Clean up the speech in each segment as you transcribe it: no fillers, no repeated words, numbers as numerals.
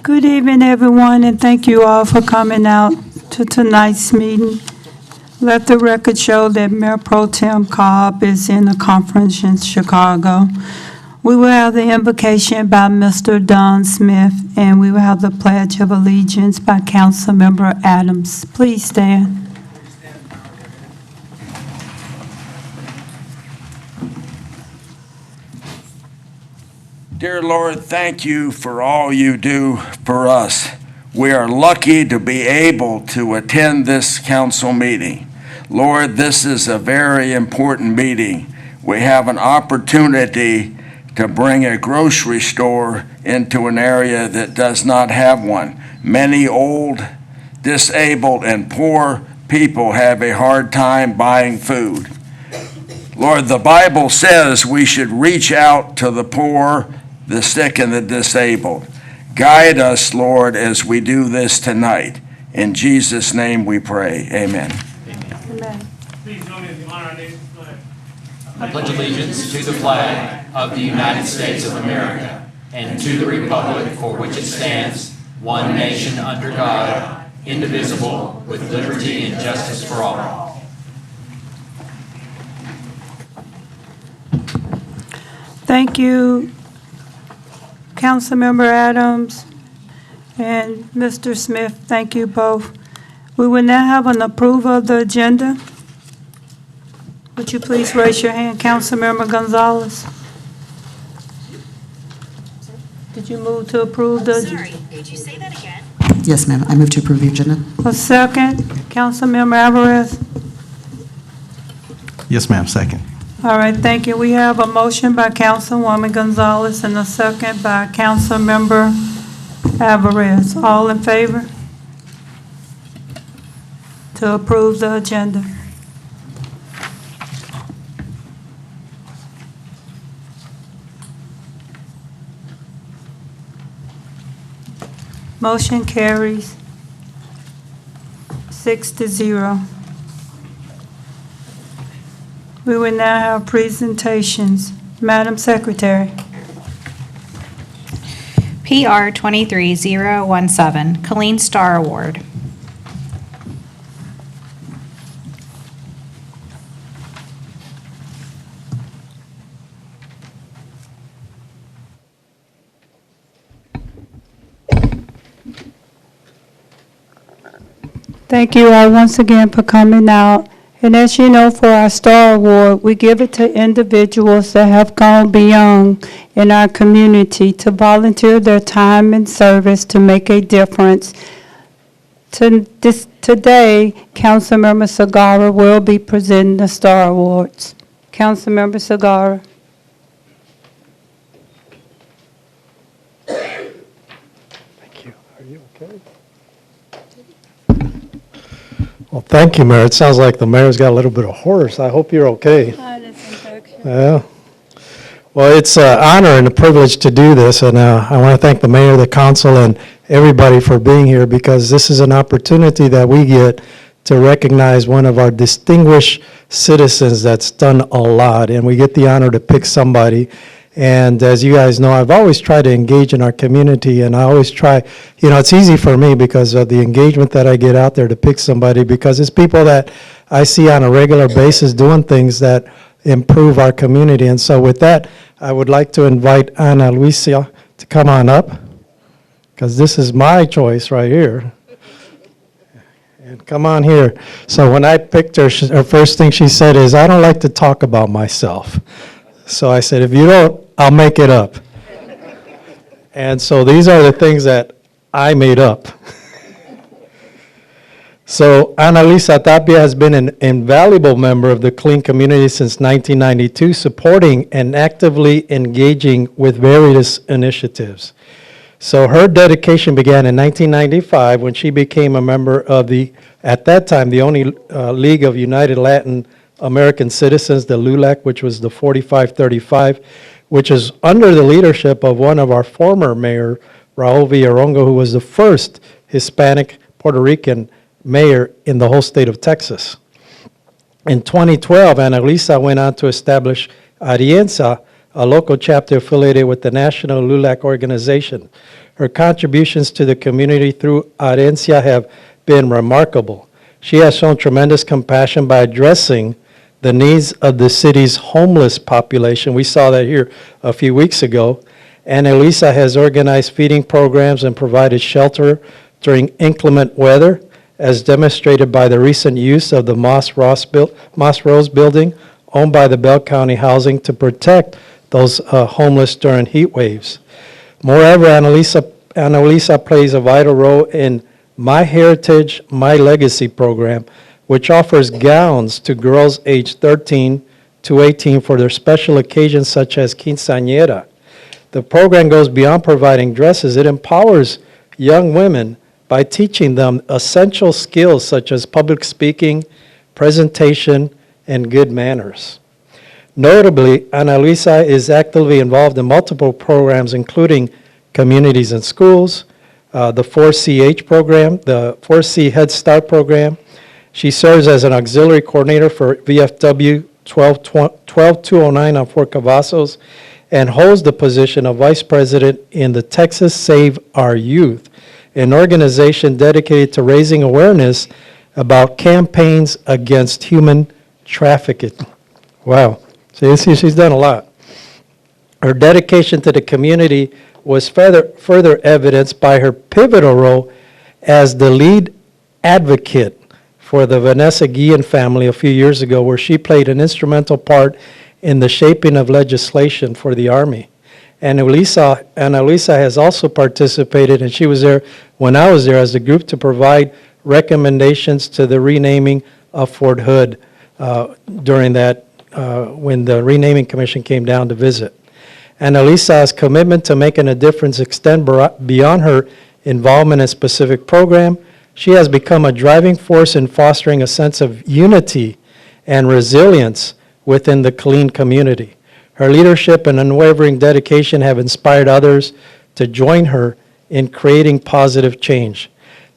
Good evening, everyone, and thank you all for coming out to tonight's meeting. Let the record show that Mayor Pro Tem Cobb is in a conference in Chicago. We will have the invocation by Mr. Don Smith, and we will have the Pledge of Allegiance by Councilmember Adams. Please stand. Dear Lord, thank you for all you do for us. We are lucky to be able to attend this council meeting. Lord, this is a very important meeting. We have an opportunity to bring a grocery store into an area that does not have one. Many old, disabled, and poor people have a hard time buying food. Lord, the Bible says we should reach out to the poor, the sick, and the disabled. Guide us, Lord, as we do this tonight. In Jesus' name we pray. Amen. Amen. Please join me as we honor our nation's flag. I pledge allegiance to the flag of the United States of America and to the republic for which it stands, one nation under God, indivisible, with liberty and justice for all. Thank you, Councilmember Adams and Mr. Smith. Thank you both. We will now have an approval of the agenda. Would you please raise your hand, Councilmember Gonzalez? Did you move to approve the? Sorry, could you say that again? Yes, ma'am. I move to approve the agenda. A second, Councilmember Alvarez. Yes, ma'am, second. All right, thank you. We have a motion by Councilwoman Gonzalez and a second by Councilmember Alvarez. All in favor? To approve the agenda. Motion carries 6-0. We will now have presentations. Madam Secretary. PR 23017, Killeen Star Award. Thank you all once again for coming out. And as you know, for our Star Award, we give it to individuals that have gone beyond in our community to volunteer their time and service to make a difference. Today, Councilmember Segarra will be presenting the Star Awards. Councilmember Segarra. Thank you. Are you okay? Well, thank you, Mayor. It sounds like the mayor's got a little bit of hoarse. I hope you're okay. Yeah. Well, it's an honor and a privilege to do this, and I want to thank the mayor, the council, and everybody for being here, because this is an opportunity that we get to recognize one of our distinguished citizens that's done a lot, and we get the honor to pick somebody. And as you guys know, I've always tried to engage in our community, and I always try, it's easy for me because of the engagement that I get out there to pick somebody, because it's people that I see on a regular basis doing things that improve our community. And so with that, I would like to invite Ana Luisa to come on up, because this is my choice right here. And come on here. So when I picked her, her first thing she said is, "I don't like to talk about myself." So I said, if you don't, I'll make it up. And so these are the things that I made up. So Ana Luisa Tapia has been an invaluable member of the Killeen community since 1992, supporting and actively engaging with various initiatives. So her dedication began in 1995 when she became a member of at that time, the only League of United Latin American Citizens, the LULAC, which was the 4535, which is under the leadership of one of our former mayor, Raul Villarongo, who was the first Hispanic Puerto Rican mayor in the whole state of Texas. In 2012, Ana Luisa went on to establish Arienza, a local chapter affiliated with the National LULAC organization. Her contributions to the community through Arencia have been remarkable. She has shown tremendous compassion by addressing the needs of the city's homeless population. We saw that here a few weeks ago. And Elisa has organized feeding programs and provided shelter during inclement weather, as demonstrated by the recent use of the Moss Rose building owned by the Bell County Housing to protect those homeless during heat waves. Moreover, Annalisa plays a vital role in My Heritage, My Legacy program, which offers gowns to girls aged 13 to 18 for their special occasions such as quinceañera. The program goes beyond providing dresses. It empowers young women by teaching them essential skills such as public speaking, presentation, and good manners. Notably, Ana Luisa is actively involved in multiple programs, including Communities in Schools, the 4CH program, the 4C Head Start program. She serves as an auxiliary coordinator for VFW 12209 on Fort Cavazos and holds the position of vice president in the Texas Save Our Youth, an organization dedicated to raising awareness about campaigns against human trafficking. Wow. See, she's done a lot. Her dedication to the community was further evidenced by her pivotal role as the lead advocate for the Vanessa Guillen family a few years ago, where she played an instrumental part in the shaping of legislation for the Army. And Ana Luisa has also participated, and she was there when I was there as a group, to provide recommendations to the renaming of Fort Hood during that, when the renaming commission came down to visit. Ana Luisa's commitment to making a difference extend beyond her involvement in a specific program. She has become a driving force in fostering a sense of unity and resilience within the Killeen community. Her leadership and unwavering dedication have inspired others to join her in creating positive change.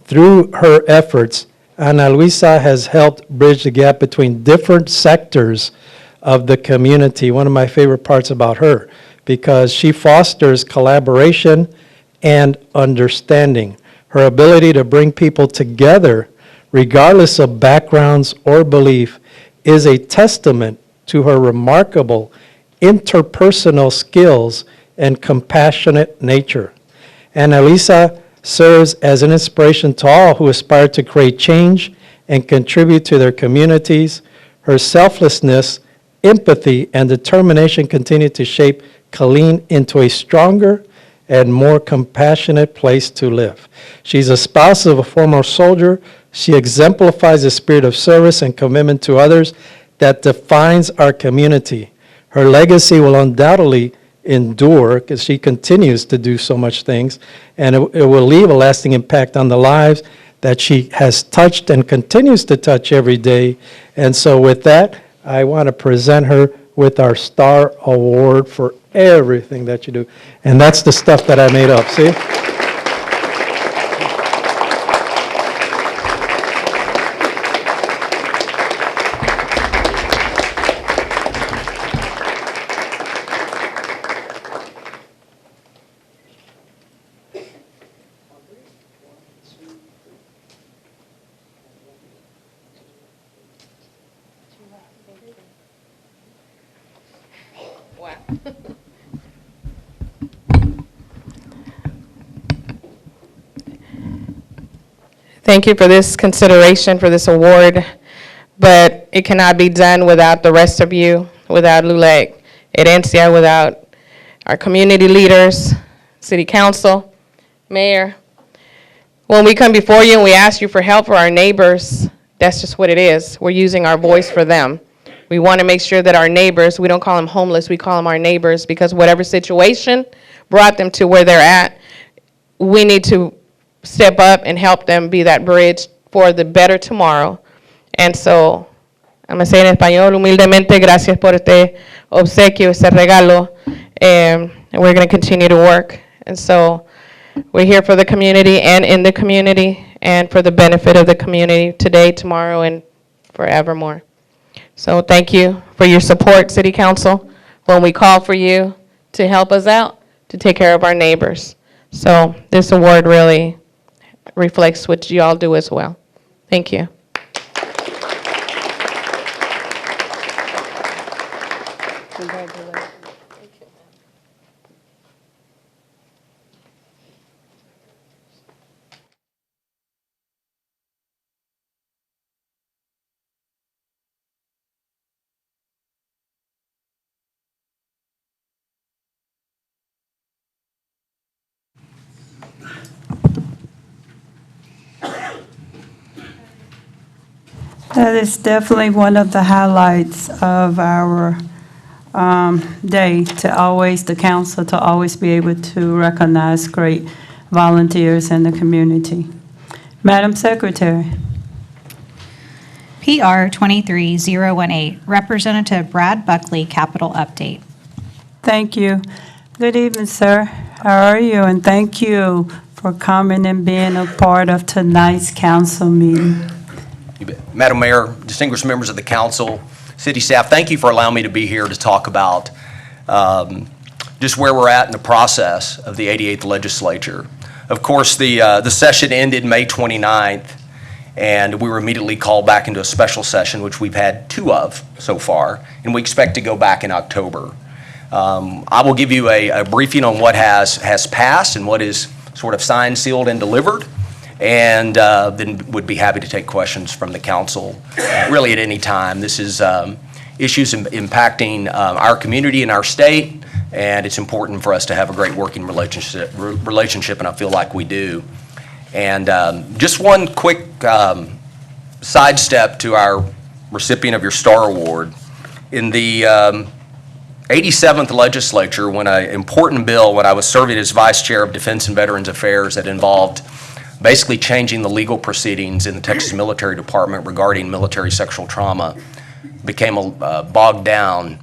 Through her efforts, Ana Luisa has helped bridge the gap between different sectors of the community. One of my favorite parts about her, because she fosters collaboration and understanding. Her ability to bring people together, regardless of backgrounds or belief, is a testament to her remarkable interpersonal skills and compassionate nature. Ana Luisa serves as an inspiration to all who aspire to create change and contribute to their communities. Her selflessness, empathy, and determination continue to shape Killeen into a stronger and more compassionate place to live. She's a spouse of a former soldier. She exemplifies the spirit of service and commitment to others that defines our community. Her legacy will undoubtedly endure because she continues to do so much things, and it will leave a lasting impact on the lives that she has touched and continues to touch every day. And so with that, I want to present her with our Star Award for everything that you do. And that's the stuff that I made up, see? Thank you for this consideration for this award, but it cannot be done without the rest of you, without LULAC Herencia, without our community leaders, city council, mayor. When we come before you and we ask you for help for our neighbors, that's just what it is. We're using our voice for them. We want to make sure that our neighbors, we don't call them homeless, we call them our neighbors, because whatever situation brought them to where they're at, we need to step up and help them be that bridge for the better tomorrow. And so, I'm going to say en español, humildemente, gracias por este obsequio, este regalo, and we're going to continue to work. And so, we're here for the community and in the community and for the benefit of the community today, tomorrow, and forevermore. So thank you for your support, City Council, when we call for you to help us out, to take care of our neighbors. So this award really reflects what you all do as well. Thank you. That is definitely one of the highlights of our day, the council to always be able to recognize great volunteers in the community. Madam Secretary. PR 23018, Representative Brad Buckley, Capital Update. Thank you. Good evening, sir. How are you? And thank you for coming and being a part of tonight's council meeting. You bet. Madam Mayor, distinguished members of the council, city staff, thank you for allowing me to be here to talk about just where we're at in the process of the 88th legislature. Of course, the session ended May 29th, and we were immediately called back into a special session, which we've had 2 of so far, and we expect to go back in October. I will give you a briefing on what has passed and what is sort of signed, sealed, and delivered, and then would be happy to take questions from the council really at any time. This is issues impacting our community and our state, and it's important for us to have a great working relationship, and I feel like we do. And just one quick sidestep to our recipient of your Star Award. In the 87th legislature, when an important bill, when I was serving as Vice Chair of Defense and Veterans Affairs, that involved basically changing the legal proceedings in the Texas Military Department regarding military sexual trauma, became bogged down.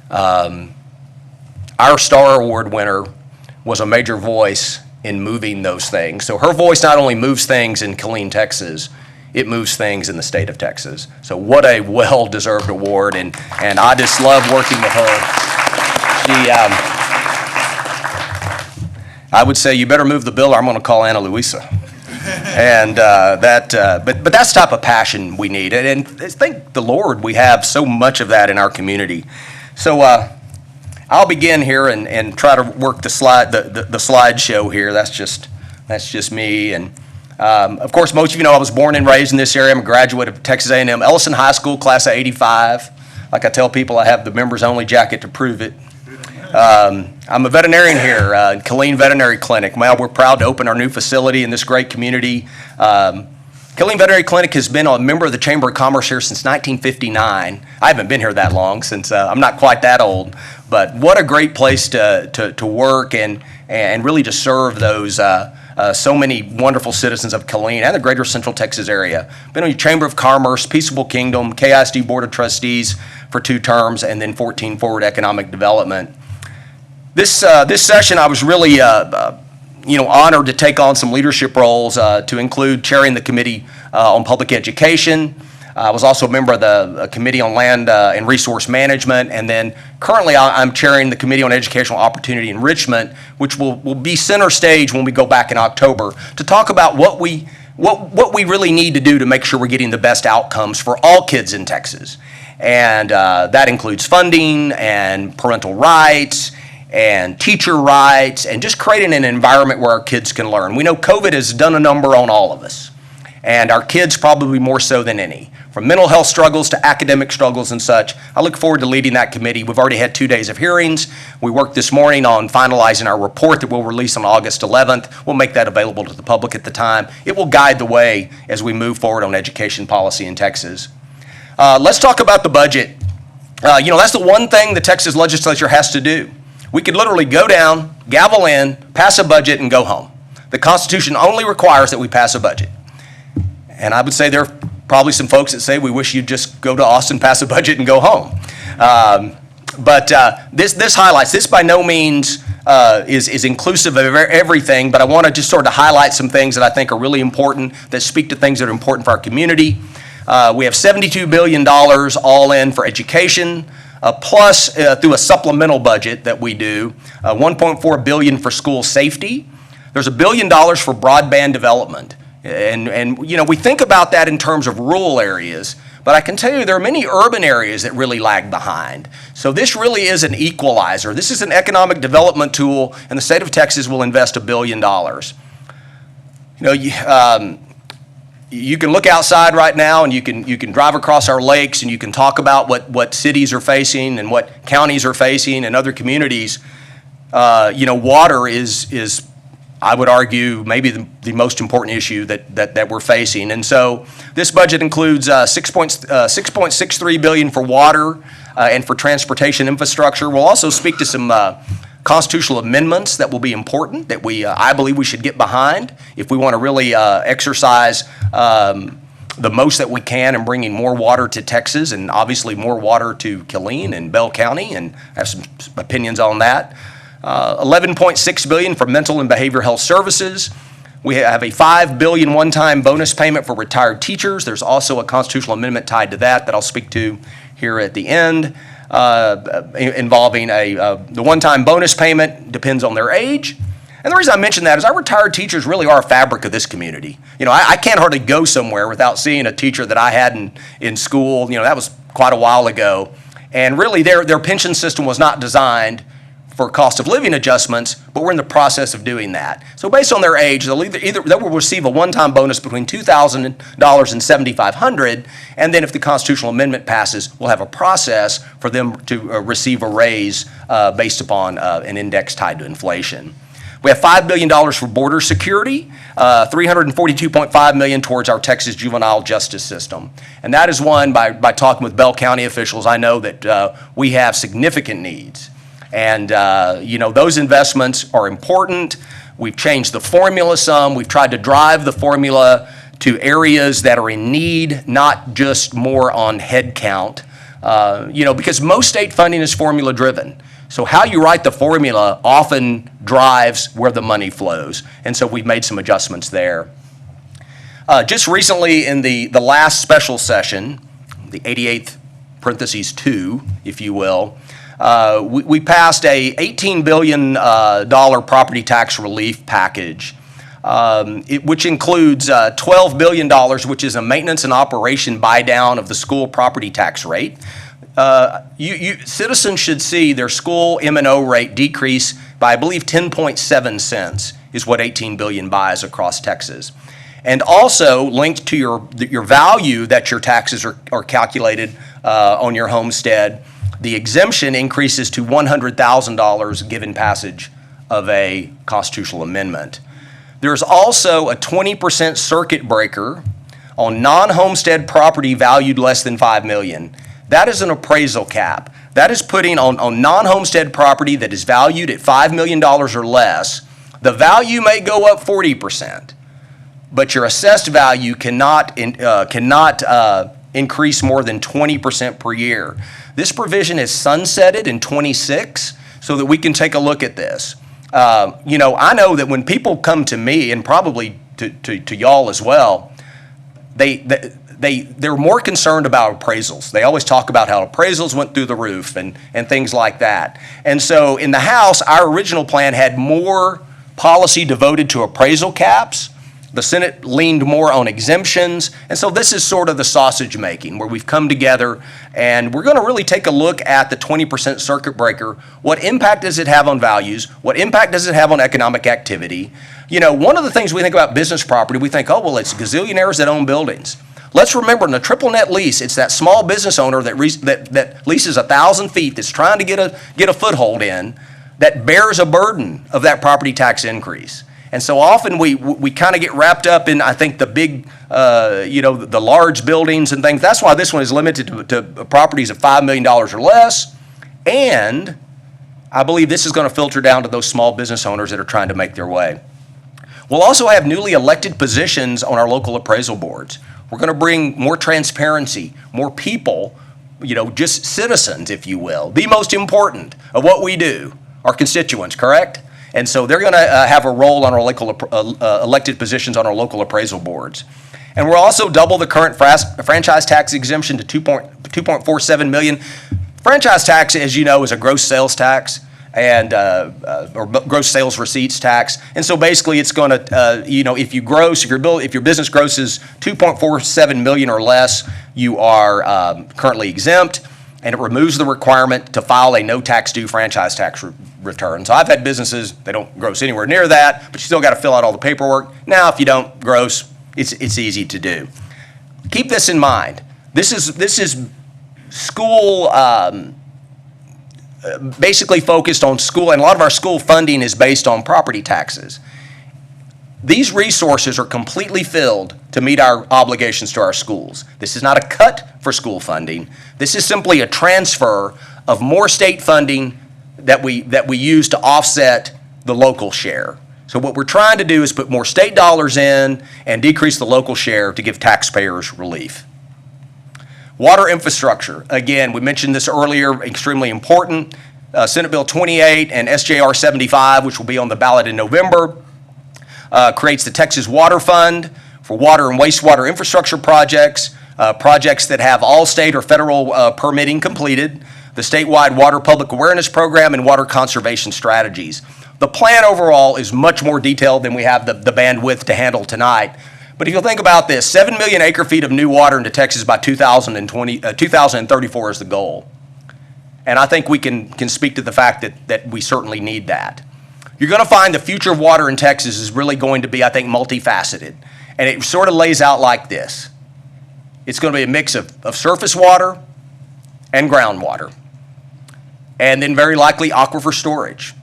Our Star Award winner was a major voice in moving those things. So her voice not only moves things in Killeen, Texas, it moves things in the state of Texas. So what a well-deserved award, and I just love working with her. She, I would say you better move the bill or I'm gonna call Ana Luisa. And but that's the type of passion we need. And thank the Lord we have so much of that in our community. So I'll begin here and try to work the slideshow here. That's just me. And of course, most of you know I was born and raised in this area. I'm a graduate of Texas A&M Ellison High School, class of '85. Like I tell people, I have the members only jacket to prove it. I'm a veterinarian here in Killeen Veterinary Clinic. Well, we're proud to open our new facility in this great community. Killeen Veterinary Clinic has been a member of the Chamber of Commerce here since 1959. I haven't been here that long, since I'm not quite that old, but what a great place to work and really to serve those so many wonderful citizens of Killeen and the greater Central Texas area. Been on the Chamber of Commerce, Peaceable Kingdom, KISD Board of Trustees for 2 terms, and then 14 Forward Economic Development. This session, I was really honored to take on some leadership roles, to include chairing the Committee on Public Education. I was also a member of the Committee on Land and Resource Management, and then currently I'm chairing the Committee on Educational Opportunity Enrichment, which will be center stage when we go back in October to talk about what we really need to do to make sure we're getting the best outcomes for all kids in Texas. And that includes funding and parental rights and teacher rights, and just creating an environment where our kids can learn. We know COVID has done a number on all of us, and our kids probably more so than any. From mental health struggles to academic struggles and such. I look forward to leading that committee. We've already had 2 days of hearings. We worked this morning on finalizing our report that we'll release on August 11th. We'll make that available to the public at the time. It will guide the way as we move forward on education policy in Texas. Let's talk about the budget. That's the one thing the Texas legislature has to do. We could literally go down, gavel in, pass a budget, and go home. The Constitution only requires that we pass a budget. And I would say there are probably some folks that say we wish you'd just go to Austin, pass a budget, and go home. But this highlights, this by no means is inclusive of everything, but I want to just sort of highlight some things that I think are really important, that speak to things that are important for our community. We have $72 billion all in for education. Plus, through a supplemental budget that we do, $1.4 billion for school safety, There's $1 billion for broadband development. And we think about that in terms of rural areas, but I can tell you there are many urban areas that really lag behind. So this really is an equalizer. This is an economic development tool, and the state of Texas will invest $1 billion. You can look outside right now, and you can drive across our lakes, and you can talk about what cities are facing and what counties are facing and other communities. Water is I would argue, maybe the most important issue that we're facing. And so this budget includes $6.63 billion for water and for transportation infrastructure. We'll also speak to some constitutional amendments that will be important, that I believe we should get behind if we want to really exercise the most that we can in bringing more water to Texas, and obviously more water to Killeen and Bell County, and I have some opinions on that. $11.6 billion for mental and behavioral health services. We have a $5 billion one-time bonus payment for retired teachers. There's also a constitutional amendment tied to that I'll speak to here at the end, involving the one-time bonus payment depends on their age. And the reason I mention that is our retired teachers really are a fabric of this community. I can't hardly go somewhere without seeing a teacher that I had in school. That was quite a while ago. And really their pension system was not designed for cost of living adjustments, but we're in the process of doing that. So based on their age, they will receive a one-time bonus between $2,000 and $7,500, and then if the constitutional amendment passes, we'll have a process for them to receive a raise based upon an index tied to inflation. We have $5 billion for border security, $342.5 million towards our Texas juvenile justice system. And that is one, by talking with Bell County officials, I know that we have significant needs. And, those investments are important. We've changed the formula some. We've tried to drive the formula to areas that are in need, not just more on head count, because most state funding is formula driven. So how you write the formula often drives where the money flows. And so we've made some adjustments there. Just recently in the last special session, the 88th parentheses 2, if you will, we passed a $18 billion property tax relief package, which includes $12 billion, which is a maintenance and operation buy down of the school property tax rate. Citizens should see their school M&O rate decrease by, I believe, 10.7 cents is what 18 billion buys across Texas. And also linked to your value that your taxes are calculated on your homestead, the exemption increases to $100,000 given passage of a constitutional amendment. There's also a 20% circuit breaker on non-homestead property valued less than $5 million. That is an appraisal cap. That is putting on non-homestead property that is valued at $5 million or less. The value may go up 40%, but your assessed value cannot increase more than 20% per year. This provision is sunsetted in 26 so that we can take a look at this. I know that when people come to me, and probably to y'all as well, they're more concerned about appraisals. They always talk about how appraisals went through the roof and things like that. And so in the House, our original plan had more policy devoted to appraisal caps. The Senate leaned more on exemptions. And so this is sort of the sausage making where we've come together and we're going to really take a look at the 20% circuit breaker. What impact does it have on values? What impact does it have on economic activity? One of the things we think about business property, we think, it's gazillionaires that own buildings. Let's remember in a triple net lease, it's that small business owner that leases 1,000 feet that's trying to get a foothold in that bears a burden of that property tax increase. And so often we kind of get wrapped up in, I think, the big, the large buildings and things. That's why this one is limited to properties of $5 million or less. And I believe this is going to filter down to those small business owners that are trying to make their way. We'll also have newly elected positions on our local appraisal boards. We're going to bring more transparency, more people, just citizens, if you will. The most important of what we do, our constituents, correct? And so they're going to have a role on our local elected positions on our local appraisal boards. And we'll also double the current franchise tax exemption to $2.47 million. Franchise tax, as you know, is a gross sales tax. and or gross sales receipts tax. And so basically, it's going to, if your business grosses 2.47 million or less, you are currently exempt, and it removes the requirement to file a no tax due franchise tax return. So I've had businesses, they don't gross anywhere near that, but you still got to fill out all the paperwork. Now, if you don't gross, it's easy to do. Keep this in mind. This is school, basically focused on school, and a lot of our school funding is based on property taxes. These resources are completely filled to meet our obligations to our schools. This is not a cut for school funding. This is simply a transfer of more state funding that we use to offset the local share. So what we're trying to do is put more state dollars in and decrease the local share to give taxpayers relief. Water infrastructure, again, we mentioned this earlier, extremely important. Senate Bill 28 and SJR 75, which will be on the ballot in November, creates the Texas Water Fund for water and wastewater infrastructure projects, projects that have all state or federal permitting completed, the statewide water public awareness program, and water conservation strategies. The plan overall is much more detailed than we have the bandwidth to handle tonight. But if you'll think about this, 7 million acre feet of new water into Texas by 2034 is the goal. And I think we can speak to the fact that we certainly need that. You're going to find the future of water in Texas is really going to be, I think, multifaceted. And it sort of lays out like this. It's going to be a mix of surface water and groundwater. And then very likely aquifer storage.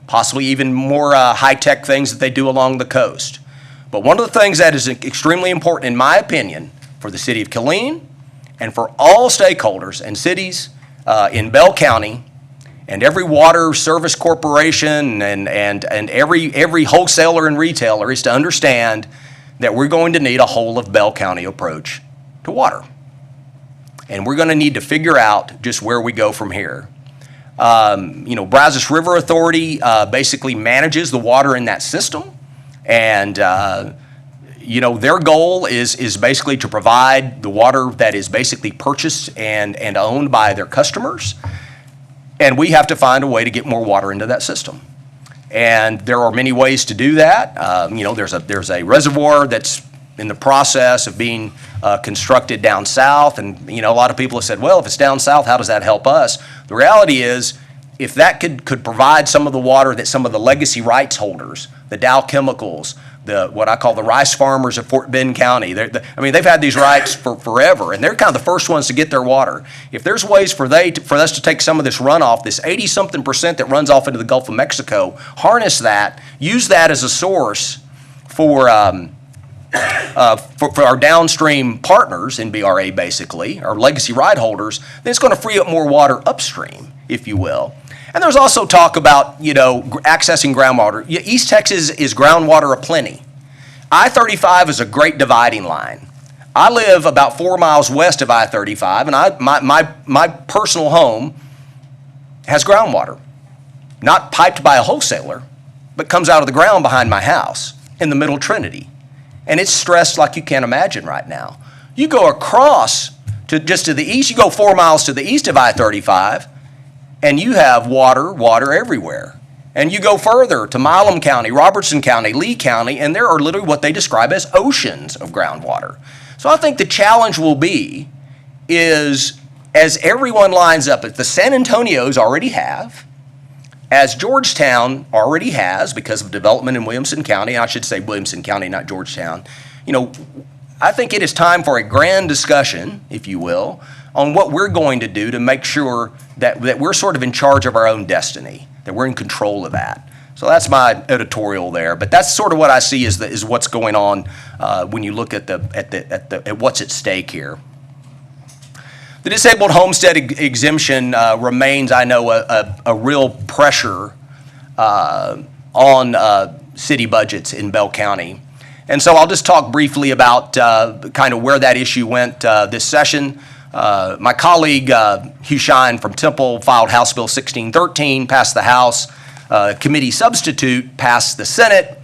Possibly even more high-tech things that they do along the coast. But one of the things that is extremely important, in my opinion, for the city of Killeen and for all stakeholders and cities in Bell County and every water service corporation and every wholesaler and retailer is to understand that we're going to need a whole of Bell County approach to water. And we're going to need to figure out just where we go from here. Brazos River Authority basically manages the water in that system. And, their goal is basically to provide the water that is basically purchased and owned by their customers. And we have to find a way to get more water into that system. And there are many ways to do that. There's a reservoir that's in the process of being constructed down south. And, a lot of people have said, well, if it's down south, how does that help us? The reality is, if that could provide some of the water that some of the legacy rights holders, the Dow Chemicals, what I call the rice farmers of Fort Bend County, they've had these rights for forever, and they're kind of the first ones to get their water. If there's ways for us to take some of this runoff, this 80-something% that runs off into the Gulf of Mexico, harness that, use that as a source for our downstream partners in BRA, basically, our legacy right holders, then it's going to free up more water upstream, if you will. And there's also talk about, accessing groundwater. East Texas is groundwater aplenty. I-35 is a great dividing line. I live about 4 miles west of I-35, and my personal home has groundwater. Not piped by a wholesaler, but comes out of the ground behind my house in the Middle Trinity. And it's stressed like you can't imagine right now. You go across to the east, you go 4 miles to the east of I-35, and you have water everywhere. And you go further to Milam County, Robertson County, Lee County, and there are literally what they describe as oceans of groundwater. So I think the challenge will be is, as everyone lines up, as the San Antonios already have, as Georgetown already has because of development in Williamson County, I should say Williamson County, not Georgetown, I think it is time for a grand discussion, if you will, on what we're going to do to make sure that we're sort of in charge of our own destiny, that we're in control of that. So that's my editorial there, but that's sort of what I see is what's going on when you look at what's at stake here. The disabled homestead exemption remains, I know, a real pressure on city budgets in Bell County. And so I'll just talk briefly about kind of where that issue went this session. My colleague, Hugh Shine from Temple, filed House Bill 1613, passed the House. Committee substitute passed the Senate,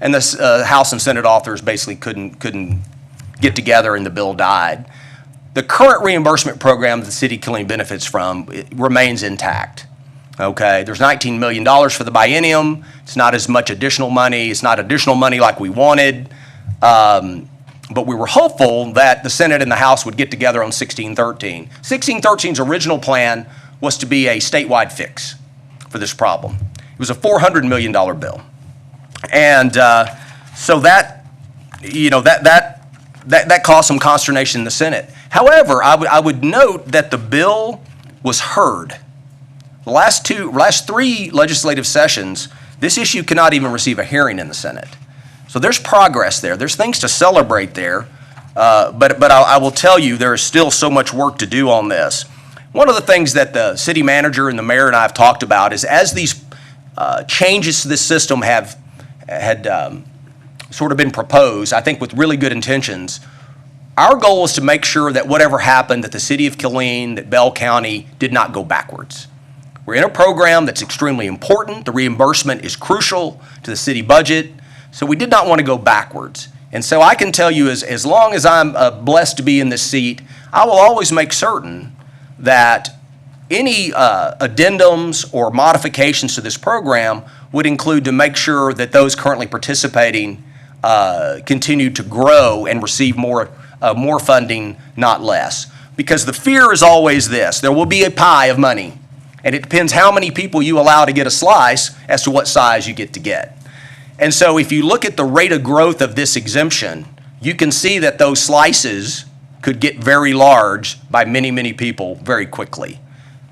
and the House and Senate authors basically couldn't get together, and the bill died. The current reimbursement program that the city of Killeen benefits from remains intact. Okay, there's $19 million for the biennium. It's not as much additional money. It's not additional money like we wanted. But we were hopeful that the Senate and the House would get together on 1613. 1613's original plan was to be a statewide fix for this problem. It was a $400 million bill. And so that caused some consternation in the Senate. However, I would note that the bill was heard. The last three legislative sessions, this issue cannot even receive a hearing in the Senate. So there's progress there. There's things to celebrate there. But I will tell you, there is still so much work to do on this. One of the things that the city manager and the mayor and I have talked about is as these changes to this system had sort of been proposed, I think with really good intentions, our goal is to make sure that whatever happened, that the city of Killeen, that Bell County did not go backwards. We're in a program that's extremely important. The reimbursement is crucial to the city budget. So we did not want to go backwards. And so I can tell you, as long as I'm blessed to be in this seat, I will always make certain that any addendums or modifications to this program would include to make sure that those currently participating continue to grow and receive more funding, not less. Because the fear is always this: there will be a pie of money, and it depends how many people you allow to get a slice as to what size you get to get. And so if you look at the rate of growth of this exemption, you can see that those slices could get very large by many, many people very quickly.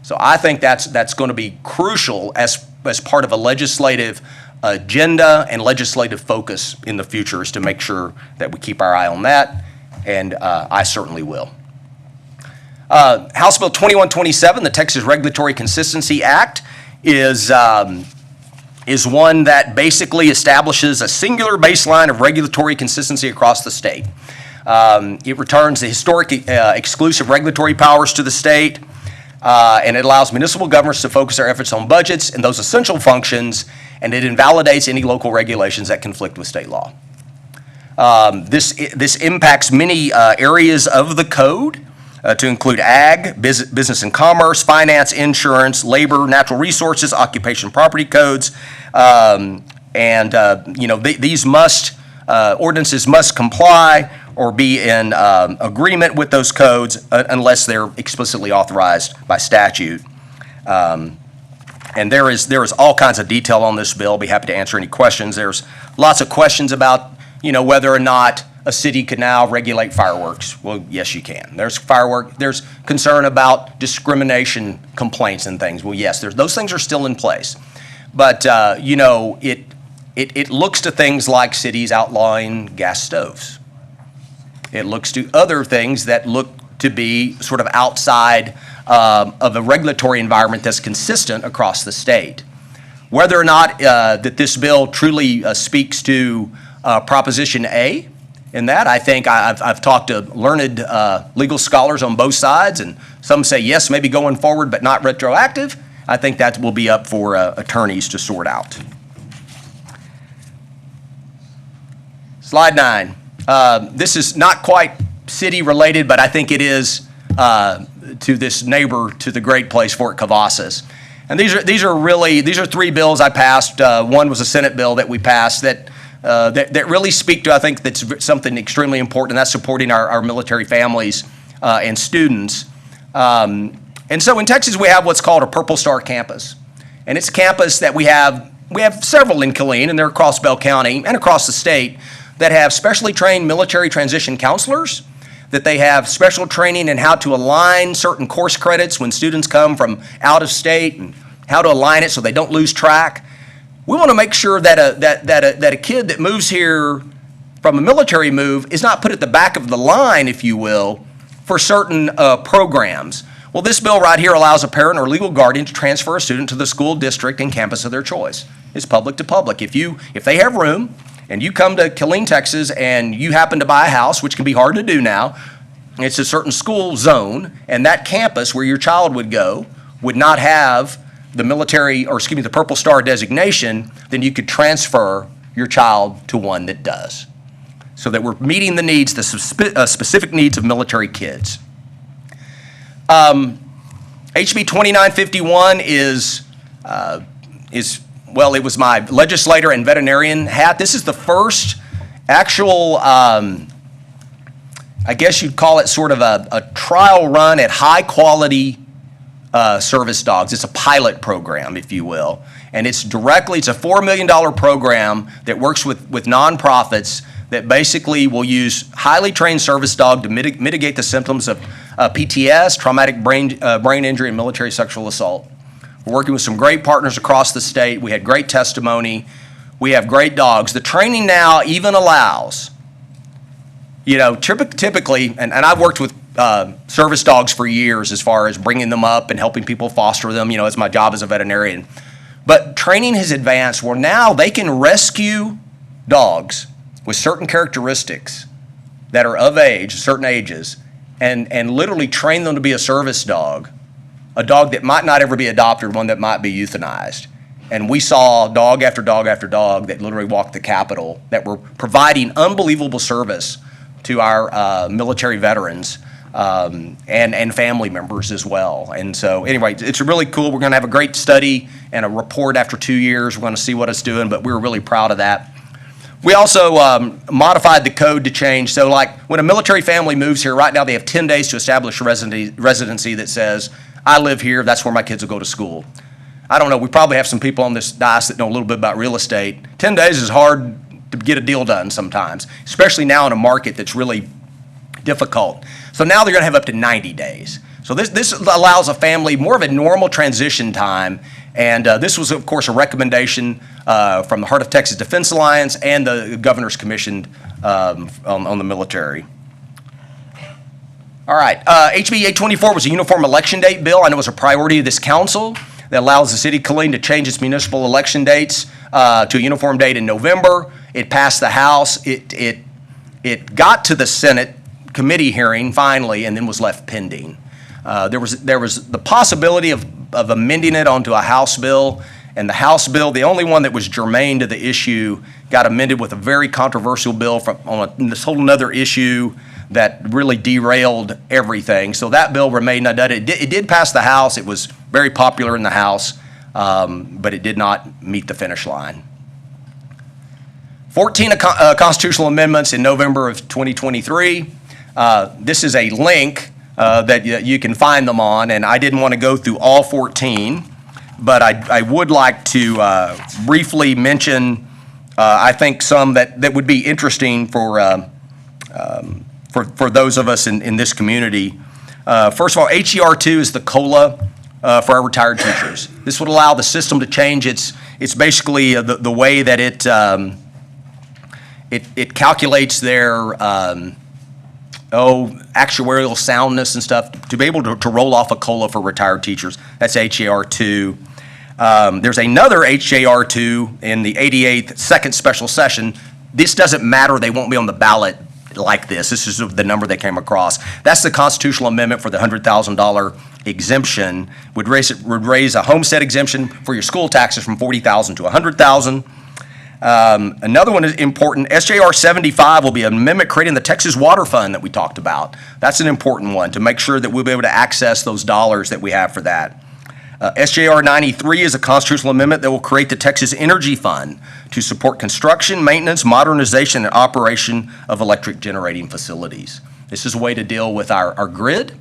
So I think that's going to be crucial as part of a legislative agenda and legislative focus in the future, is to make sure that we keep our eye on that, and I certainly will. House Bill 2127, the Texas Regulatory Consistency Act, is one that basically establishes a singular baseline of regulatory consistency across the state. It returns the historic exclusive regulatory powers to the state, and it allows municipal governments to focus their efforts on budgets and those essential functions, and it invalidates any local regulations that conflict with state law. This impacts many areas of the code, to include ag, business and commerce, finance, insurance, labor, natural resources, occupation property codes, these ordinances must comply or be in agreement with those codes unless they're explicitly authorized by statute. And there is all kinds of detail on this bill. I'll be happy to answer any questions. There's lots of questions about, whether or not a city could now regulate fireworks. Well, yes, you can. There's concern about discrimination complaints and things. Well, yes, those things are still in place. But, it looks to things like cities outlawing gas stoves. It looks to other things that look to be sort of outside of a regulatory environment that's consistent across the state. Whether or not that this bill truly speaks to Proposition A, in that, I think I've talked to learned legal scholars on both sides, and some say yes, maybe going forward, but not retroactive. I think that will be up for attorneys to sort out. Slide 9. This is not quite city related, but I think it is to this neighbor to the great place, Fort Cavazos. And these are three bills I passed. One was a Senate bill that we passed that really speak to, I think, that's something extremely important, and that's supporting our military families and students. And so in Texas, we have what's called a Purple Star campus. And it's a campus that we have several in Killeen, and they're across Bell County and across the state, that have specially trained military transition counselors, that they have special training in how to align certain course credits when students come from out of state, and how to align it so they don't lose track. We want to make sure that a kid that moves here from a military move is not put at the back of the line, if you will, for certain programs. Well, this bill right here allows a parent or legal guardian to transfer a student to the school district and campus of their choice. It's public to public. If they have room and you come to Killeen, Texas, and you happen to buy a house, which can be hard to do now, it's a certain school zone, and that campus where your child would go would not have the Purple Star designation, then you could transfer your child to one that does. So that we're meeting the needs, the specific needs of military kids. HB 2951 is well, it was my legislator and veterinarian hat. This is the first actual, I guess you'd call it sort of a trial run at high-quality service dogs. It's a pilot program, if you will. And it's a $4 million program that works with nonprofits that basically will use highly trained service dog to mitigate the symptoms of PTS, traumatic brain injury, and military sexual assault. We're working with some great partners across the state. We had great testimony. We have great dogs. The training now even allows, typically, and I've worked with service dogs for years as far as bringing them up and helping people foster them, it's my job as a veterinarian. But training has advanced where now they can rescue dogs with certain characteristics that are of age, certain ages, and literally train them to be a service dog, a dog that might not ever be adopted, one that might be euthanized. And we saw dog after dog after dog that literally walked the Capitol that were providing unbelievable service to our military veterans and family members as well. And so anyway, it's really cool. We're going to have a great study and a report after 2 years. We're going to see what it's doing, but we're really proud of that. We also modified the code to change. So like when a military family moves here, right now they have 10 days to establish a residency that says, I live here, that's where my kids will go to school. I don't know, we probably have some people on this dais that know a little bit about real estate. 10 days is hard to get a deal done sometimes, especially now in a market that's really difficult. So now they're going to have up to 90 days. So this allows a family more of a normal transition time. And this was, of course, a recommendation from the Heart of Texas Defense Alliance and the Governor's Commission on the military. All right, HB 824 was a uniform election date bill. I know it was a priority of this council that allows the city of Killeen to change its municipal election dates to a uniform date in November. It passed the House. It got to the Senate committee hearing finally, and then was left pending. There was the possibility of amending it onto a House bill, and the House bill, the only one that was germane to the issue, got amended with a very controversial bill on this whole other issue that really derailed everything. So that bill remained undone. It did pass the House. It was very popular in the House, but it did not meet the finish line. 14 constitutional amendments in November of 2023. This is a link that you can find them on, and I didn't want to go through all 14, but I would like to briefly mention, I think, some that would be interesting for those of us in this community. First of all, HER2 is the COLA for our retired teachers. This would allow the system to change. It's basically the way that it calculates their actuarial soundness and stuff, to be able to roll off a COLA for retired teachers. That's HAR2. There's another HAR2 in the 88th second special session. This doesn't matter. They won't be on the ballot like this. This is the number they came across. That's the constitutional amendment for the $100,000 exemption. Would raise a homestead exemption for your school taxes from $40,000 to $100,000. Another one is important. SJR 75 will be an amendment creating the Texas Water Fund that we talked about. That's an important one to make sure that we'll be able to access those dollars that we have for that. SJR 93 is a constitutional amendment that will create the Texas Energy Fund to support construction, maintenance, modernization, and operation of electric generating facilities. This is a way to deal with our grid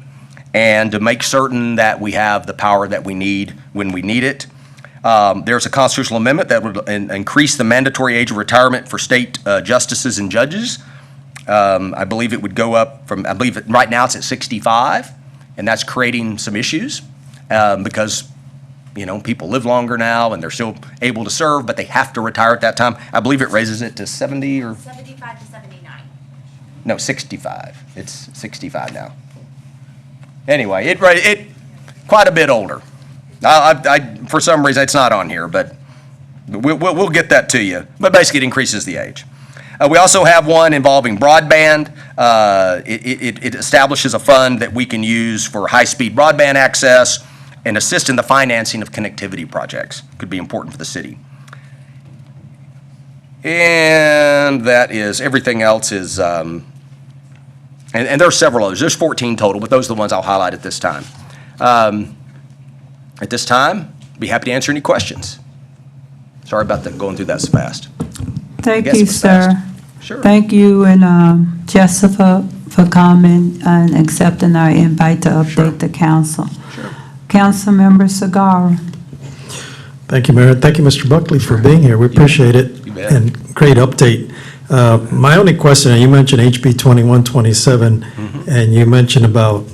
and to make certain that we have the power that we need when we need it. There's a constitutional amendment that would increase the mandatory age of retirement for state justices and judges. I believe it would go up from, right now it's at 65, and that's creating some issues because, people live longer now and they're still able to serve, but they have to retire at that time. I believe it raises it to 70 or? 75 to 79. No, 65. It's 65 now. Anyway, it quite a bit older. For some reason, it's not on here, but we'll get that to you. But basically, it increases the age. We also have one involving broadband. It establishes a fund that we can use for high-speed broadband access and assist in the financing of connectivity projects. Could be important for the city. And that is, everything else is, and there are several others. There's 14 total, but those are the ones I'll highlight at this time. At this time, be happy to answer any questions. Sorry about that, going through that so fast. Thank Yes, you, Ms. sir. Fast. Sure. Thank you and Jessica for coming and accepting our invite to update the council. Sure. Councilmember Sagara. Thank you, Mayor. Thank you, Mr. Buckley, for being here. We appreciate it. You bet. And great update. My only question, you mentioned HB 2127, and you mentioned about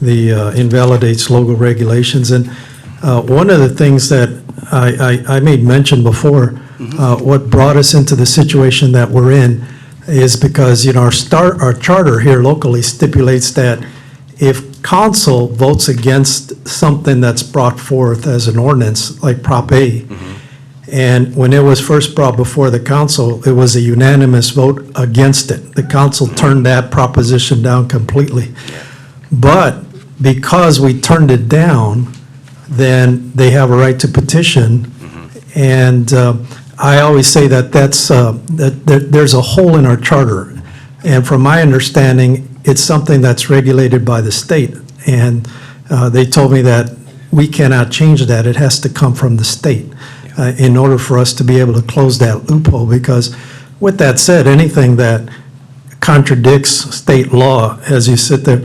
the invalidates local regulations. And one of the things that I made mention before, what brought us into the situation that we're in is because, our charter here locally stipulates that if council votes against something that's brought forth as an ordinance, like Prop A, and when it was first brought before the council, it was a unanimous vote against it. The council turned that proposition down completely. But because we turned it down, then they have a right to petition. And I always say that there's a hole in our charter. And from my understanding, it's something that's regulated by the state. And they told me that we cannot change that. It has to come from the state in order for us to be able to close that loophole. Because with that said, anything that contradicts state law, as you sit there,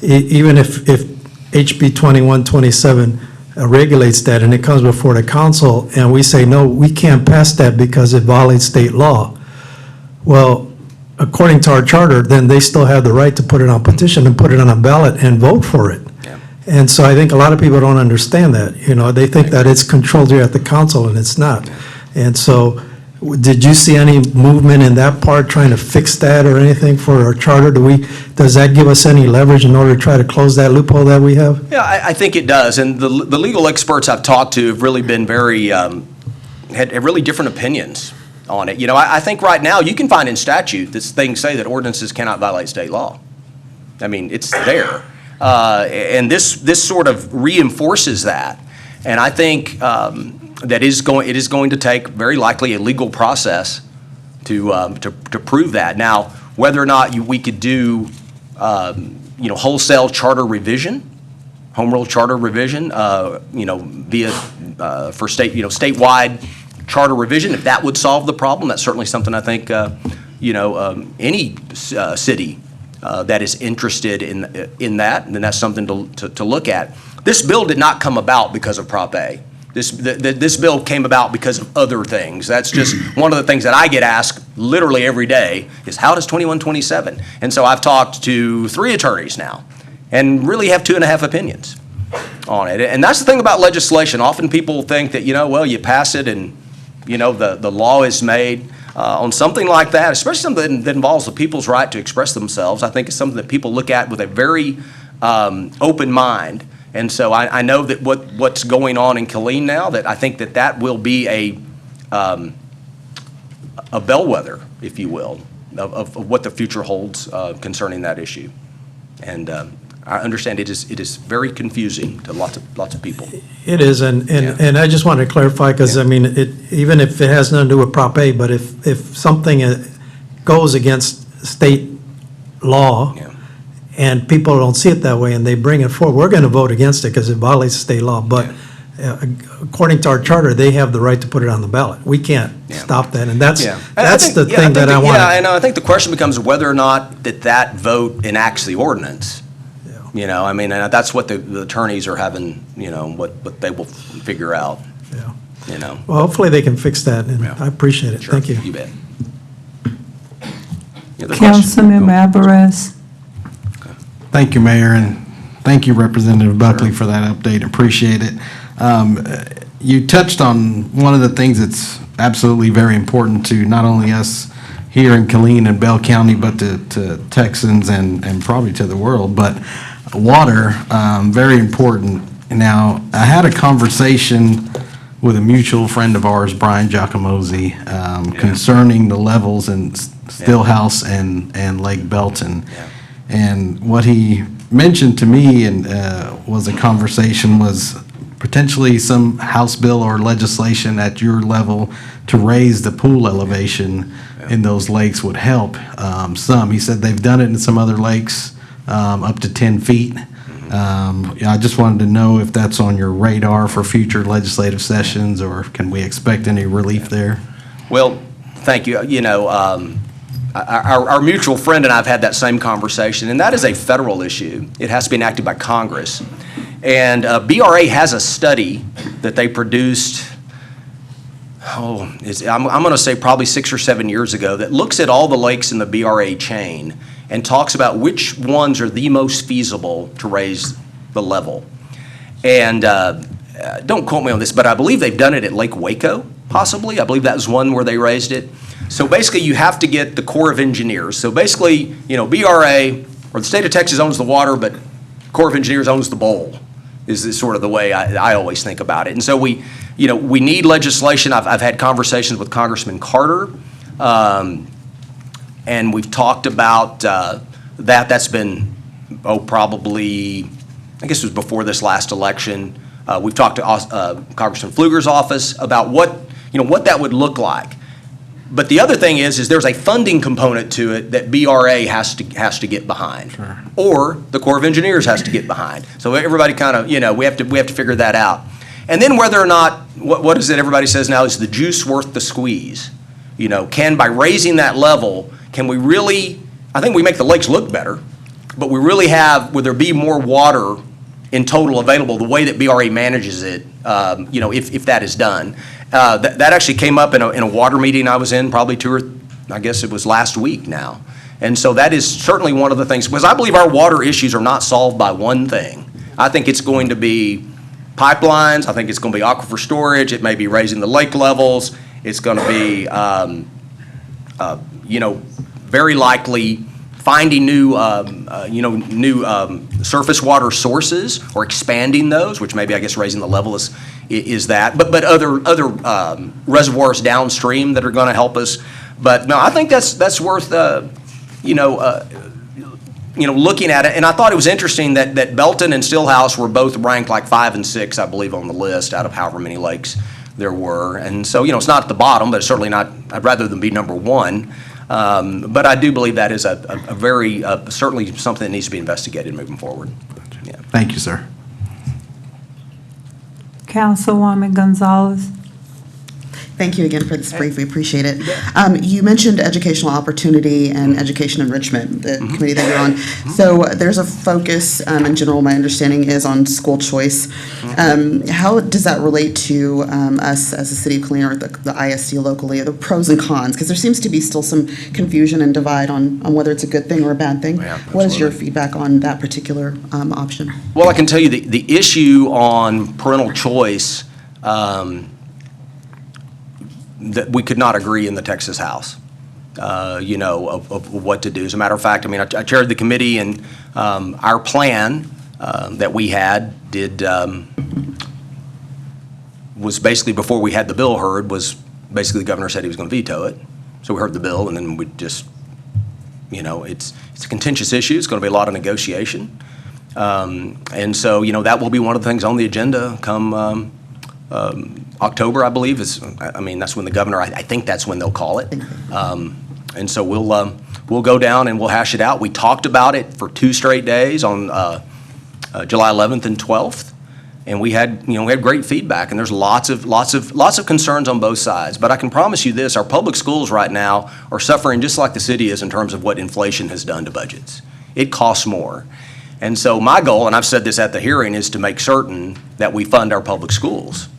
even if HB 2127 regulates that and it comes before the council and we say, no, we can't pass that because it violates state law. Well, according to our charter, then they still have the right to put it on petition and put it on a ballot and vote for it. Yeah. And so I think a lot of people don't understand that. They think that it's controlled here at the council and it's not. And so did you see any movement in that part trying to fix that or anything for our charter? Does that give us any leverage in order to try to close that loophole that we have? Yeah, I think it does. And the legal experts I've talked to have really been had really different opinions on it. I think right now you can find in statute that things say that ordinances cannot violate state law. I mean, it's there. And this sort of reinforces that. And I think that it is going to take very likely a legal process to prove that. Now, whether or not we could do wholesale charter revision, home rule charter revision, via for statewide charter revision, if that would solve the problem, that's certainly something I think any city that is interested in that, and then that's something to look at. This bill did not come about because of Prop A. This bill came about because of other things. That's just one of the things that I get asked literally every day is, how does 2127? And so I've talked to 3 attorneys now and really have 2.5 opinions on it. And that's the thing about legislation. Often people think that, you pass it and, the law is made. On something like that, especially something that involves the people's right to express themselves, I think it's something that people look at with a very open mind. And so I know that what's going on in Killeen now, that I think that will be a bellwether, if you will, of what the future holds concerning that issue. And I understand it is very confusing to lots of people. It is, and I just wanted to clarify, because, I mean, even if it has nothing to do with Prop A, but if something goes against state law, and people don't see it that way, and they bring it forward, we're going to vote against it because it violates state law. But according to our charter, they have the right to put it on the ballot. We can't stop that, and that's the thing that I want. Yeah, and I think the question becomes whether or not that vote enacts the ordinance. I mean, and that's what the attorneys are having, what they will figure out. Yeah. Well, hopefully they can fix that, and I appreciate it. Sure. Thank you. You bet. Any other questions? Councilmember Alvarez. Thank you, Mayor, and thank you, Representative Buckley, for that update. Appreciate it. You touched on one of the things that's absolutely very important to not only us here in Killeen and Bell County, but to Texans and probably to the world, but water, very important. Now, I had a conversation with a mutual friend of ours, Brian Giacomosi, concerning the levels in Stillhouse and Lake Belton. And what he mentioned to me was a conversation was potentially some House bill or legislation at your level to raise the pool elevation in those lakes would help some. He said they've done it in some other lakes up to 10 feet. Yeah, I just wanted to know if that's on your radar for future legislative sessions, or can we expect any relief there? Well, thank you. You know, our mutual friend and I have had that same conversation, and that is a federal issue. It has to be enacted by Congress. And BRA has a study that they produced, I'm going to say probably 6 or 7 years ago, that looks at all the lakes in the BRA chain and talks about which ones are the most feasible to raise the level. And don't quote me on this, but I believe they've done it at Lake Waco, possibly. I believe that was one where they raised it. So basically, you have to get the Corps of Engineers. So basically, you know, BRA, or the state of Texas owns the water, but Corps of Engineers owns the bowl, is sort of the way I always think about it. And so we need legislation. I've had conversations with Congressman Carter, and we've talked about that. That's been, probably, I guess it was before this last election. We've talked to Congressman Pfluger's office about what that would look like. But the other thing is there's a funding component to it that BRA has to get behind, sure, or the Corps of Engineers has to get behind. So everybody kind of, we have to figure that out. And then whether or not, what is it everybody says now, is the juice worth the squeeze? By raising that level, can we really, I think we make the lakes look better, but we really would there be more water in total available the way that BRA manages it, if that is done? That actually came up in a water meeting I was in probably I guess it was last week now. And so that is certainly one of the things, because I believe our water issues are not solved by one thing. I think it's going to be pipelines. I think it's going to be aquifer storage. It may be raising the lake levels. It's going to be, very likely finding new surface water sources or expanding those, which maybe I guess raising the level is that. But other reservoirs downstream that are going to help us. But no, I think that's worth looking at it. And I thought it was interesting that Belton and Stillhouse were both ranked like 5 and 6, I believe, on the list out of however many lakes there were. And so it's not at the bottom, but it's certainly not. I'd rather than be number one. But I do believe that is a very, certainly something that needs to be investigated moving forward. Yeah. Thank you, sir. Councilwoman Gonzalez. Thank you again for this brief. We appreciate it. You mentioned educational opportunity and education enrichment, the committee that you're on. So there's a focus, in general, my understanding is on school choice. How does that relate to us as a city of Killeen or the ISD locally, the pros and cons? Because there seems to be still some confusion and divide on whether it's a good thing or a bad thing. Yeah, what is your feedback on that particular option? Well, I can tell you the issue on parental choice, that we could not agree in the Texas House, of what to do. As a matter of fact, I chaired the committee, and our plan that we had was basically, before we had the bill heard, was basically the governor said he was going to veto it. So we heard the bill, and then we just, it's a contentious issue. It's going to be a lot of negotiation. And so, that will be one of the things on the agenda come October, I believe, that's when the governor, I think that's when they'll call it. And so we'll go down and we'll hash it out. We talked about it for 2 straight days on July 11th and 12th, and we had great feedback. And there's lots of concerns on both sides. But I can promise you this: our public schools right now are suffering just like the city is in terms of what inflation has done to budgets. It costs more. And so my goal, and I've said this at the hearing, is to make certain that we fund our public schools.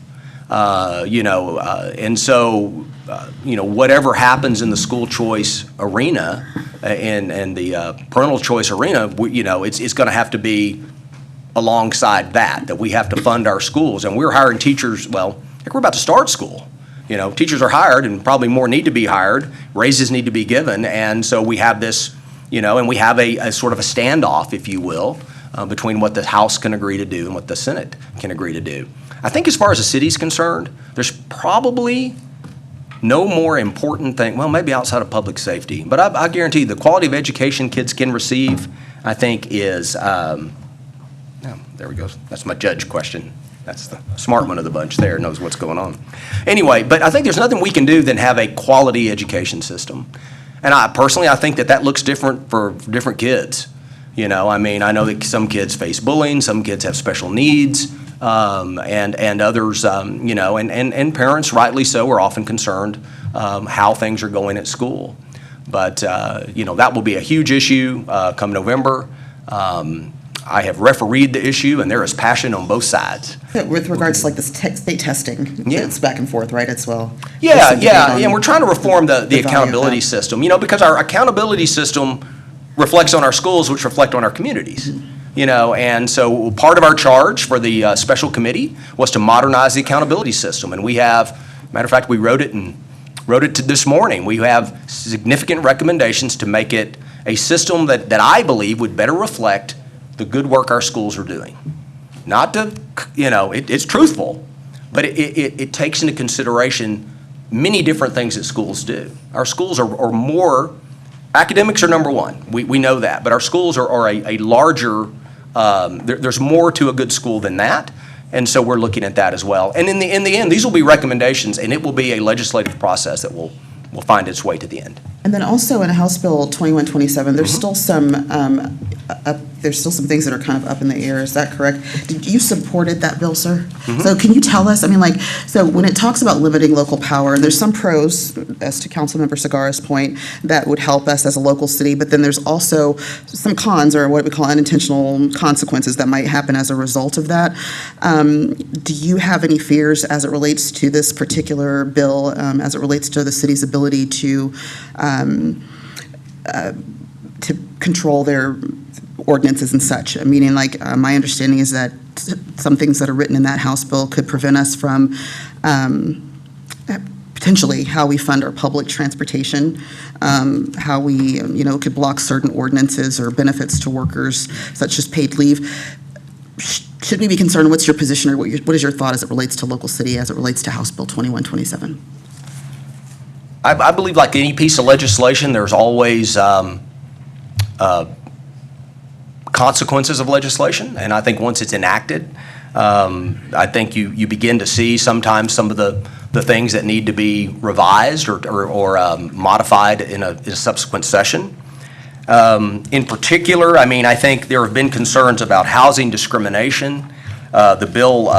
And so, whatever happens in the school choice arena and the parental choice arena, it's going to have to be alongside that we have to fund our schools. And we're hiring teachers, well, heck, we're about to start school. Teachers are hired, and probably more need to be hired. Raises need to be given. And so we have this, and we have a sort of a standoff, if you will, between what the House can agree to do and what the Senate can agree to do. I think as far as the city's concerned, there's probably no more important thing, well, maybe outside of public safety, but I guarantee the quality of education kids can receive, I think is, there we go. That's my judge question. That's the smart one of the bunch there, knows what's going on. Anyway, but I think there's nothing we can do than have a quality education system. And I think that looks different for different kids. You know, I mean, I know that some kids face bullying, some kids have special needs, and others, you know, and parents, rightly so, are often concerned how things are going at school. But, you know, that will be a huge issue come November. I have refereed the issue, and there is passion on both sides. With regards to like this state testing, Yeah. it's back and forth, right, as well? Yeah, There's some debate yeah, on and we're trying to reform the value of accountability that. system, you know, because our accountability system reflects on our schools, which reflect on our communities. You know, and so part of our charge for the special committee was to modernize the accountability system. And we have, matter of fact, we wrote it this morning. We have significant recommendations to make it a system that I believe would better reflect the good work our schools are doing. Not to, you know, it's truthful, but it takes into consideration many different things that schools do. Our schools are more, academics are number one, we know that, but our schools are a larger, there's more to a good school than that, and so we're looking at that as well. And in the end, these will be recommendations, and it will be a legislative process that will find its way to the end. And then also in House Bill 2127, there's still some, there's still some things that are kind of up in the air. Is that correct? Did you supported that bill, sir? So can you tell us, I mean, like, so when it talks about limiting local power, there's some pros, as to Councilmember Segarra's point, that would help us as a local city, but then there's also some cons, or what we call unintentional consequences that might happen as a result of that. Do you have any fears as it relates to this particular bill, as it relates to the city's ability to control their ordinances and such? Meaning, like, my understanding is that some things that are written in that House bill could prevent us from potentially how we fund our public transportation, how we, you know, could block certain ordinances or benefits to workers, such as paid leave. Should we be concerned? What's your position, or what is your thought as it relates to local city, as it relates to House Bill 2127? I believe, like any piece of legislation, there's always consequences of legislation, and I think once it's enacted, I think you begin to see sometimes some of the things that need to be revised or modified in a subsequent session. In particular, I mean, I think there have been concerns about housing discrimination. The bill,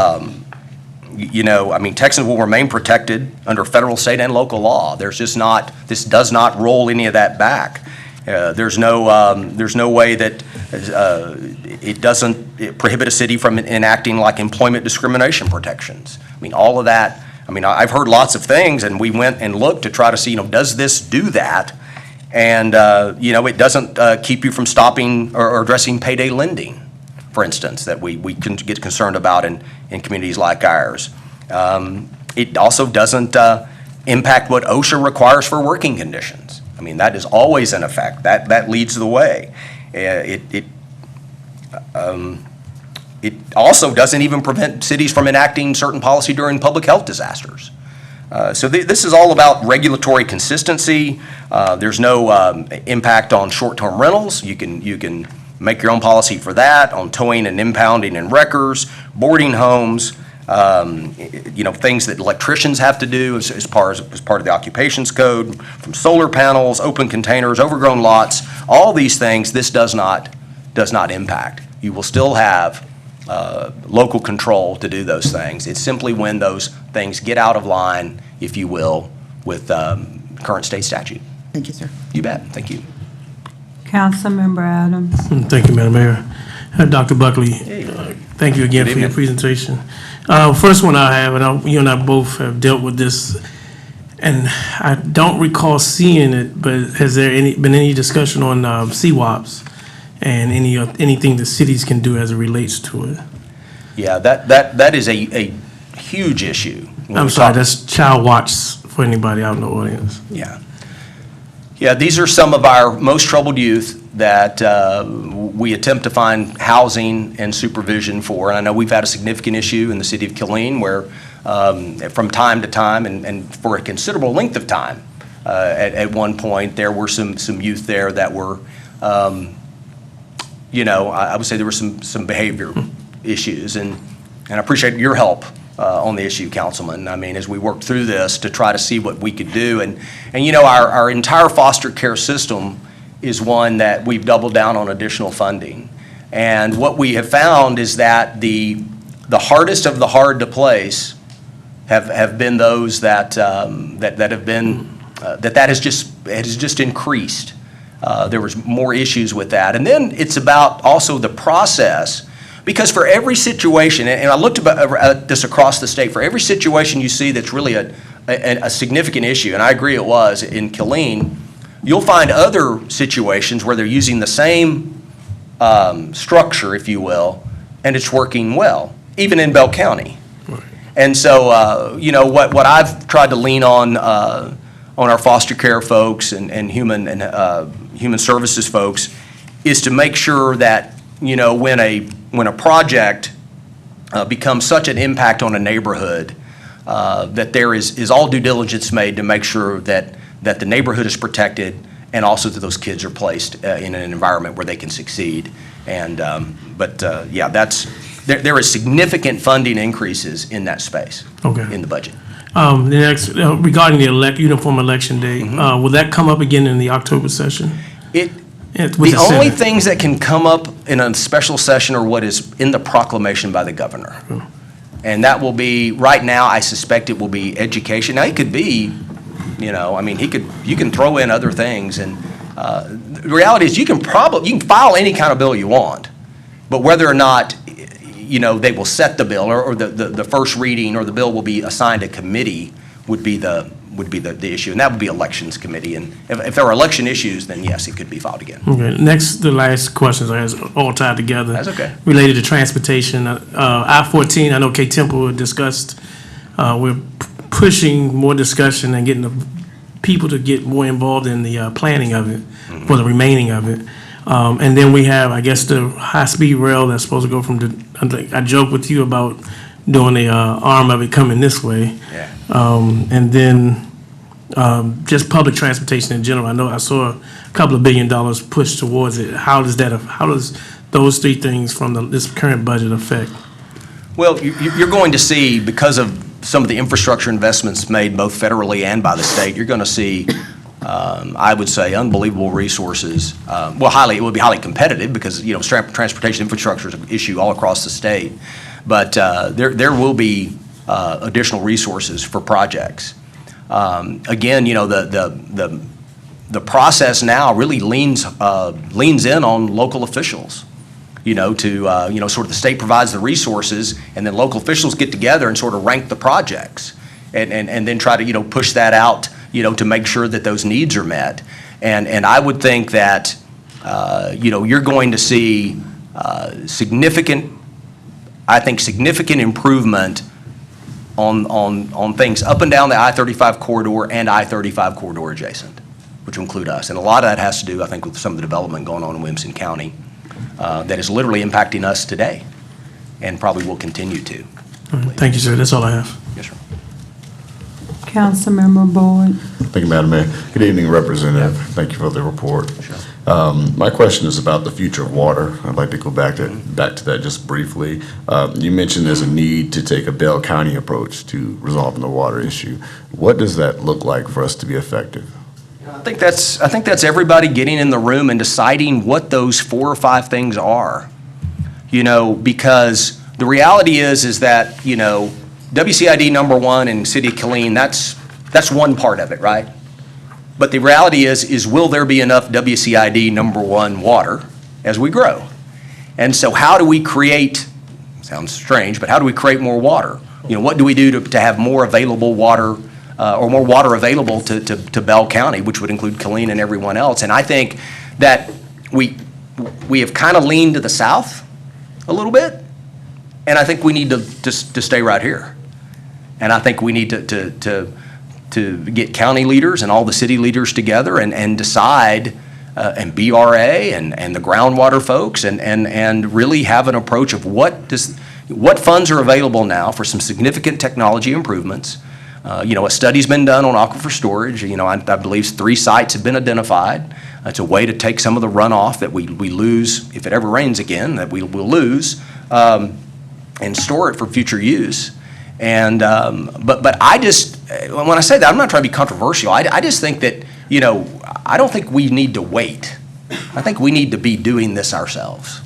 you know, I mean, Texans will remain protected under federal, state, and local law. There's just not, this does not roll any of that back. There's no way that it doesn't prohibit a city from enacting like employment discrimination protections. I mean, all of that, I mean, I've heard lots of things, and we went and looked to try to see, you know, does this do that? And, you know, it doesn't keep you from stopping or addressing payday lending, for instance, that we can get concerned about in communities like ours. It also doesn't impact what OSHA requires for working conditions. I mean, that is always in effect. That leads the way. It also doesn't even prevent cities from enacting certain policy during public health disasters. So this is all about regulatory consistency. There's no impact on short-term rentals. You can make your own policy for that, on towing and impounding and wreckers, boarding homes, you know, things that electricians have to do as part of the occupations code, from solar panels, open containers, overgrown lots, all these things, this does not impact. You will still have local control to do those things. It's simply when those things get out of line, if you will, with current state statute. Thank you, sir. You bet. Thank you. Councilmember Adams. Thank you, Madam Mayor. Dr. Buckley, thank you again Good for your evening. presentation. First one I have, and you and I both have dealt with this, and I don't recall seeing it, but has there been any discussion on CWAPs and anything the cities can do as it relates to it? Yeah, that is a huge issue. When I'm we sorry, talk- that's Child Watch for anybody out in the audience. Yeah. Yeah, these are some of our most troubled youth that we attempt to find housing and supervision for. And I know we've had a significant issue in the city of Killeen where from time to time and for a considerable length of time, at one point, there were some youth there that were, you know, I would say there were some behavior issues. And I appreciate your help on the issue, Councilman. I mean, as we worked through this to try to see what we could do. And you know, our entire foster care system is one that we've doubled down on additional funding. And what we have found is that the hardest of the hard to place have been those that have been that has just increased. There was more issues with that, and then it's about also the process, because for every situation, and I looked at this across the state, for every situation you see that's really a significant issue, and I agree it was in Killeen, you'll find other situations where they're using the same structure, if you will, and it's working well, even in Bell County. And so, what I've tried to lean on our foster care folks and human services folks is to make sure that, when a project becomes such an impact on a neighborhood, that there is all due diligence made to make sure that the neighborhood is protected, and also that those kids are placed in an environment where they can succeed. And there is significant funding increases in that space. Okay. In the budget. The next, regarding the uniform election day, will that come up again in the October session? The only things that can come up in a special session are what is in the proclamation by the governor. And that will be, right now, I suspect it will be education. Now, it could be, you can throw in other things. And the reality is you can file any kind of bill you want, but whether or not, they will set the bill, or the first reading, or the bill will be assigned a committee would be the issue, and that would be elections committee. And if there are election issues, then yes, it could be filed again. Okay, the last questions are all tied together. That's okay. Related to transportation, I-14, I know Kate Temple discussed, we're pushing more discussion and getting the people to get more involved in the planning of it, for the remaining of it. And then we have, I guess, the high-speed rail that's supposed to go from I joked with you about doing the arm of it coming this way. Yeah. And then just public transportation in general. I know I saw a couple of $1 billion pushed towards it. How does those three things from this current budget affect? Well, you're going to see, because of some of the infrastructure investments made both federally and by the state, you're going to see, I would say, unbelievable resources. It would be highly competitive because, transportation infrastructure is an issue all across the state. But there will be additional resources for projects. Again, the process now really leans in on local officials. Sort of the state provides the resources, and then local officials get together and sort of rank the projects, and then try to push that out, to make sure that those needs are met. And I would think that you're going to see significant improvement on things up and down the I-35 corridor and I-35 corridor adjacent, which will include us. And a lot of that has to do, I think, with some of the development going on in Williamson County that is literally impacting us today and probably will continue to. Thank you, sir. That's all I have. Yes, sir. Councilmember Boyd. Thank you, Madam Mayor. Good evening, Representative. Thank you for the report. Sure. My question is about the future of water. I'd like to go back to that just briefly. You mentioned there's a need to take a Bell County approach to resolving the water issue. What does that look like for us to be effective? I think that's everybody getting in the room and deciding what those 4 or 5 things are. Because the reality is that, WCID number 1 in City of Killeen, that's one part of it, right? But the reality is will there be enough WCID number 1 water as we grow? And so how do we create, sounds strange, but how do we create more water? What do we do to have more available water, or more water available to Bell County, which would include Killeen and everyone else? And I think that we have kind of leaned to the south a little bit, and I think we need to stay right here. And I think we need to get county leaders and all the city leaders together and decide, and BRA and the groundwater folks, and really have an approach of what funds are available now for some significant technology improvements. A study's been done on aquifer storage. I believe 3 sites have been identified. It's a way to take some of the runoff that we lose if it ever rains again, that we'll lose, and store it for future use. And but I just, when I say that, I'm not trying to be controversial. I just think that I don't think we need to wait I think we need to be doing this ourselves.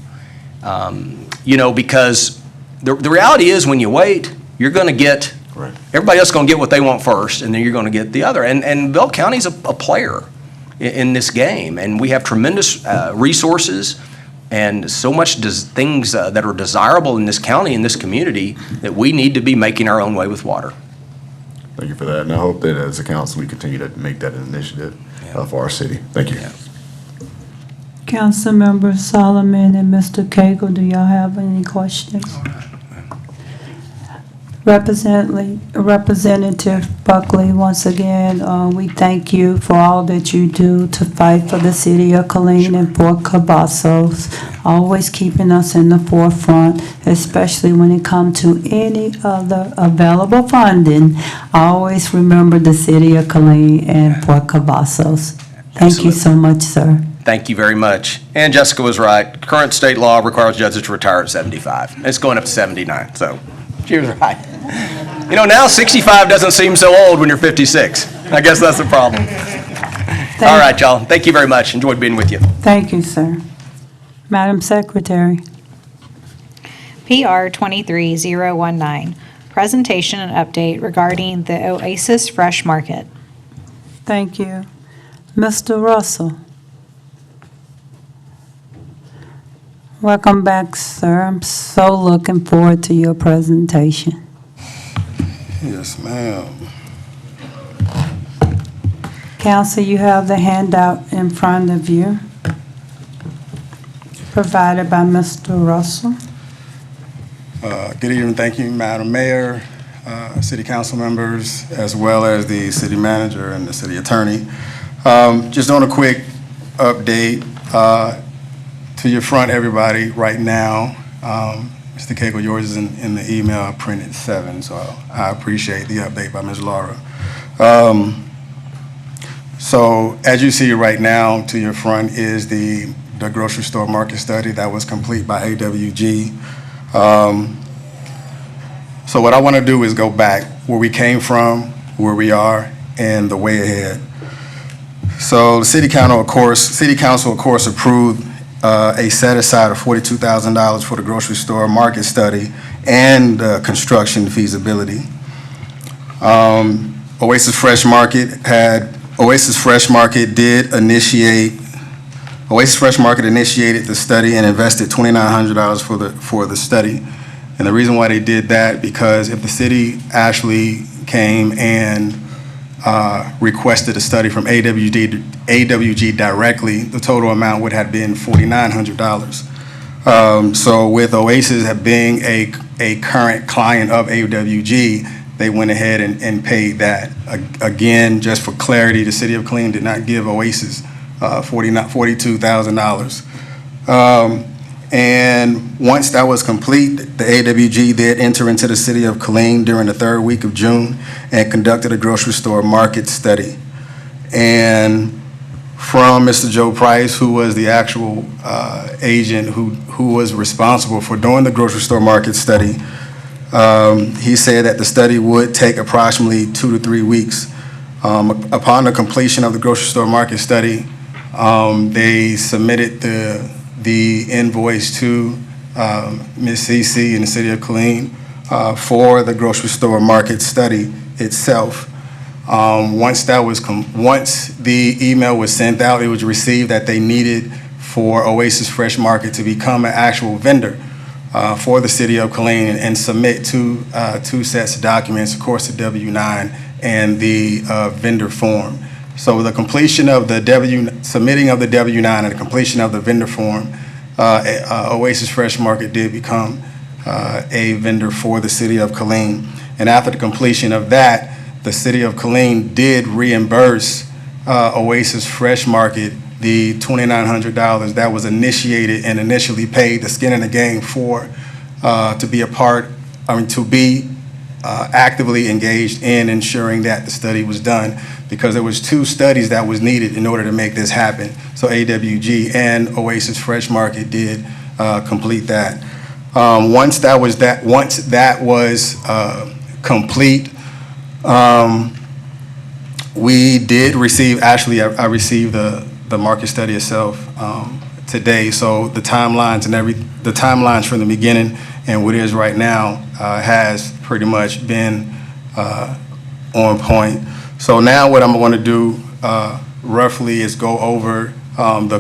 Because the reality is when you wait, you're going to get, everybody else is going to get what they want first, and then you're going to get the other. And Bell County's a player in this game, and we have tremendous resources and so much things that are desirable in this county, in this community, that we need to be making our own way with water. Thank you for that, and I hope that as a council, we continue to make that an initiative for our city. Thank you. Yeah. Councilmember Solomon and Mr. Cagle, do y'all have any questions? Representative Buckley, once again, we thank you for all that you do to fight for the city of Killeen and Port Cavazos, always keeping us in the forefront, especially when it comes to any other available funding. Always remember the city of Killeen and Port Cavazos. Thank you so much, sir. Thank you very much. And Jessica was right. Current state law requires judges to retire at 75. It's going up to 79, so she was right. Now 65 doesn't seem so old when you're 56. I guess that's the problem. All right, y'all. Thank you very much. Enjoyed being with you. Thank you, sir. Madam Secretary. PR 23019, presentation and update regarding the Oasis Fresh Market. Thank you. Mr. Russell. Welcome back, sir. I'm so looking forward to your presentation. Yes, ma'am. Council, you have the handout in front of you, provided by Mr. Russell. Good evening. Thank you, Madam Mayor, City Council members, as well as the City Manager and the City Attorney. Just on a quick update to your front, everybody, right now. Mr. Cagle, yours is in the email. I printed 7, so I appreciate the update by Ms. Laura. So as you see right now, to your front is the grocery store market study that was complete by AWG. So what I want to do is go back where we came from, where we are, and the way ahead. So the City Council, of course, approved a set aside of $42,000 for the grocery store market study and construction feasibility. Oasis Fresh Market initiated the study and invested $2,900 for the study. And the reason why they did that, because if the city actually came and requested a study from AWG directly, the total amount would have been $4,900. So with Oasis being a current client of AWG, they went ahead and paid that. Again, just for clarity, the City of Killeen did not give Oasis $42,000. And once that was complete, the AWG did enter into the City of Killeen during the 3rd week of June and conducted a grocery store market study. And from Mr. Joe Price, who was the actual agent who was responsible for doing the grocery store market study, he said that the study would take approximately 2 to 3 weeks. Upon the completion of the grocery store market study, they submitted the invoice to Ms. CC in the City of Killeen for the grocery store market study itself. Once the email was sent out, it was received that they needed for Oasis Fresh Market to become an actual vendor for the City of Killeen and submit two sets of documents, of course, the W-9 and the vendor form. So the completion of the submitting of the W-9 and the completion of the vendor form, Oasis Fresh Market did become a vendor for the City of Killeen. And after the completion of that, the City of Killeen did reimburse Oasis Fresh Market the $2,900 that was initiated and initially paid the skin in the game for to be actively engaged in ensuring that the study was done, because there was 2 studies that was needed in order to make this happen. So AWG and Oasis Fresh Market did complete that. Once that was complete, we did receive, actually I received the market study itself today. So the timelines the timelines from the beginning and what it is right now has pretty much been on point. So now what I'm going to do roughly is go over the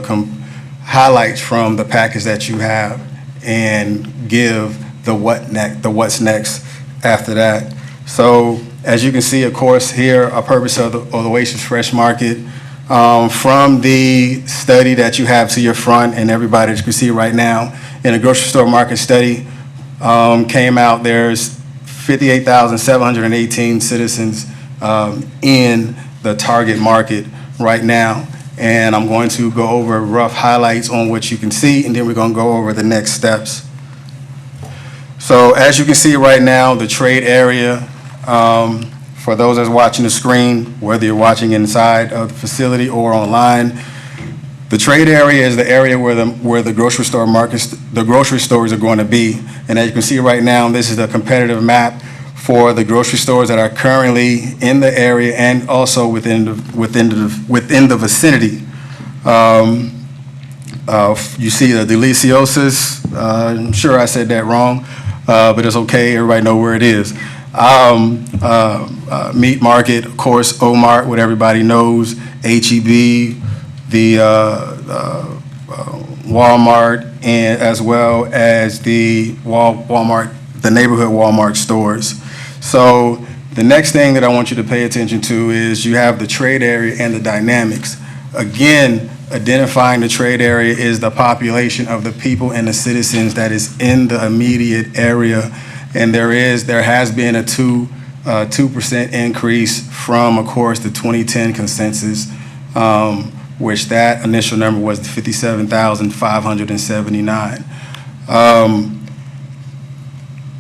highlights from the package that you have and give the what's next after that. So as you can see, of course, here, a purpose of the Oasis Fresh Market. From the study that you have to your front and everybody that you can see right now, in a grocery store market study came out, there's 58,718 citizens in the target market right now. And I'm going to go over rough highlights on what you can see, and then we're going to go over the next steps. So as you can see right now, the trade area, for those that's watching the screen, whether you're watching inside of the facility or online, the trade area is the area where the grocery store markets, the grocery stores are going to be. And as you can see right now, this is a competitive map for the grocery stores that are currently in the area and also within the vicinity. You see the Deliciosos. I'm sure I said that wrong, but it's okay. Everybody know where it is. Meat Market, of course, O-Mart, what everybody knows, HEB, the Walmart, and as well as the Walmart, the neighborhood Walmart stores. So the next thing that I want you to pay attention to is you have the trade area and the dynamics. Again, identifying the trade area is the population of the people and the citizens that is in the immediate area. And there has been a 2% increase from, of course, the 2010 consensus, which that initial number was 57,579.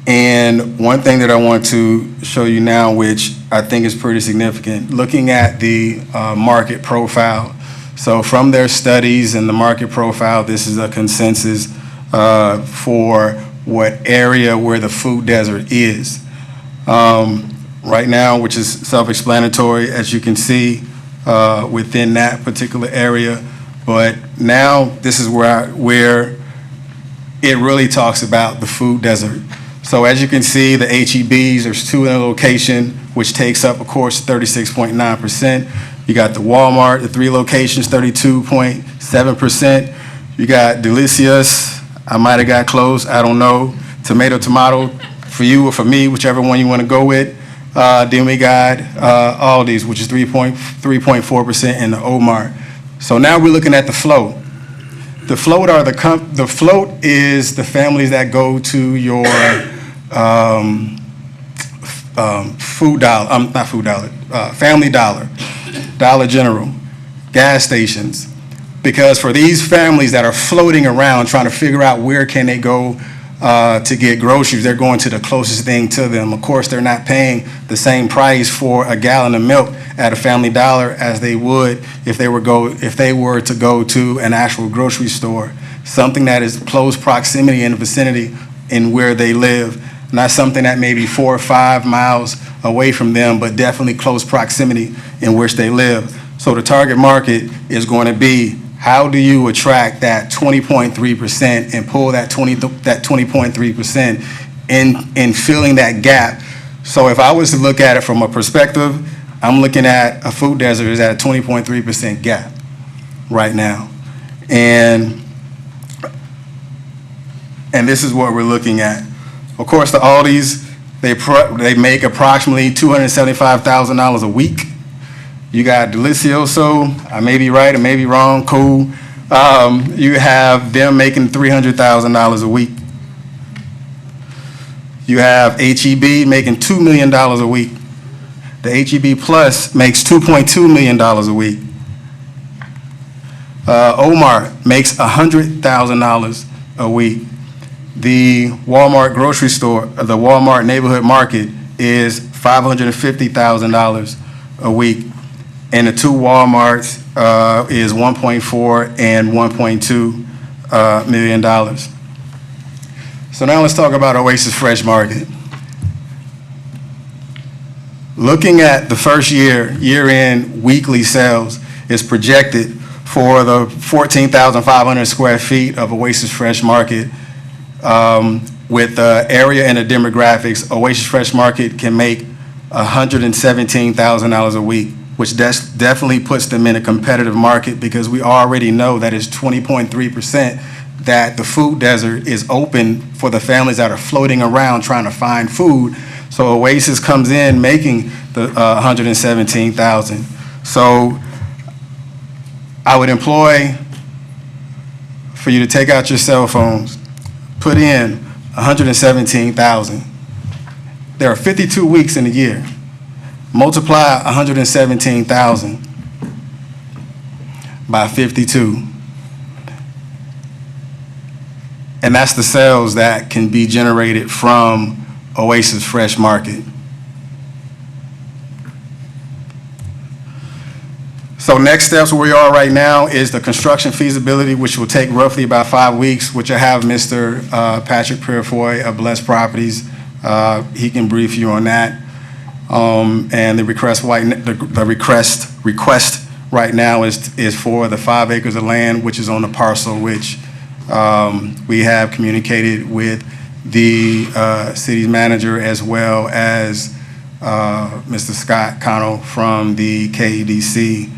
And one thing that I want to show you now, which I think is pretty significant, looking at the market profile. So from their studies and the market profile, this is a consensus for what area where the food desert is. Right now, which is self-explanatory, as you can see, within that particular area. But now this is where it really talks about the food desert. So as you can see, the HEBs, there's 2 in a location, which takes up, of course, 36.9%. You got the Walmart, the 3 locations, 32.7%. You got Delicious, I might have got close, I don't know. Tomato, for you or for me, whichever one you want to go with. Then we got Aldi's, which is 3.4% in the O-Mart. So now we're looking at the float. The float is the families that go to your Family Dollar, Dollar General, gas stations. Because for these families that are floating around trying to figure out where can they go to get groceries, they're going to the closest thing to them. Of course, they're not paying the same price for a gallon of milk at a Family Dollar as they would if they were to go to an actual grocery store, something that is close proximity in the vicinity in where they live, not something that may be 4 or 5 miles away from them, but definitely close proximity in which they live. So the target market is going to be, how do you attract that 20.3% and pull that 20.3% in filling that gap? So if I was to look at it from a perspective, I'm looking at a food desert is at a 20.3% gap right now. And this is what we're looking at. Of course, the Aldi's, they make approximately $275,000 a week. You got Delicioso, I may be right, I may be wrong, cool. You have them making $300,000 a week. You have HEB making $2 million a week. The HEB Plus makes $2.2 million a week. O-Mart makes $100,000 a week. The Walmart grocery store, the Walmart neighborhood market is $550,000 a week. And the 2 Walmarts is $1.4 and $1.2 million. So now let's talk about Oasis Fresh Market. Looking at the first year-end weekly sales is projected for the 14,500 square feet of Oasis Fresh Market. With the area and the demographics, Oasis Fresh Market can make $117,000 a week, which definitely puts them in a competitive market, because we already know that it's 20.3% that the food desert is open for the families that are floating around trying to find food. So Oasis comes in making the $117,000. So I would employ for you to take out your cell phones, put in $117,000. There are 52 weeks in a year. Multiply $117,000 by 52. And that's the sales that can be generated from Oasis Fresh Market. So next steps where we are right now is the construction feasibility, which will take roughly about 5 weeks, which I have Mr. Patrick Purifoy of Blessed Properties. He can brief you on that. And the request right now is for the 5 acres of land, which is on the parcel, which we have communicated with the city's manager, as well as Mr. Scott Connell from the KEDC.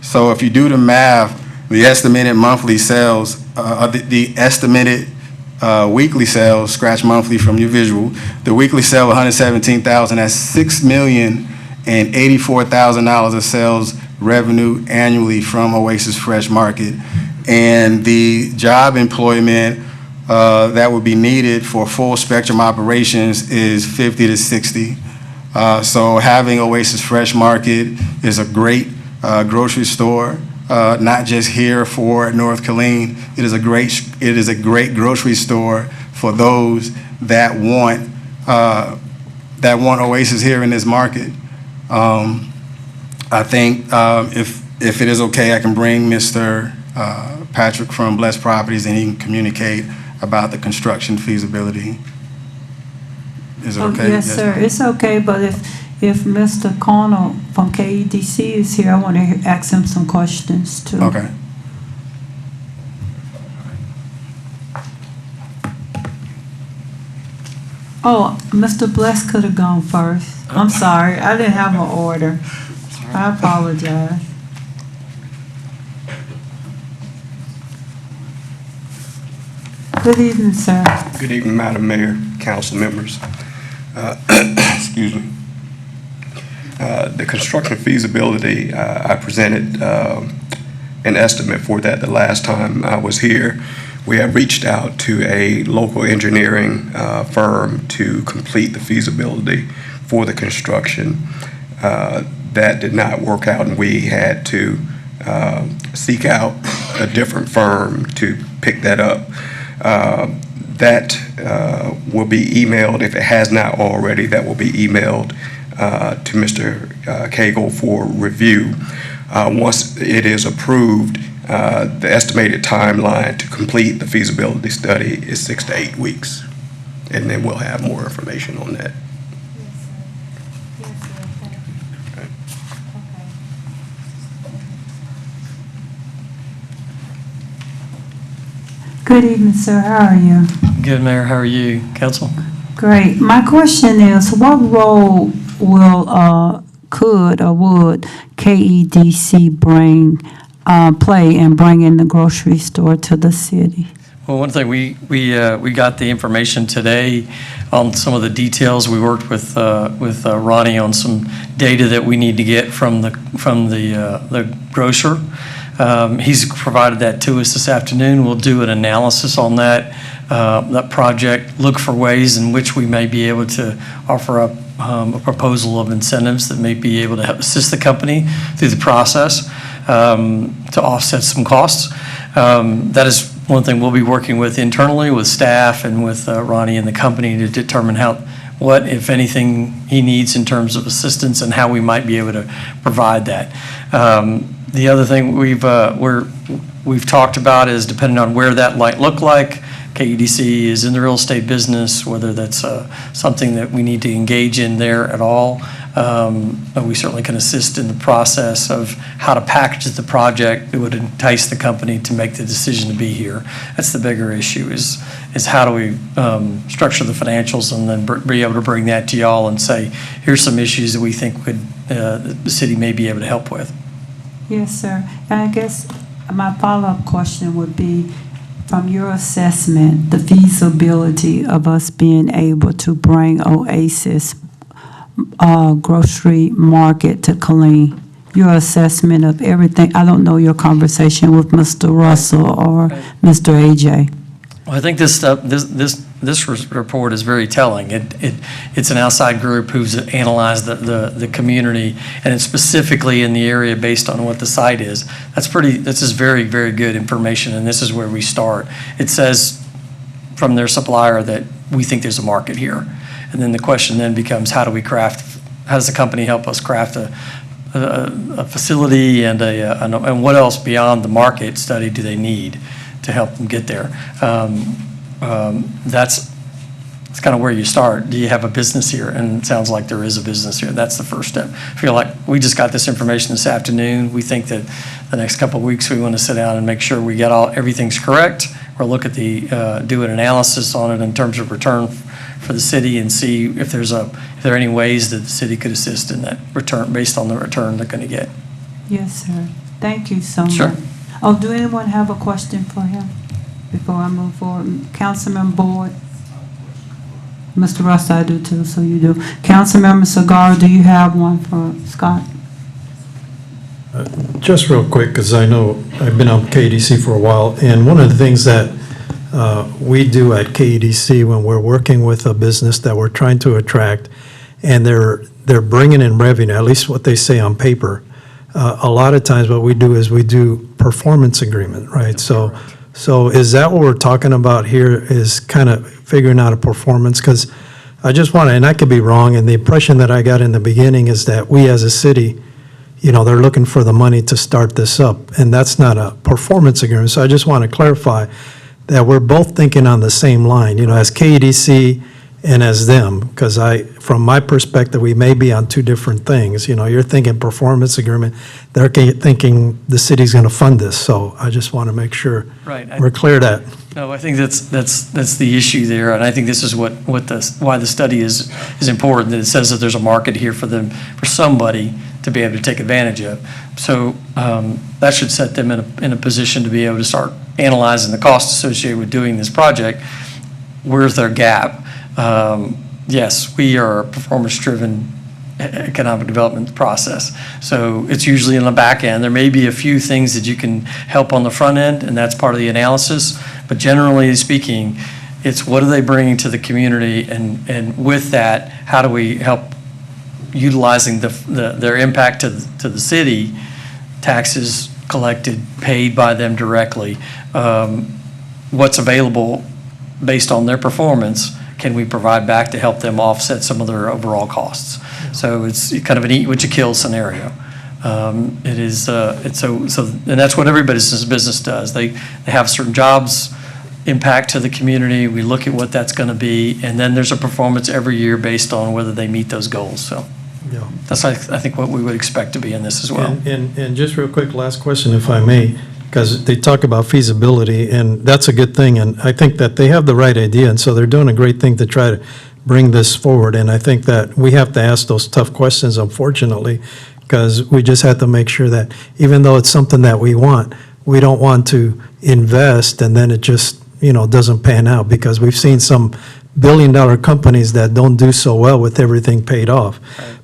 So if you do the math, the estimated monthly sales, the estimated weekly sales, scratch monthly from your visual, the weekly sale of $117,000, that's $6,084,000 of sales revenue annually from Oasis Fresh Market. And the job employment that would be needed for full spectrum operations is 50 to 60. So having Oasis Fresh Market is a great grocery store, not just here for North Killeen. It is a great grocery store for those that want Oasis here in this market. I think if it is okay, I can bring Mr. Patrick from Blessed Properties, and he can communicate about the construction feasibility. Is it okay? Yes, sir. It's okay, but if Mr. Connell from KEDC is here, I want to ask him some questions too. Okay. Oh, Mr. Bless could have gone first. I'm sorry, I didn't have an order. I apologize. Good evening, sir. Good evening, Madam Mayor, council members. Excuse me. The construction feasibility, I presented an estimate for that the last time I was here. We have reached out to a local engineering firm to complete the feasibility for the construction. That did not work out, and we had to seek out a different firm to pick that up. That will be emailed, if it has not already, that will be emailed to Mr. Cagle for review. Once it is approved, the estimated timeline to complete the feasibility study is 6 to 8 weeks, and then we'll have more information on that. Good evening, sir. How are you? Good, Mayor. How are you, Council? Great. My question is, what role could or would KEDC play in bringing the grocery store to the city? Well, one thing, we got the information today on some of the details. We worked with Ronnie on some data that we need to get from the grocer. He's provided that to us this afternoon. We'll do an analysis on that project, look for ways in which we may be able to offer up a proposal of incentives that may be able to help assist the company through the process to offset some costs. That is one thing we'll be working with internally with staff and with Ronnie and the company to determine what, if anything, he needs in terms of assistance and how we might be able to provide that. The other thing we've talked about is, depending on where that might look like, KEDC is in the real estate business, whether that's something that we need to engage in there at all. We certainly can assist in the process of how to package the project that would entice the company to make the decision to be here. That's the bigger issue is how do we structure the financials and then be able to bring that to y'all and say, here's some issues that we think the city may be able to help with. Yes, sir. And I guess my follow-up question would be, from your assessment, the feasibility of us being able to bring Oasis grocery market to Killeen, your assessment of everything. I don't know your conversation with Mr. Russell or Mr. AJ. Well, I think this report is very telling. It's an outside group who's analyzed the community, and it's specifically in the area based on what the site is. This is very, very good information, and this is where we start. It says from their supplier that we think there's a market here. And then the question then becomes, how does the company help us craft a facility and what else beyond the market study do they need to help them get there? That's kind of where you start. Do you have a business here? And it sounds like there is a business here. That's the first step. I feel like we just got this information this afternoon. We think that the next couple of weeks we want to sit down and make sure we get everything's correct, or look at do an analysis on it in terms of return for the city and see if there are any ways that the city could assist in that return based on the return they're going to get. Yes, sir. Thank you so much. Sure. Oh, do anyone have a question for him before I move forward? Councilman Boyd? Mr. Russ, I do too, so you do. Councilmember Cigar, do you have one for Scott? Just real quick, because I know I've been on KDC for a while, and one of the things that we do at KEDC when we're working with a business that we're trying to attract, and they're bringing in revenue, at least what they say on paper. A lot of times what we do is we do performance agreement, right? So is that what we're talking about here, is kind of figuring out a performance? Because I just want to, and I could be wrong, and the impression that I got in the beginning is that we as a city, they're looking for the money to start this up, and that's not a performance agreement. So I just want to clarify that we're both thinking on the same line, as KEDC and as them, because from my perspective, we may be on two different things. You're thinking performance agreement, they're thinking the city's going to fund this. So I just want to make sure we're clear that. No, I think that's the issue there, and I think this is why the study is important. That it says that there's a market here for somebody to be able to take advantage of. So that should set them in a position to be able to start analyzing the costs associated with doing this project. Where's their gap? Yes, we are a performance-driven economic development process. So it's usually in the back end. There may be a few things that you can help on the front end, and that's part of the analysis. But generally speaking, it's what are they bringing to the community, and with that, how do we help utilizing their impact to the city, taxes collected, paid by them directly, what's available based on their performance, can we provide back to help them offset some of their overall costs? So it's kind of an eat what you kill scenario. And that's what everybody's business does. They have certain jobs, impact to the community. We look at what that's going to be, and then there's a performance every year based on whether they meet those goals. So Yeah. that's, I think, what we would expect to be in this as well. And just real quick, last question, if I may, because they talk about feasibility, and that's a good thing, and I think that they have the right idea, and so they're doing a great thing to try to bring this forward, and I think that we have to ask those tough questions, unfortunately, because we just have to make sure that even though it's something that we don't want to invest, and then it just, doesn't pan out, because we've seen some billion-dollar companies that don't do so well with everything paid off.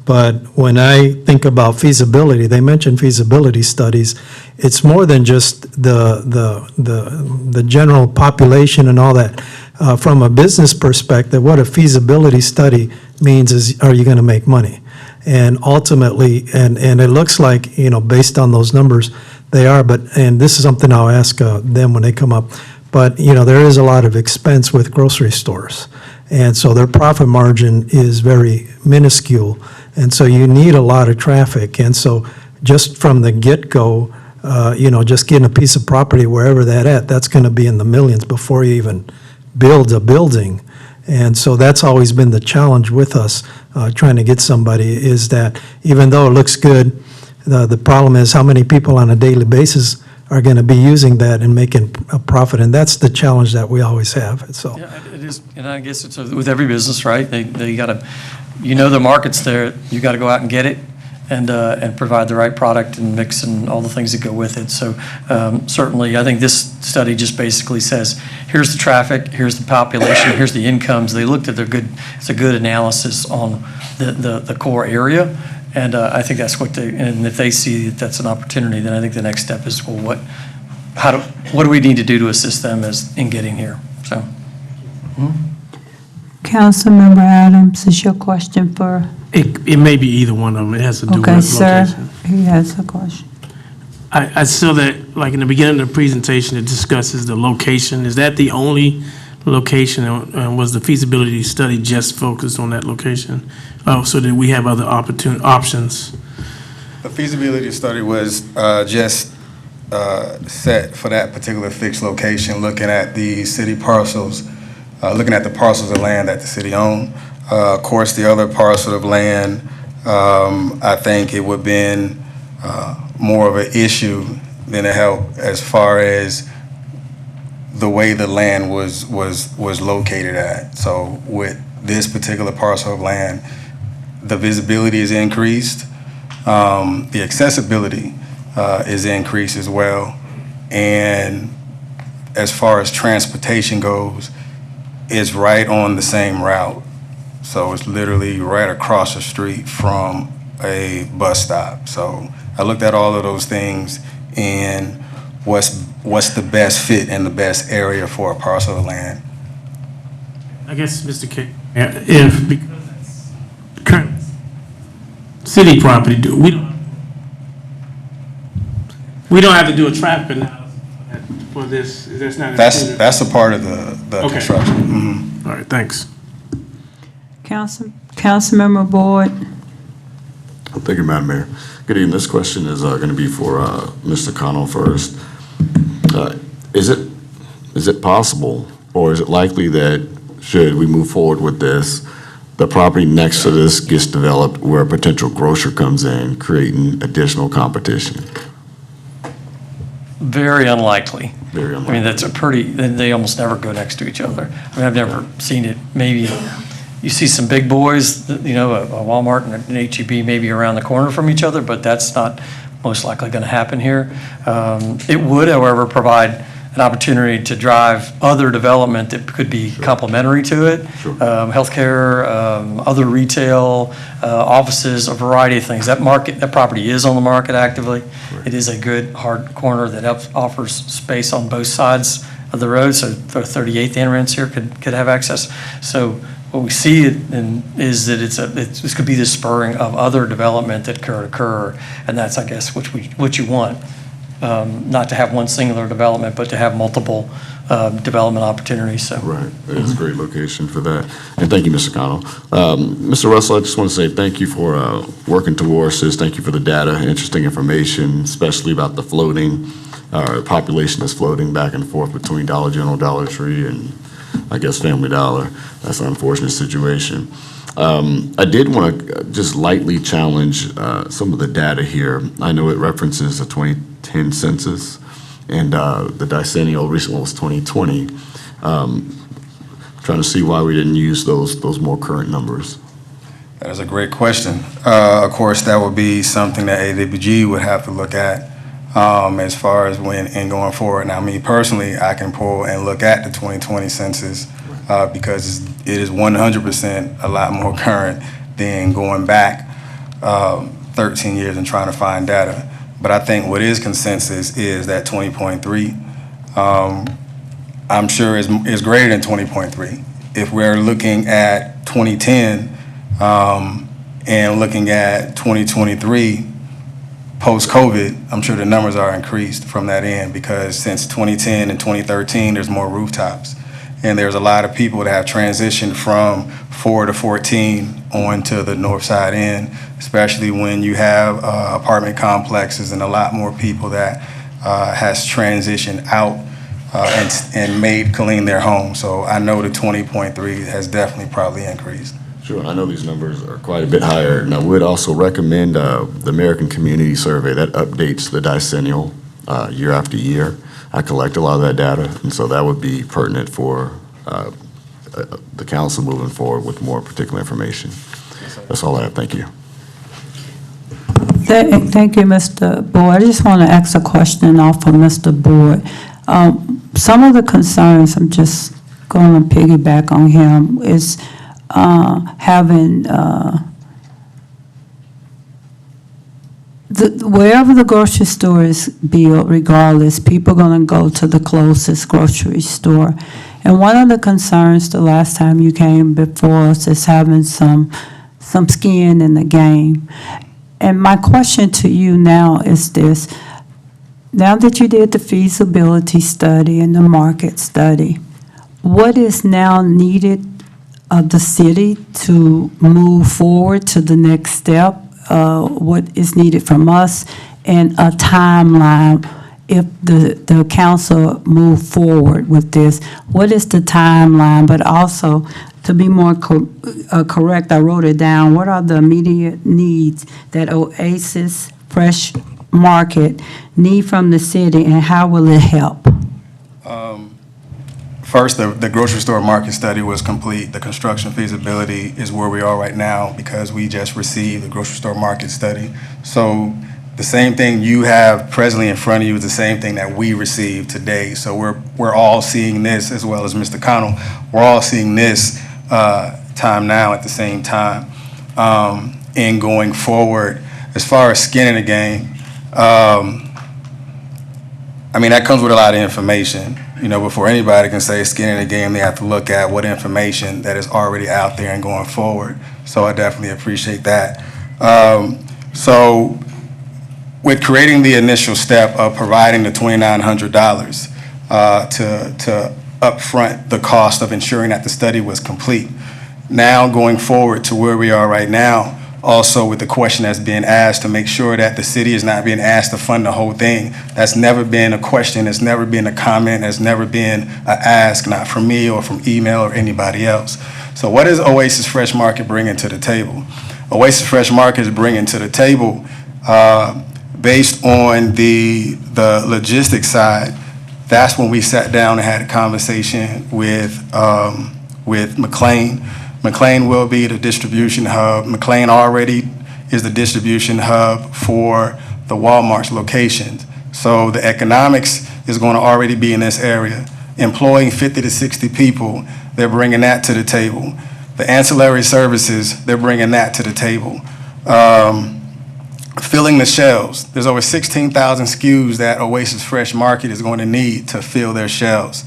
But when I think about feasibility, they mentioned feasibility studies. It's more than just the general population and all that. From a business perspective, what a feasibility study means is, are you going to make money? And ultimately, and it looks like, based on those numbers, they are. And this is something I'll ask them when they come up. But, there is a lot of expense with grocery stores. And so their profit margin is very minuscule. And so you need a lot of traffic. And so just from the get-go, just getting a piece of property wherever that's going to be in the millions before you even build a building. And so that's always been the challenge with us, trying to get somebody, is that even though it looks good, the problem is how many people on a daily basis are going to be using that and making a profit. And that's the challenge that we always have, so. Yeah, it is, and I guess it's with every business, right? They got to, the market's there, you got to go out and get it and provide the right product and mix and all the things that go with it. So certainly, I think this study just basically says, here's the traffic, here's the population, here's the incomes. They looked at it's a good analysis on the core area. And I think that's and if they see that that's an opportunity, then I think the next step is, well, what do we need to do to assist them in getting here? So. Councilmember Adams, is your question for? It may be either one of them. It has to do with Okay, location. sir, he has a question. I saw that, like in the beginning of the presentation, it discusses the location. Is that the only location, and was the feasibility study just focused on that location? Oh, so that we have other options? The feasibility study was just set for that particular fixed location, looking at the city parcels, looking at the parcels of land that the city owned. Of course, the other parcel of land, I think it would have been more of an issue than a help as far as the way the land was located at. So with this particular parcel of land, the visibility is increased, the accessibility is increased as well, and as far as transportation goes, it's right on the same route. So it's literally right across the street from a bus stop. So I looked at all of those things and what's the best fit and the best area for a parcel of land. I guess, Mr. K, if, because that's current city property, we don't have to do a traffic analysis for this, that's not included? That's a part of the Okay. construction. Mhm. All right, thanks. Councilmember Boyd. Thank you, Madam Mayor. Good evening. This question is going to be for Mr. Connell first. Is it possible, or is it likely that should we move forward with this, the property next to this gets developed where a potential grocer comes in, creating additional competition? Very unlikely. Very I unlikely. mean, they almost never go next to each other. I mean, I've never seen it. Maybe you see some big boys, a Walmart and an H-E-B maybe around the corner from each other, but that's not most likely going to happen here. It would, however, provide an opportunity to drive other development that could be complementary to it. Sure. Healthcare, other retail, offices, a variety of things. That property is on the market actively. Right. It is a good hard corner that offers space on both sides of the road, so the 38th entrance here could have access. So what we see is that this could be the spurring of other development that could occur, and that's, I guess, what you want. Not to have one singular development, but to have multiple development opportunities. So. Right. It's a great location for that. And thank you, Mr. Connell. Mr. Russell, I just want to say thank you for working towards this. Thank you for the data, interesting information, especially about the floating, population that's floating back and forth between Dollar General, Dollar Tree, and I guess Family Dollar. That's an unfortunate situation. I did want to just lightly challenge some of the data here. I know it references the 2010 census, and the decennial recent one was 2020. Trying to see why we didn't use those more current numbers. That is a great question. Of course, that would be something that AWG would have to look at as far as going forward. Now, me personally, I can pull and look at the 2020 census because it is 100% a lot more current than going back 13 years and trying to find data. But I think what is consensus is that 20.3, I'm sure is greater than 20.3. If we're looking at 2010 and looking at 2023, post-COVID, I'm sure the numbers are increased from that end because since 2010 and 2013, there's more rooftops. And there's a lot of people that have transitioned from 4 to 14 onto the north side end, especially when you have apartment complexes and a lot more people that has transitioned out and made Killeen their home. So I know the 20.3 has definitely probably increased. Sure, I know these numbers are quite a bit higher, and I would also recommend the American Community Survey that updates the decennial year after year. I collect a lot of that data, and so that would be pertinent for the council moving forward with more particular information. That's all I have. Thank you. Thank you, Mr. Board. I just want to ask a question off of Mr. Board. Some of the concerns, I'm just going to piggyback on him, is having wherever the grocery store is built, regardless, people are going to go to the closest grocery store. And one of the concerns the last time you came before us is having some skin in the game. And my question to you now is this: now that you did the feasibility study and the market study, what is now needed of the city to move forward to the next step? What is needed from us, and a timeline if the council move forward with this? What is the timeline? But also, to be more correct, I wrote it down. What are the immediate needs that Oasis Fresh Market need from the city, and how will it help? First, the grocery store market study was complete. The construction feasibility is where we are right now because we just received the grocery store market study. So the same thing you have presently in front of you is the same thing that we received today. So we're all seeing this, as well as Mr. Connell. We're all seeing this time now at the same time. And going forward, as far as skin in the game, I mean, that comes with a lot of information. You know, before anybody can say skin in the game, they have to look at what information that is already out there and going forward. So I definitely appreciate that. So with creating the initial step of providing the $2,900 to upfront the cost of ensuring that the study was complete, now going forward to where we are right now, also with the question that's being asked to make sure that the city is not being asked to fund the whole thing. That's never been a question, it's never been a comment, it's never been an ask, not from me or from email or anybody else. So what is Oasis Fresh Market bringing to the table? Oasis Fresh Market is bringing to the table, based on the logistics side, that's when we sat down and had a conversation with McLean. McLean will be the distribution hub. McLean already is the distribution hub for the Walmart's locations. So the economics is going to already be in this area. Employing 50 to 60 people, they're bringing that to the table. The ancillary services, they're bringing that to the table. Filling the shelves. There's over 16,000 SKUs that Oasis Fresh Market is going to need to fill their shelves.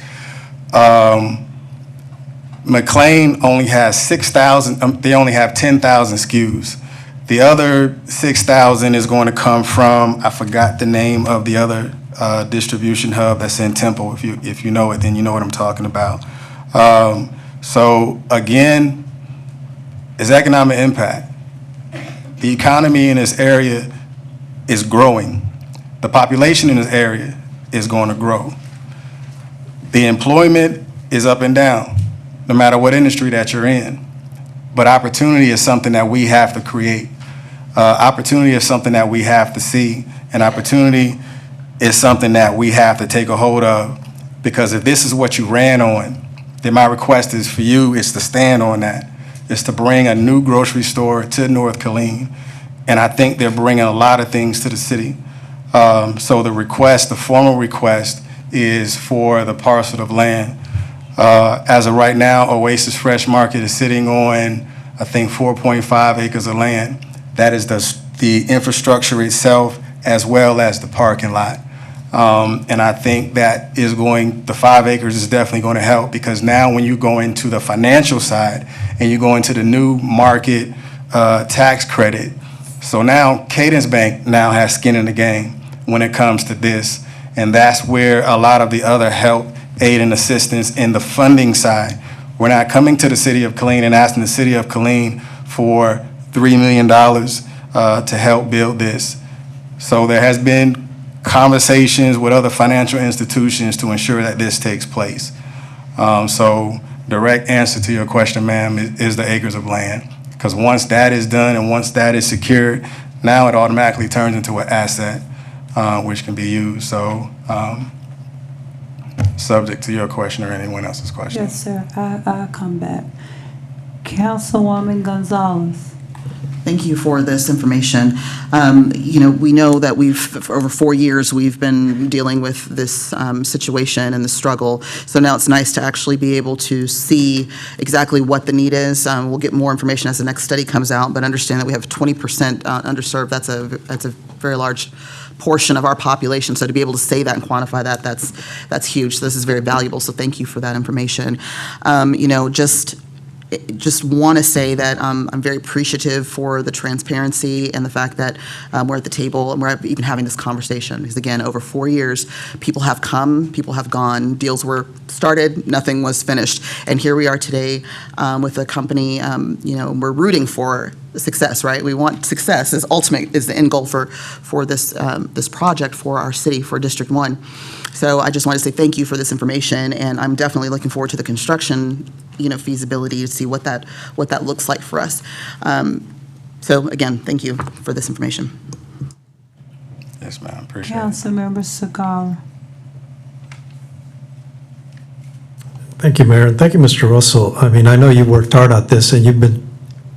McLean only has 6,000, they only have 10,000 SKUs. The other 6,000 is going to come from, I forgot the name of the other distribution hub that's in Temple. If you know it, then you know what I'm talking about. So again, it's economic impact. The economy in this area is growing. The population in this area is going to grow. The employment is up and down, no matter what industry that you're in. But opportunity is something that we have to create. Opportunity is something that we have to see. And opportunity is something that we have to take a hold of. Because if this is what you ran on, then my request is for you is to stand on that. Is to bring a new grocery store to North Killeen. And I think they're bringing a lot of things to the city. So the request, the formal request, is for the parcel of land. As of right now, Oasis Fresh Market is sitting on, I think, 4.5 acres of land. That is the infrastructure itself as well as the parking lot. And I think that is the 5 acres is definitely going to help, because now when you go into the financial side and you go into the new market tax credit, so now Cadence Bank now has skin in the game when it comes to this. And that's where a lot of the other help, aid and assistance in the funding side. We're not coming to the city of Killeen and asking the city of Killeen for $3 million to help build this. So there has been conversations with other financial institutions to ensure that this takes place. So direct answer to your question, ma'am, is the acres of land. Because once that is done and once that is secured, now it automatically turns into an asset which can be used. So subject to your question or anyone else's question. Yes, sir. I'll come back. Councilwoman Gonzalez. Thank you for this information. We know that for over 4 years, we've been dealing with this situation and the struggle. So now it's nice to actually be able to see exactly what the need is. We'll get more information as the next study comes out, but understand that we have 20% underserved. That's a very large portion of our population. So to be able to say that and quantify that, that's huge. So this is very valuable. So thank you for that information. Just want to say that I'm very appreciative for the transparency and the fact that we're at the table and we're even having this conversation. Because again, over 4 years, people have come, people have gone, deals were started, nothing was finished. And here we are today with a company, we're rooting for success, right? We want success as ultimate, is the end goal for this project for our city, for District 1. So I just want to say thank you for this information, and I'm definitely looking forward to the construction, feasibility to see what that looks like for us. So again, thank you for this information. Yes, ma'am. Appreciate it. Councilmember Sagara. Thank you, Mayor, and thank you, Mr. Russell. I mean, I know you worked hard at this, and you've been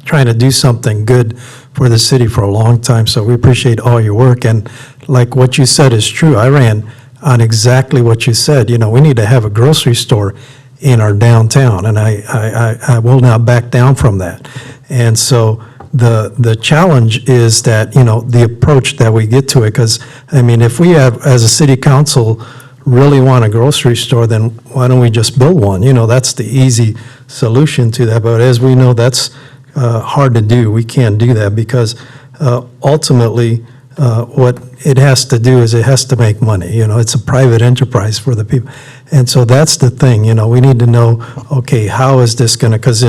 trying to do something good for the city for a long time, so we appreciate all your work. And like what you said is true. I ran on exactly what you said. We need to have a grocery store in our downtown, and I will not back down from that. And so the challenge is that, the approach that we get to it, because, I mean, if we have, as a city council, really want a grocery store, then why don't we just build one? That's the easy solution to that. But as we know, that's hard to do. We can't do that because ultimately, what it has to do is it has to make money. It's a private enterprise for the people. And so that's the thing, we need to know, okay, how is this going to, because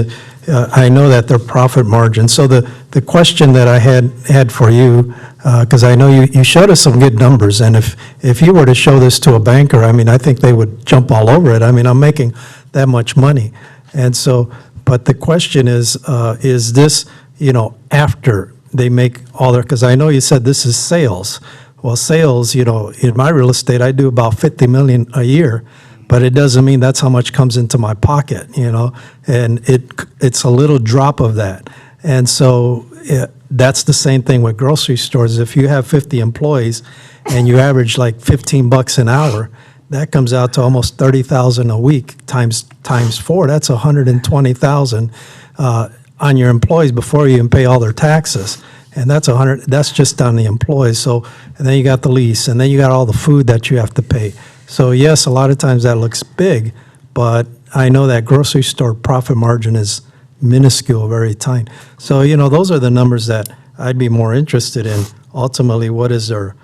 I know that their profit margin. So the question that I had for you, because I know you showed us some good numbers, and if you were to show this to a banker, I mean, I think they would jump all over it. I mean, I'm making that much money. And so, but the question is this, after they make all their, because I know you said this is sales. Well, sales, in my real estate, I do about $50 million a year, but it doesn't mean that's how much comes into my pocket, and it's a little drop of that. And so that's the same thing with grocery stores. If you have 50 employees and you average like $15 an hour, that comes out to almost $30,000 a week times 4. That's $120,000 on your employees before you even pay all their taxes. And that's that's just on the employees. So, and then you got the lease, and then you got all the food that you have to pay. So yes, a lot of times that looks big, but I know that grocery store profit margin is minuscule, very tiny. So, those are the numbers that I'd be more interested in. Ultimately, what is their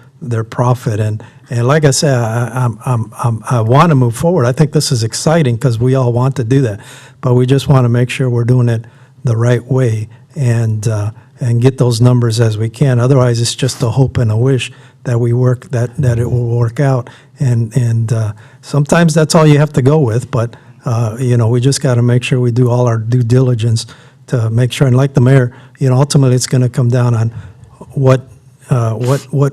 profit? And like I said, I want to move forward. I think this is exciting because we all want to do that, but we just want to make sure we're doing it the right way and get those numbers as we can. Otherwise, it's just a hope and a wish that that it will work out. And sometimes that's all you have to go with. But we just got to make sure we do all our due diligence to make sure. And like the mayor, ultimately, it's going to come down on what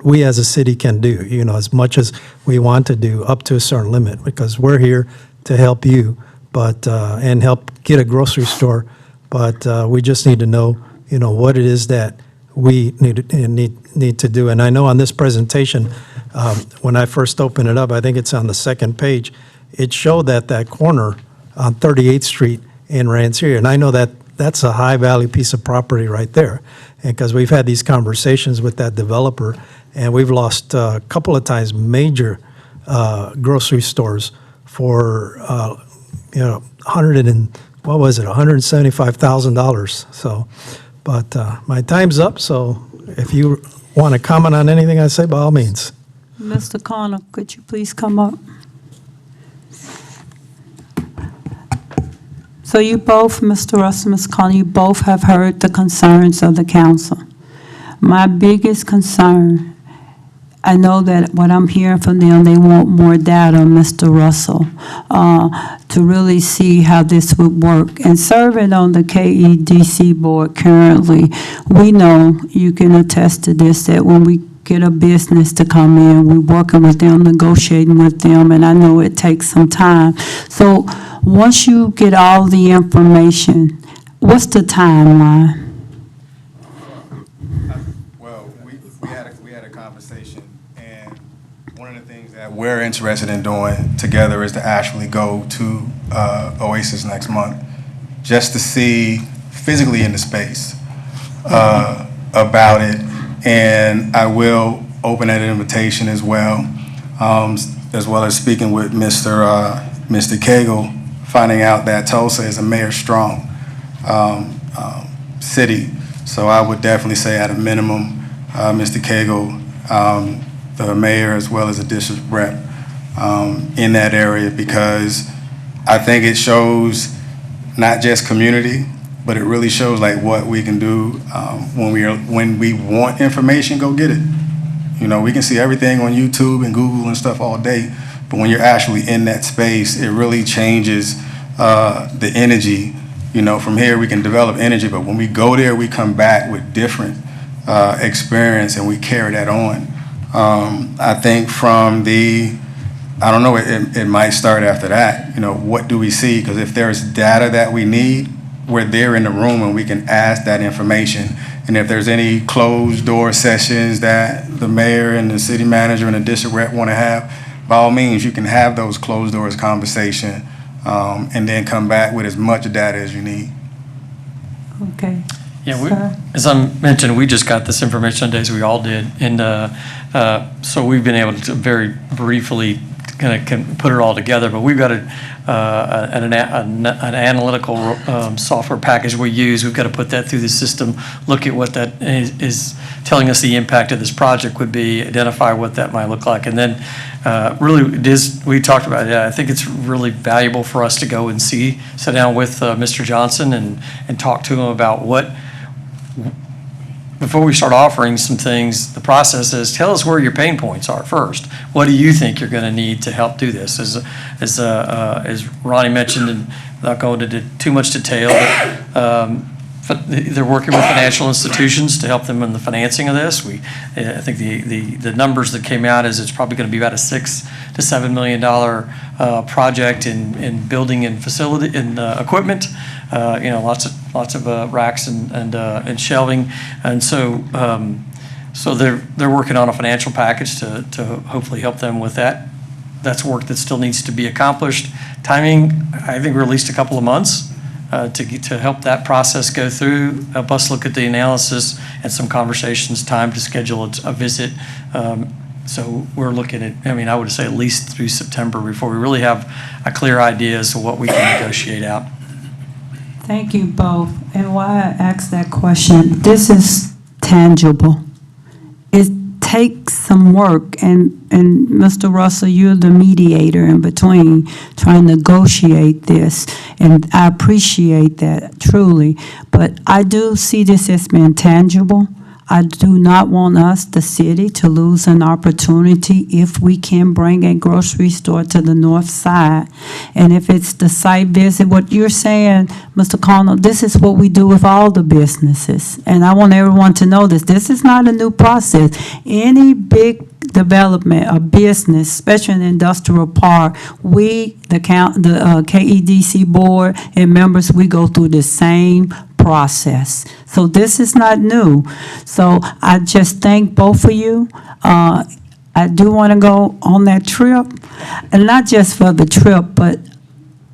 we as a city can do. As much as we want to do, up to a certain limit, because we're here to help you, but and help get a grocery store. But we just need to know, what it is that we need to do. And I know on this presentation, when I first opened it up, I think it's on the second page, it showed that corner on 38th Street in Rancheria. And I know that that's a high-value piece of property right there. And because we've had these conversations with that developer, and we've lost a couple of times major grocery stores for, $175,000. So, but my time's up, so if you want to comment on anything I say, by all means. Mr. Connor, could you please come up? So you both, Mr. Russell, Ms. Connor, you both have heard the concerns of the council. My biggest concern, I know that what I'm hearing from them, they want more data, Mr. Russell, to really see how this would work. And serving on the KEDC board currently, we know, you can attest to this, that when we get a business to come in, we're working with them, negotiating with them, and I know it takes some time. So once you get all the information, what's the timeline? Well, we had a conversation, and one of the things that we're interested in doing together is to actually go to Oasis next month, just to see physically in the space about it. And I will open that invitation as well as speaking with Mr. Cagle, finding out that Tulsa is a mayor-strong city. So I would definitely say at a minimum, Mr. Cagle, the mayor as well as a district rep in that area, because I think it shows not just community, but it really shows like what we can do when we want information, go get it. You know, we can see everything on YouTube and Google and stuff all day, but when you're actually in that space, it really changes the energy. You know, from here we can develop energy, but when we go there, we come back with different experience and we carry that on. I think from I don't know, it might start after that. You know, what do we see? Because if there's data that we need, we're there in the room and we can ask that information. And if there's any closed door sessions that the mayor and the city manager and the district rep want to have, by all means, you can have those closed doors conversation and then come back with as much data as you need. Okay. Yeah, as I mentioned, we just got this information on days we all did. And so we've been able to very briefly kind of put it all together, but we've got an analytical software package we use. We've got to put that through the system, look at what that is telling us the impact of this project would be, identify what that might look like. And then really, we talked about it. I think it's really valuable for us to go and sit down with Mr. Johnson and talk to him about before we start offering some things, the process is tell us where your pain points are first. What do you think you're going to need to help do this? As Ronnie mentioned, and without going into too much detail, they're working with financial institutions to help them in the financing of this. I think the numbers that came out is it's probably going to be about a $6 to $7 million project in building and facility and equipment. Lots of racks and shelving, and so they're working on a financial package to hopefully help them with that. That's work that still needs to be accomplished. Timing, I think we're at least a couple of months to help that process go through, help us look at the analysis and some conversations, time to schedule a visit. So we're looking at, I would say at least through September before we really have a clear idea as to what we can negotiate out. Thank you both. And why I asked that question, this is tangible. It takes some work, and Mr. Russell, you're the mediator in between trying to negotiate this, and I appreciate that truly. But I do see this as being tangible. I do not want us, the city, to lose an opportunity if we can bring a grocery store to the north side. And if it's the site visit, what you're saying, Mr. Connell, this is what we do with all the businesses. And I want everyone to know this. This is not a new process. Any big development, a business, especially an industrial park, the KEDC board and members, we go through the same process. So this is not new. So I just thank both of you. I do want to go on that trip, and not just for the trip, but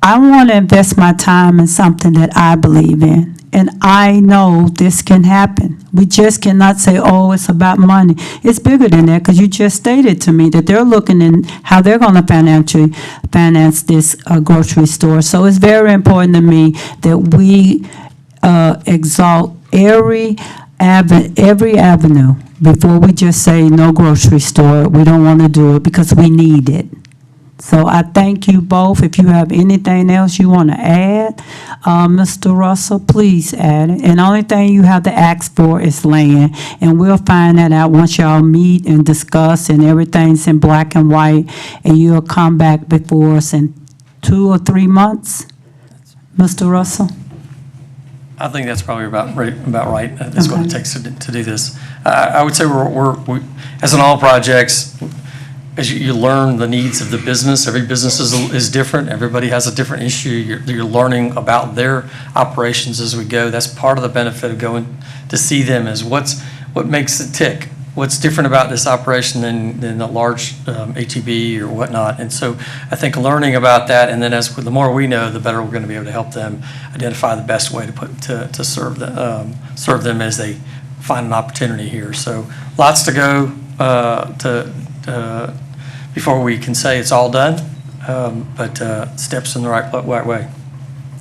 I want to invest my time in something that I believe in. And I know this can happen. We just cannot say, oh, it's about money. It's bigger than that, because you just stated to me that they're looking in how they're going to financially finance this grocery store. So it's very important to me that we exalt every avenue before we just say no grocery store. We don't want to do it because we need it. So I thank you both. If you have anything else you want to add, Mr. Russell, please add it. And the only thing you have to ask for is land. And we'll find that out once y'all meet and discuss and everything's in black and white. And you'll come back before us in 2 or 3 months. Mr. Russell? I think that's probably about right. That's what it Okay. takes to do this. I would say we as in all projects, as you learn the needs of the business, every business is different. Everybody has a different issue. You're learning about their operations as we go. That's part of the benefit of going to see them is what makes it tick. What's different about this operation than a large HEB or whatnot. And so I think learning about that, and then the more we know, the better we're going to be able to help them identify the best way to serve them as they find an opportunity here. So lots to go before we can say it's all done, but steps in the right way.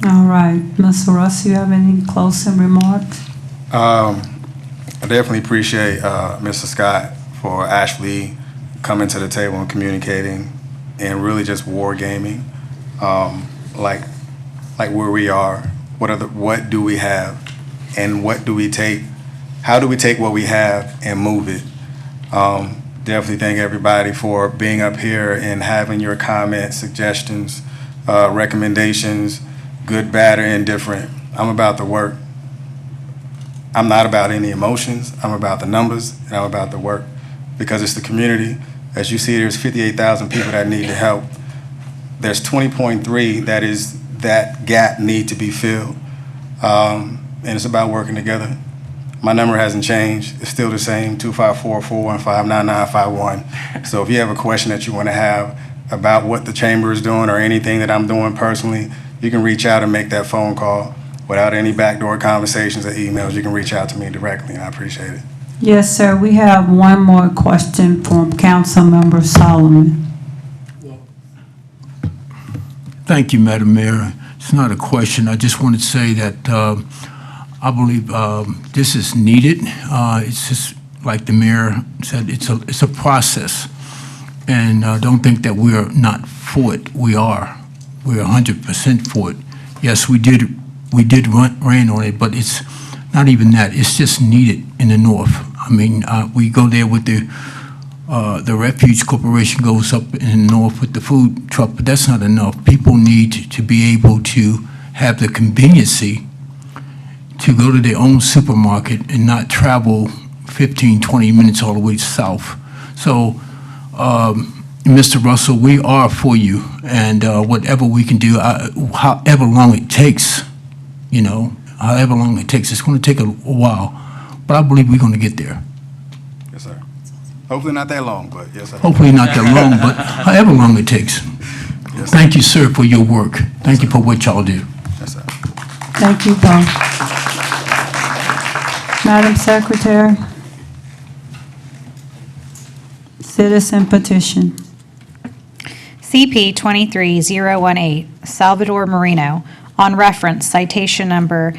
All right. Mr. Russ, you have any closing remarks? I definitely appreciate Mr. Scott for actually coming to the table and communicating and really just wargaming, like where we are. What do we have, and what do we take? How do we take what we have and move it? Definitely thank everybody for being up here and having your comments, suggestions, recommendations, good, bad, or indifferent. I'm about the work. I'm not about any emotions. I'm about the numbers, and I'm about the work, because it's the community. As you see, there's 58,000 people that need the help. There's 20.3 that gap need to be filled, and it's about working together. My number hasn't changed. It's still the same, 254-415-9951. So if you have a question that you want to have about what the chamber is doing or anything that I'm doing personally, you can reach out and make that phone call. Without any backdoor conversations or emails, you can reach out to me directly, and I appreciate it. Yes, sir. We have one more question from Councilmember Solomon. Thank you, Madam Mayor. It's not a question. I just want to say that I believe this is needed. It's just like the mayor said, it's a process. And don't think that we're not for it. We are. We're 100% for it. Yes, we did rain on it, but it's not even that. It's just needed in the north. I mean, we go there with the Refuge Corporation goes up in the north with the food truck, but that's not enough. People need to be able to have the conveniency to go to their own supermarket and not travel 15, 20 minutes all the way south. So, Mr. Russell, we are for you, and whatever we can do, however long it takes, however long it takes. It's going to take a while, but I believe we're going to get there. Yes, sir. Hopefully not that long, but yes, sir. Hopefully not that long, but however long it takes. Yes, Thank you, sir, for your work. Thank you for what y'all do. Yes, sir. Thank you both. Madam Secretary, citizen petition. CP 23018, Salvador Marino, on reference citation number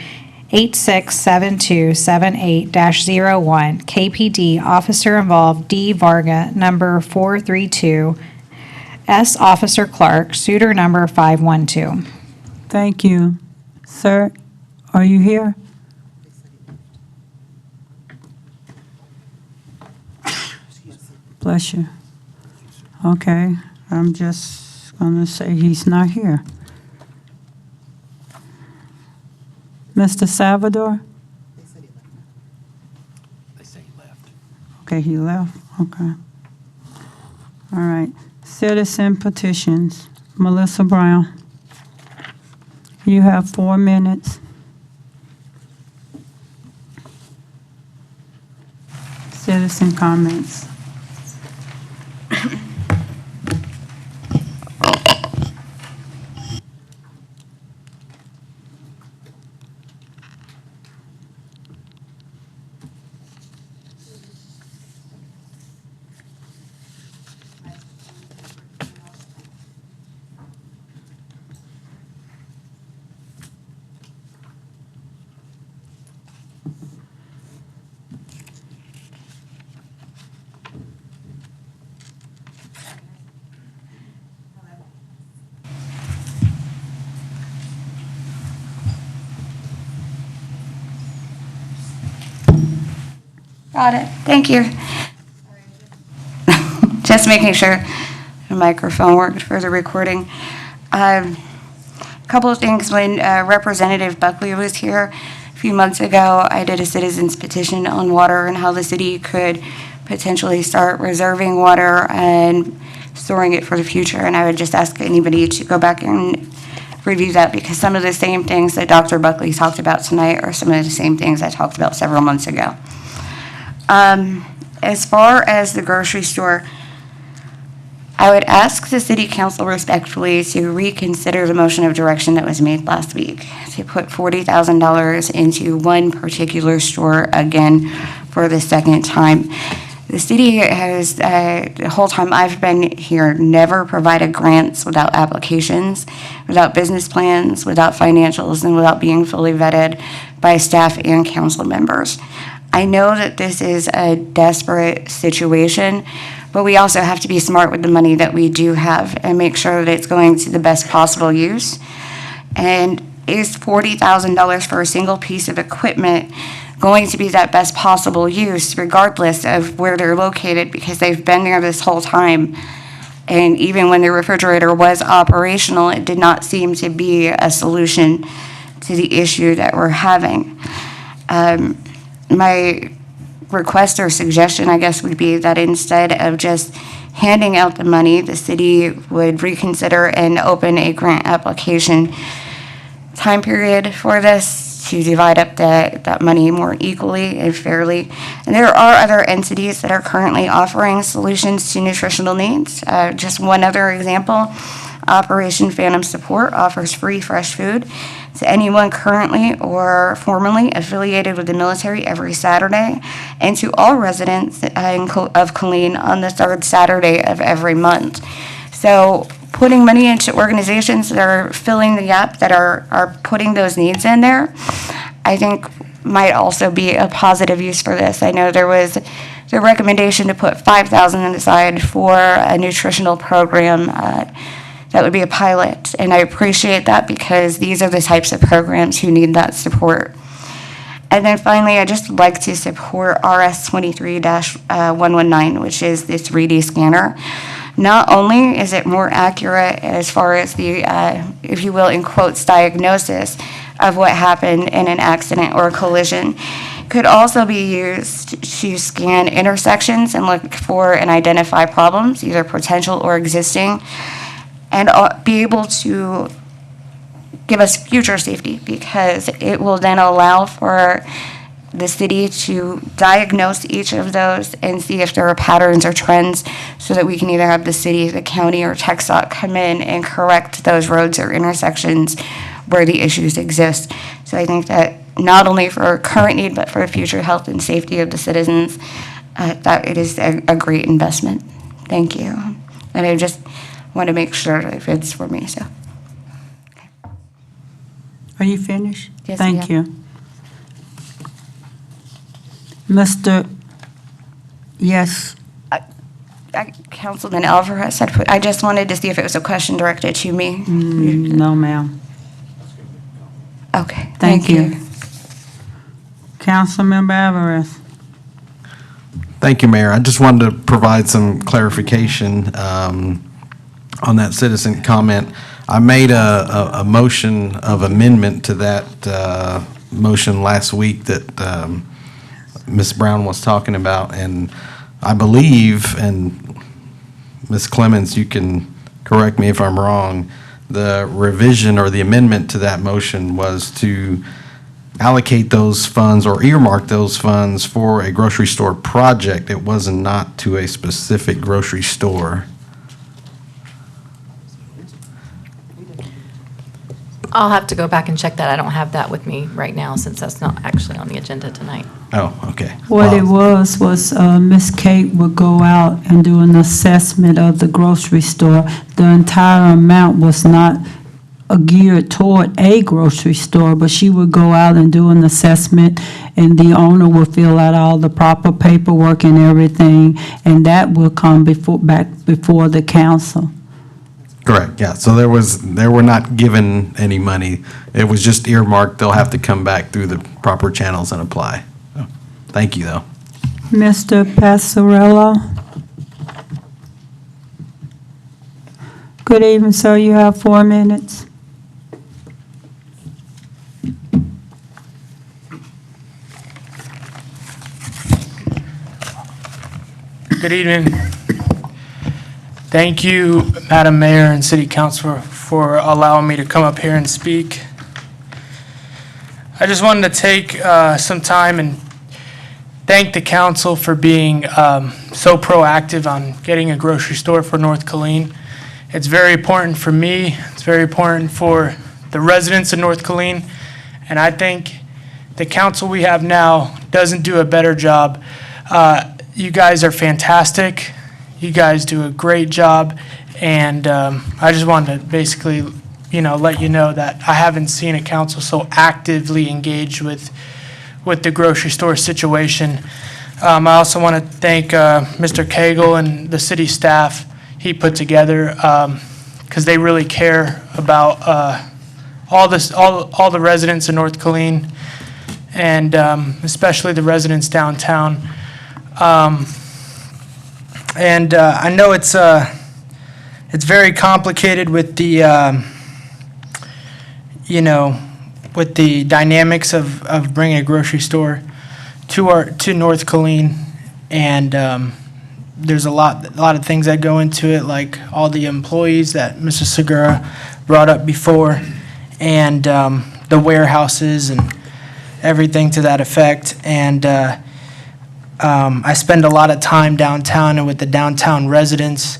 867278-01, KPD officer involved D. Varga, number 432, S. Officer Clark, suitor number 512. Thank you. Sir, are you here? Bless you. Okay, I'm just going to say he's not here. Mr. Salvador? They say he left. Okay, he left, okay. All right, citizen petitions. Melissa Brown. You have 4 minutes. Citizen comments. Got it. Thank you. Just making sure the microphone worked for the recording. A couple of things. When Representative Buckley was here a few months ago, I did a citizen's petition on water and how the city could potentially start reserving water and storing it for the future. And I would just ask anybody to go back and review that, because some of the same things that Dr. Buckley talked about tonight are some of the same things I talked about several months ago. As far as the grocery store, I would ask the city council respectfully to reconsider the motion of direction that was made last week to put $40,000 into one particular store again for the second time. The city has, the whole time I've been here, never provided grants without applications, without business plans, without financials, and without being fully vetted by staff and council members. I know that this is a desperate situation, but we also have to be smart with the money that we do have and make sure that it's going to the best possible use. And is $40,000 for a single piece of equipment going to be that best possible use, regardless of where they're located, because they've been there this whole time? And even when the refrigerator was operational, it did not seem to be a solution to the issue that we're having. My request or suggestion, I guess, would be that instead of just handing out the money, the city would reconsider and open a grant application time period for this to divide up that money more equally and fairly. And there are other entities that are currently offering solutions to nutritional needs. Just one other example, Operation Phantom Support offers free fresh food to anyone currently or formerly affiliated with the military every Saturday, and to all residents of Killeen on the third Saturday of every month. So putting money into organizations that are filling the gap, that are putting those needs in there, I think might also be a positive use for this. I know there was the recommendation to put $5,000 aside for a nutritional program. That would be a pilot, and I appreciate that, because these are the types of programs who need that support. And then finally, I just like to support RS 23-119, which is the 3D scanner. Not only is it more accurate as far as the, if you will, in quotes, diagnosis of what happened in an accident or a collision, could also be used to scan intersections and look for and identify problems, either potential or existing, and be able to give us future safety, because it will then allow for the city to diagnose each of those and see if there are patterns or trends, so that we can either have the city, the county, or TxDOT come in and correct those roads or intersections where the issues exist. So I think that not only for current need, but for future health and safety of the citizens, that it is a great investment. Thank you. And I just want to make sure if it's for me, so. Are you finished? Yes, Thank ma'am. you. Mr., yes, Councilman Alvarez had put, I just wanted to see if it was a question directed to me. no, ma'am. Okay, Thank you. Councilmember Alvarez. Thank you, Mayor. I just wanted to provide some clarification on that citizen comment. I made a motion of amendment to that motion last week that Ms. Brown was talking about, and I believe, and Ms. Clemens, you can correct me if I'm wrong, the revision or the amendment to that motion was to allocate those funds or earmark those funds for a grocery store project. It was not to a specific grocery store. I'll have to go back and check that. I don't have that with me right now, since that's not actually on the agenda tonight. Oh, okay. What it was Miss Kate would go out and do an assessment of the grocery store. The entire amount was not geared toward a grocery store, but she would go out and do an assessment, and the owner would fill out all the proper paperwork and everything, and that will come back before the council. Correct, yeah. So they were not given any money. It was just earmarked. They'll have to come back through the proper channels and apply. So, thank you, though. Mr. Passarello. Good evening, sir. You have 4 minutes. Good evening. Thank you, Madam Mayor and City Council, for allowing me to come up here and speak. I just wanted to take some time and thank the council for being so proactive on getting a grocery store for North Killeen. It's very important for me. It's very important for the residents of North Killeen. And I think the council we have now doesn't do a better job. You guys are fantastic. You guys do a great job. And I just wanted to basically, let you know that I haven't seen a council so actively engaged with the grocery store situation. I also want to thank Mr. Cagle and the city staff he put together, because they really care about all the residents of North Killeen, and especially the residents downtown. And I know it's very complicated with the with the dynamics of bringing a grocery store to North Killeen, and there's a lot of things that go into it, like all the employees that Mr. Segura brought up before, and the warehouses and everything to that effect. And I spend a lot of time downtown and with the downtown residents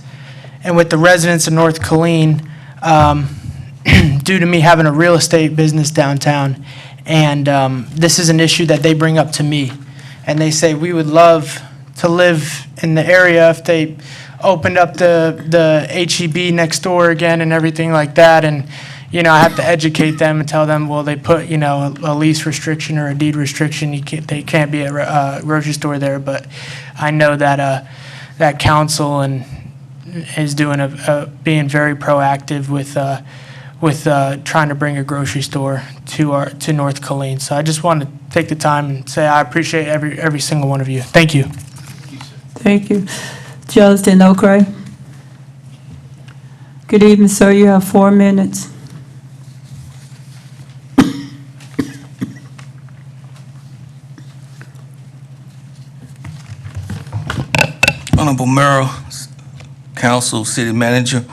and with the residents of North Killeen, due to me having a real estate business downtown. And this is an issue that they bring up to me. And they say, we would love to live in the area if they opened up the HEB next door again and everything like that. And, I have to educate them and tell them, well, they put, a lease restriction or a deed restriction. They can't be a grocery store there. But I know that that council is doing being very proactive with trying to bring a grocery store to North Killeen. So I just want to take the time and say I appreciate every single one of you. Thank you. Thank you. Justin Okray. Good evening, sir. You have 4 minutes. Honorable Mayor, Council, City Manager,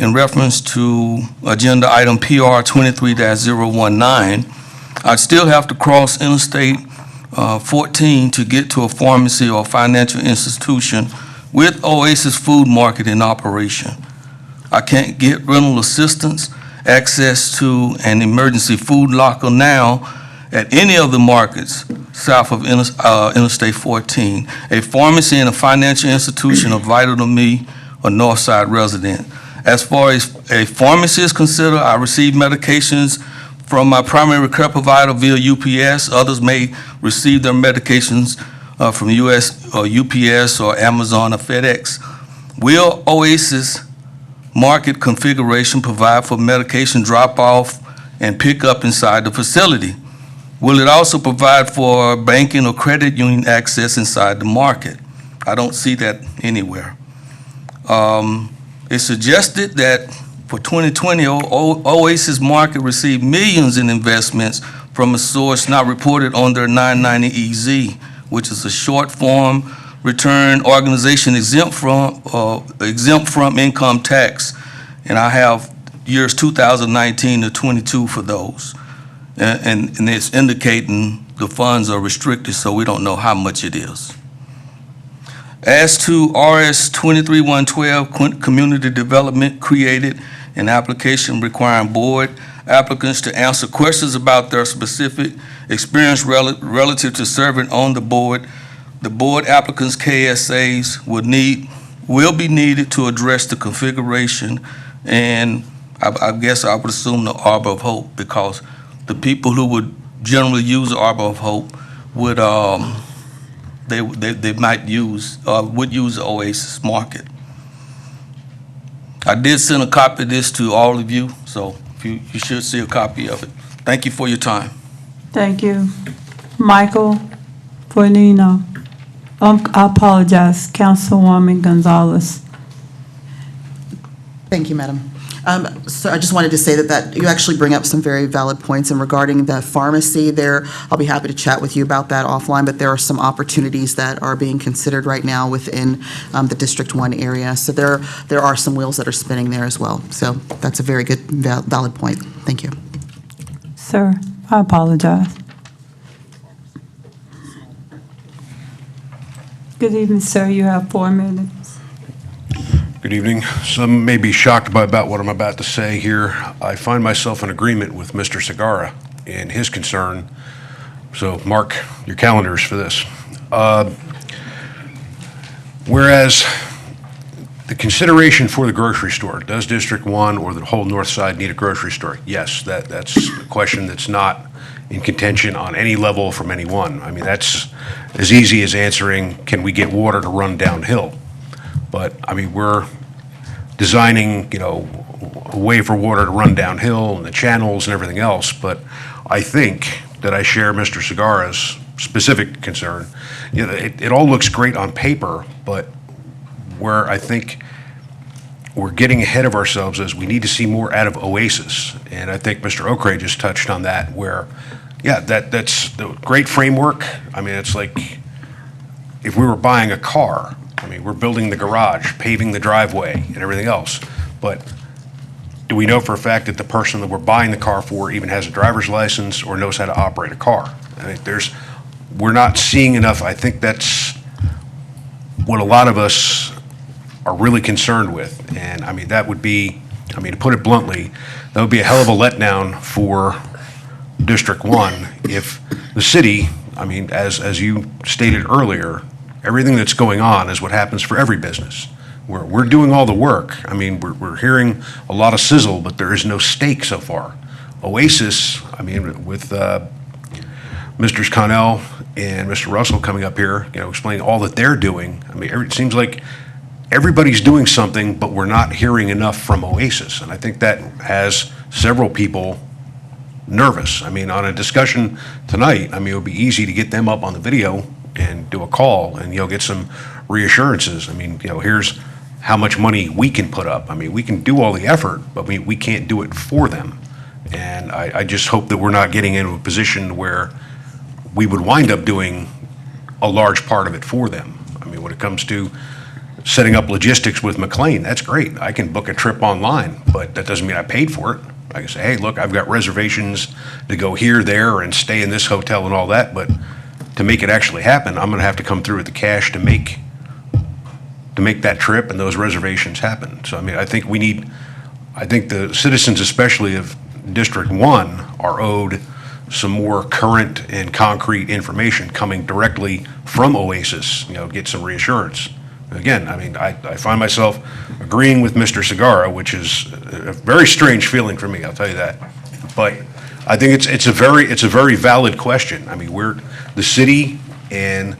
in reference to agenda item PR 23-019, I'd still have to cross Interstate 14 to get to a pharmacy or financial institution with Oasis Food Market in operation. I can't get rental assistance, access to an emergency food locker now at any of the markets south of Interstate 14. A pharmacy and a financial institution are vital to me, a Northside resident. As far as a pharmacy is considered, I receive medications from my primary care provider via UPS. Others may receive their medications from US or UPS or Amazon or FedEx. Will Oasis Market configuration provide for medication drop-off and pick-up inside the facility? Will it also provide for banking or credit union access inside the market? I don't see that anywhere. It's suggested that for 2020, Oasis Market received millions in investments from a source not reported on their 990EZ, which is a short form return organization exempt from income tax. And I have years 2019 to 22 for those. And it's indicating the funds are restricted, so we don't know how much it is. As to RS 23-112, Community Development created an application requiring board applicants to answer questions about their specific experience relative to serving on the board. The board applicants' KSAs will be needed to address the configuration, and I guess I would assume the Arbor of Hope, because the people who would generally use the Arbor of Hope would they might use would use the Oasis Market. I did send a copy of this to all of you, so you should see a copy of it. Thank you for your time. Thank you. Michael Fornino. I apologize, Councilwoman Gonzalez. Thank you, Madam. So I just wanted to say that you actually bring up some very valid points, and regarding the pharmacy there, I'll be happy to chat with you about that offline, but there are some opportunities that are being considered right now within the District 1 area. So there are some wheels that are spinning there as well. So that's a very good, valid point. Thank you. Sir, I apologize. Good evening, sir. You have 4 minutes. Good evening. Some may be shocked about what I'm about to say here. I find myself in agreement with Mr. Segarra in his concern, so mark your calendars for this. Whereas the consideration for the grocery store, does District 1 or the whole north side need a grocery store? Yes, that's a question that's not in contention on any level from anyone. I mean, that's as easy as answering, can we get water to run downhill? But, I mean, we're designing, a way for water to run downhill and the channels and everything else. But I think that I share Mr. Segarra's specific concern. It all looks great on paper, but where I think we're getting ahead of ourselves is we need to see more out of Oasis. And I think Mr. Okray just touched on that, where, yeah, that's the great framework. I mean, it's like if we were buying a car, I mean, we're building the garage, paving the driveway, and everything else. But do we know for a fact that the person that we're buying the car for even has a driver's license or knows how to operate a car? I think we're not seeing enough. I think that's what a lot of us are really concerned with. And I mean, that would be, to put it bluntly, that would be a hell of a letdown for District 1 if the city, as you stated earlier, everything that's going on is what happens for every business. We're doing all the work. We're hearing a lot of sizzle, but there is no steak so far. Oasis, with Mr. Connell and Mr. Russell coming up here, explaining all that they're doing. It seems like everybody's doing something, but we're not hearing enough from Oasis. And I think that has several people nervous. On a discussion tonight, it would be easy to get them up on the video and do a call and, get some reassurances. Here's how much money we can put up. We can do all the effort, but we can't do it for them. And I just hope that we're not getting into a position where we would wind up doing a large part of it for them. When it comes to setting up logistics with McLean, that's great. I can book a trip online, but that doesn't mean I paid for it. I can say, hey, look, I've got reservations to go here, there, and stay in this hotel and all that, but to make it actually happen, I'm going to have to come through with the cash to make that trip and those reservations happen. So, I think the citizens, especially of District 1, are owed some more current and concrete information coming directly from Oasis, get some reassurance. Again, I find myself agreeing with Mr. Segarra, which is a very strange feeling for me, I'll tell you that. But I think it's a very valid question. The city and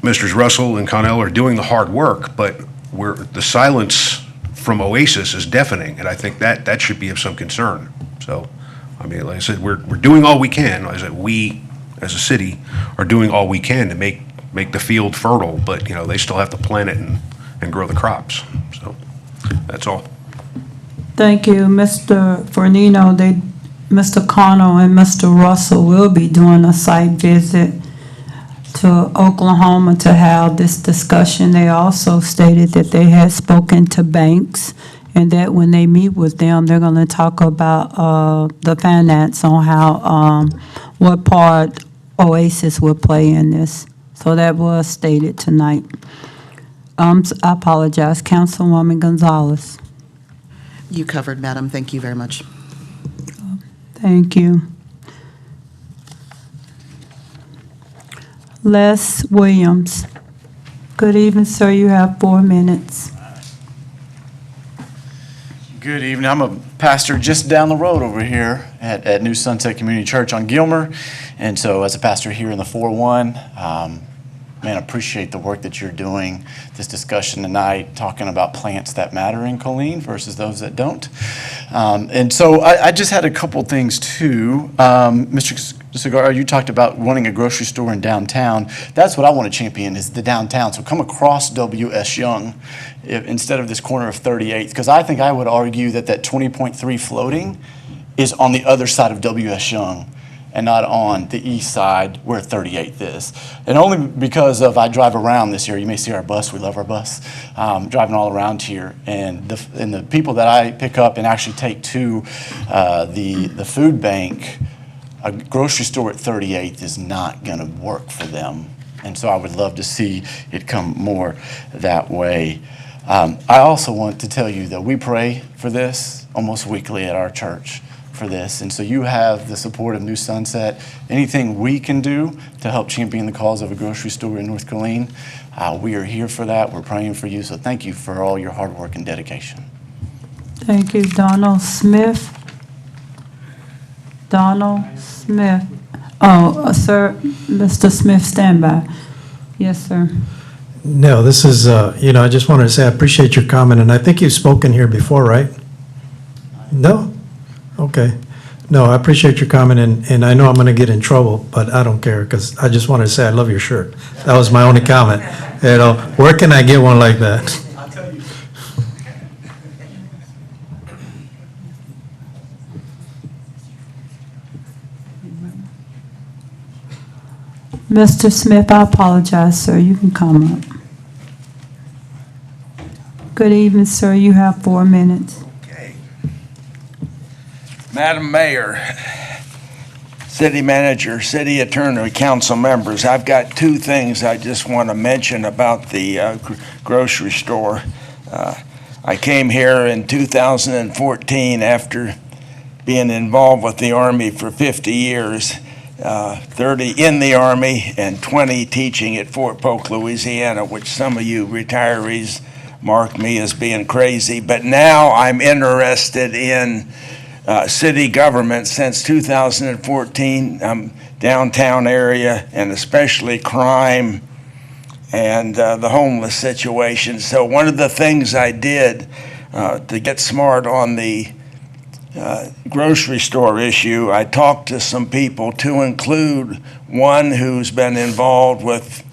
Mr. Russell and Connell are doing the hard work, but the silence from Oasis is deafening, and I think that should be of some concern. So, like I said, we're doing all we can. Like I said, we as a city are doing all we can to make the field fertile, but they still have to plant it and grow the crops. So that's all. Thank you, Mr. Fornino. Mr. Connell and Mr. Russell will be doing a site visit to Oklahoma to have this discussion. They also stated that they had spoken to banks and that when they meet with them, they're going to talk about the finance on how, what part Oasis will play in this. So that was stated tonight. I apologize, Councilwoman Gonzalez. You covered, Madam. Thank you very much. Thank you. Les Williams. Good evening, sir. You have 4 minutes. Good evening. I'm a pastor just down the road over here at New Sunset Community Church on Gilmer. And so as a pastor here in the 4-1, man, I appreciate the work that you're doing. This discussion tonight, talking about plants that matter in Killeen versus those that don't. And so I just had a couple things too. Mr. Cigar, you talked about running a grocery store in downtown. That's what I want to champion, is the downtown. So come across W.S. Young instead of this corner of 38th, because I think I would argue that 20.3 floating is on the other side of W.S. Young and not on the east side where 38th is. And only because of I drive around this area. You may see our bus. We love our bus. Driving all around here. And the people that I pick up and actually take to the food bank, a grocery store at 38th is not going to work for them. And so I would love to see it come more that way. I also want to tell you that we pray for this almost weekly at our church for this. And so you have the support of New Sunset. Anything we can do to help champion the cause of a grocery store in North Killeen, we are here for that. We're praying for you. So thank you for all your hard work and dedication. Thank you. Donald Smith. Donald Smith. Oh, sir, Mr. Smith, stand by. Yes, sir. No, this is, I just wanted to say I appreciate your comment, and I think you've spoken here before, right? No? Okay. No, I appreciate your comment, and I know I'm going to get in trouble, but I don't care, because I just wanted to say I love your shirt. That was my only comment. Where can I get one like that? Mr. Smith, I apologize, sir. You can come up. Good evening, sir. You have 4 minutes. Madam Mayor, City Manager, City Attorney, Council members, I've got 2 things I just want to mention about the grocery store. I came here in 2014 after being involved with the Army for 50 years, 30 in the Army and 20 teaching at Fort Polk, Louisiana, which some of you retirees mark me as being crazy. But now I'm interested in city government since 2014, downtown area, and especially crime and the homeless situation. So one of the things I did to get smart on the grocery store issue, I talked to some people, to include one who's been involved with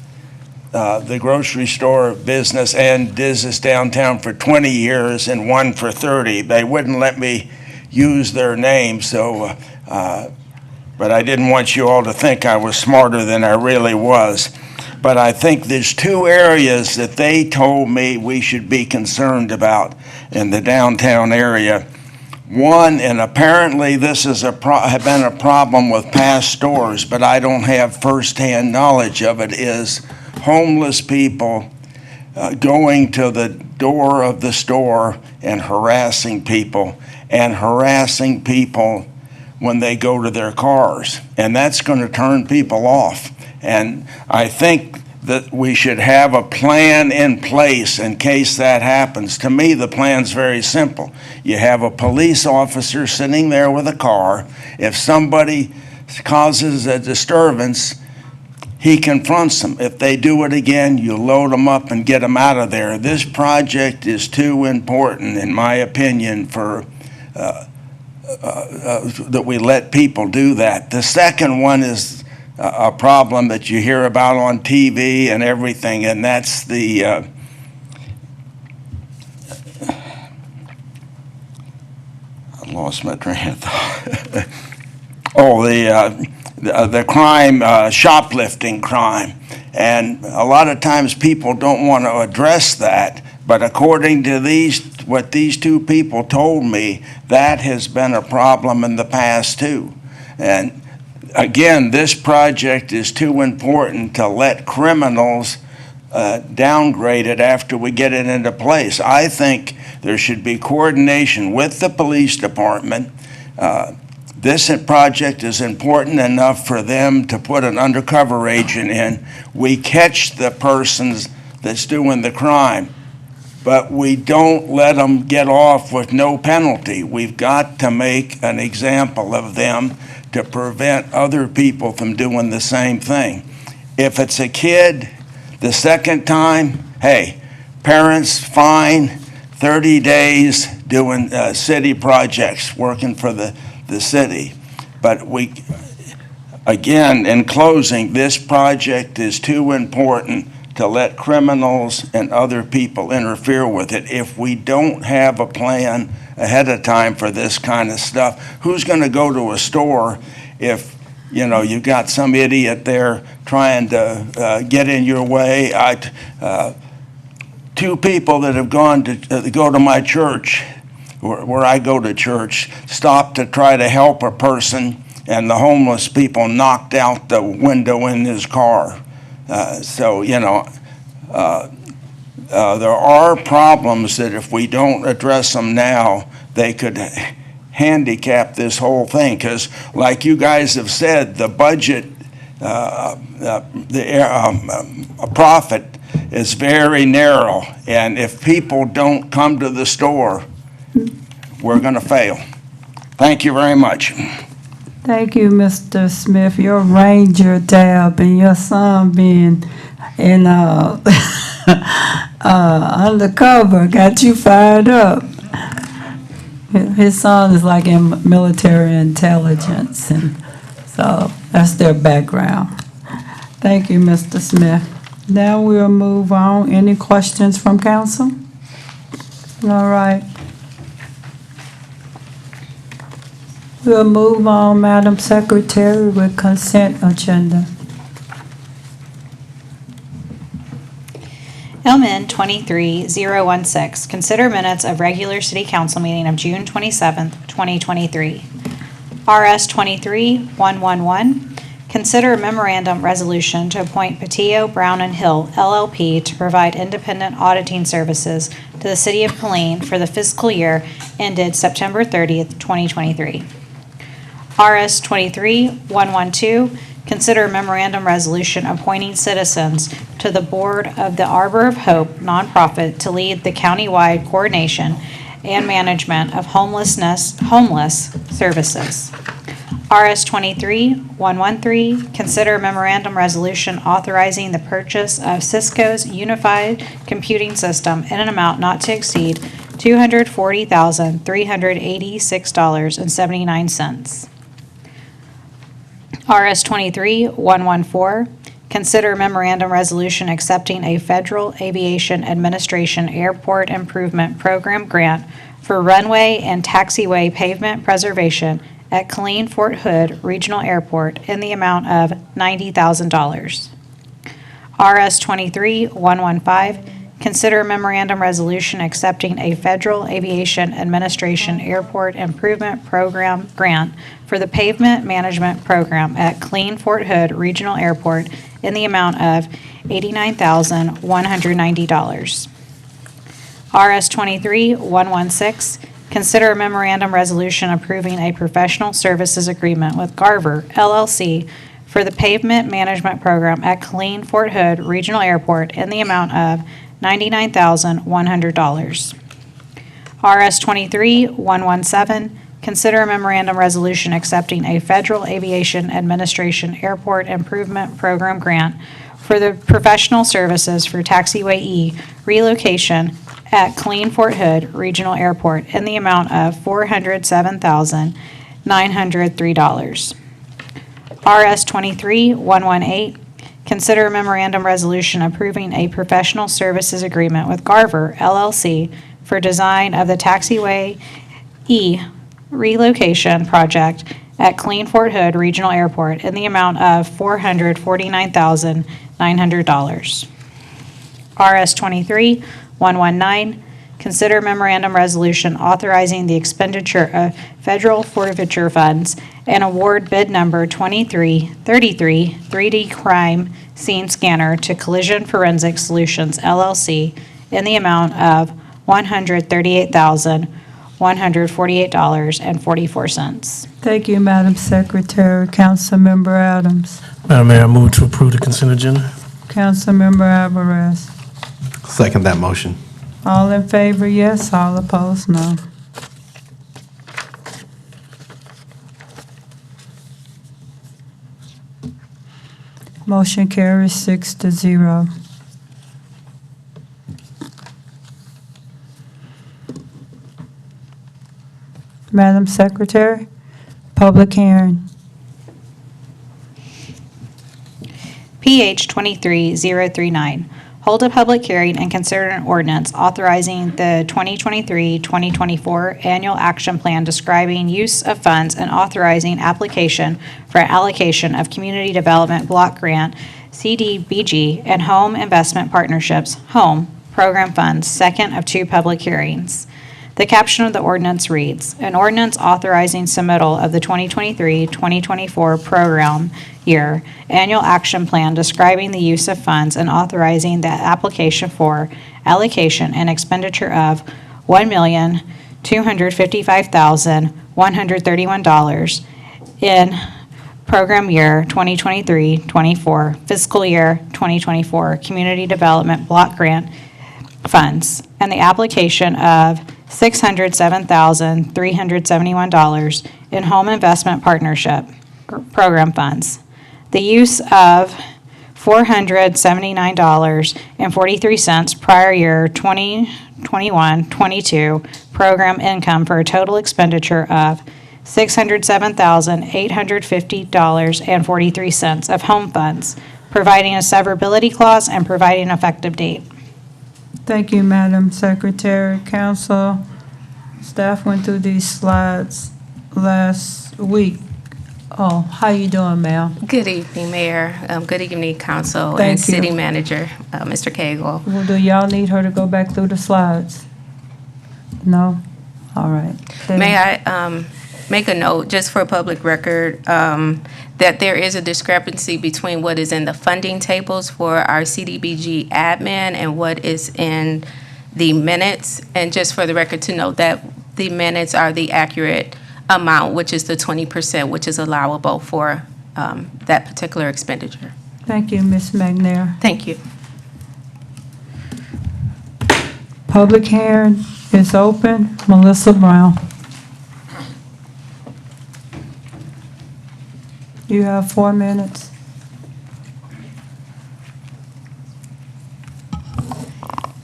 the grocery store business and business downtown for 20 years and one for 30. They wouldn't let me use their name, so but I didn't want you all to think I was smarter than I really was. But I think there's 2 areas that they told me we should be concerned about in the downtown area. One, and apparently this is have been a problem with past stores, but I don't have firsthand knowledge of it, is homeless people going to the door of the store and harassing people when they go to their cars. And that's going to turn people off. And I think that we should have a plan in place in case that happens. To me, the plan's very simple. You have a police officer sitting there with a car. If somebody causes a disturbance, he confronts them. If they do it again, you load them up and get them out of there. This project is too important, in my opinion, for that we let people do that. The second one is a problem that you hear about on TV and everything, and that's the I lost my train of thought. The crime, shoplifting crime. And a lot of times people don't want to address that, but according to what these 2 people told me, that has been a problem in the past too. And again, this project is too important to let criminals downgrade it after we get it into place. I think there should be coordination with the police department. This project is important enough for them to put an undercover agent in. We catch the persons that's doing the crime, but we don't let them get off with no penalty. We've got to make an example of them to prevent other people from doing the same thing. If it's a kid, the second time, hey, parents, fine, 30 days doing city projects, working for the city. But again, in closing, this project is too important to let criminals and other people interfere with it. If we don't have a plan ahead of time for this kind of stuff, who's going to go to a store if, you've got some idiot there trying to get in your way? Two people that have gone to go to my church, where I go to church, stopped to try to help a person, and the homeless people knocked out the window in his car. There are problems that if we don't address them now, they could handicap this whole thing. Because like you guys have said, the budget, profit is very narrow. And if people don't come to the store, we're going to fail. Thank you very much. Thank you, Mr. Smith. Your ranger tab and your son being in undercover got you fired up. His son is like in military intelligence, and so that's their background. Thank you, Mr. Smith. Now we'll move on. Any questions from council? All right. We'll move on, Madam Secretary, with consent agenda. LMN 23016, consider minutes of regular city council meeting of June 27th, 2023. RS 23111, consider memorandum resolution to appoint Patillo, Brown and Hill LLP to provide independent auditing services to the city of Killeen for the fiscal year ended September 30th, 2023. RS 23112, consider memorandum resolution appointing citizens to the board of the Arbor of Hope nonprofit to lead the countywide coordination and management of homeless services. RS 23113, consider memorandum resolution authorizing the purchase of Cisco's unified computing system in an amount not to exceed $240,386.79. RS 23114, consider memorandum resolution accepting a Federal Aviation Administration Airport Improvement Program grant for runway and taxiway pavement preservation at Killeen Fort Hood Regional Airport in the amount of $90,000. RS 23115, consider memorandum resolution accepting a Federal Aviation Administration Airport Improvement Program grant for the pavement management program at Killeen Fort Hood Regional Airport in the amount of $89,190. RS 23116, consider a memorandum resolution approving a professional services agreement with Garver LLC for the pavement management program at Killeen Fort Hood Regional Airport in the amount of $99,100. RS 23117, consider a memorandum resolution accepting a Federal Aviation Administration Airport Improvement Program grant for the professional services for Taxiway E relocation at Killeen Fort Hood Regional Airport in the amount of $407,903. RS 23118, consider a memorandum resolution approving a professional services agreement with Garver LLC for design of the Taxiway E relocation project at Killeen Fort Hood Regional Airport in the amount of $449,900. RS 23119, consider memorandum resolution authorizing the expenditure of federal forfeiture funds and award bid number 2333 3D crime scene scanner to Collision Forensic Solutions LLC in the amount of $138,148.44. Thank you, Madam Secretary. Councilmember Adams. Madam Mayor, I move to approve the consent agenda. Councilmember Alvarez. Second that motion. All in favor, yes. All opposed, no. Motion carries 6-0. Madam Secretary, public hearing. PH 23039, hold a public hearing and consider an ordinance authorizing the 2023-2024 annual action plan describing use of funds and authorizing application for allocation of community development block grant, CDBG, and home investment partnerships, home program funds, second of two public hearings. The caption of the ordinance reads, "An ordinance authorizing submittal of the 2023-2024 program year annual action plan describing the use of funds and authorizing the application for allocation and expenditure of $1,255,131 in program year 2023-24, fiscal year 2024 community development block grant funds, and the application of $607,371 in home investment partnership program funds. The use of $479.43 prior year 2021-22 program income for a total expenditure of $607,850.43 of home funds, providing a severability clause and providing an effective date. Thank you, Madam Secretary. Council, staff went through these slides last week. Oh, how you doing, ma'am? Good evening, Mayor. Good evening, Council Thank and you. City Manager, Mr. Cagle. Well, do y'all need her to go back through the slides? No? All right. May I make a note, just for public record, that there is a discrepancy between what is in the funding tables for our CDBG admin and what is in the minutes. And just for the record to note that the minutes are the accurate amount, which is the 20%, which is allowable for that particular expenditure. Thank you, Ms. McNair. Thank you. Public hearing is open. Melissa Brown. You have 4 minutes.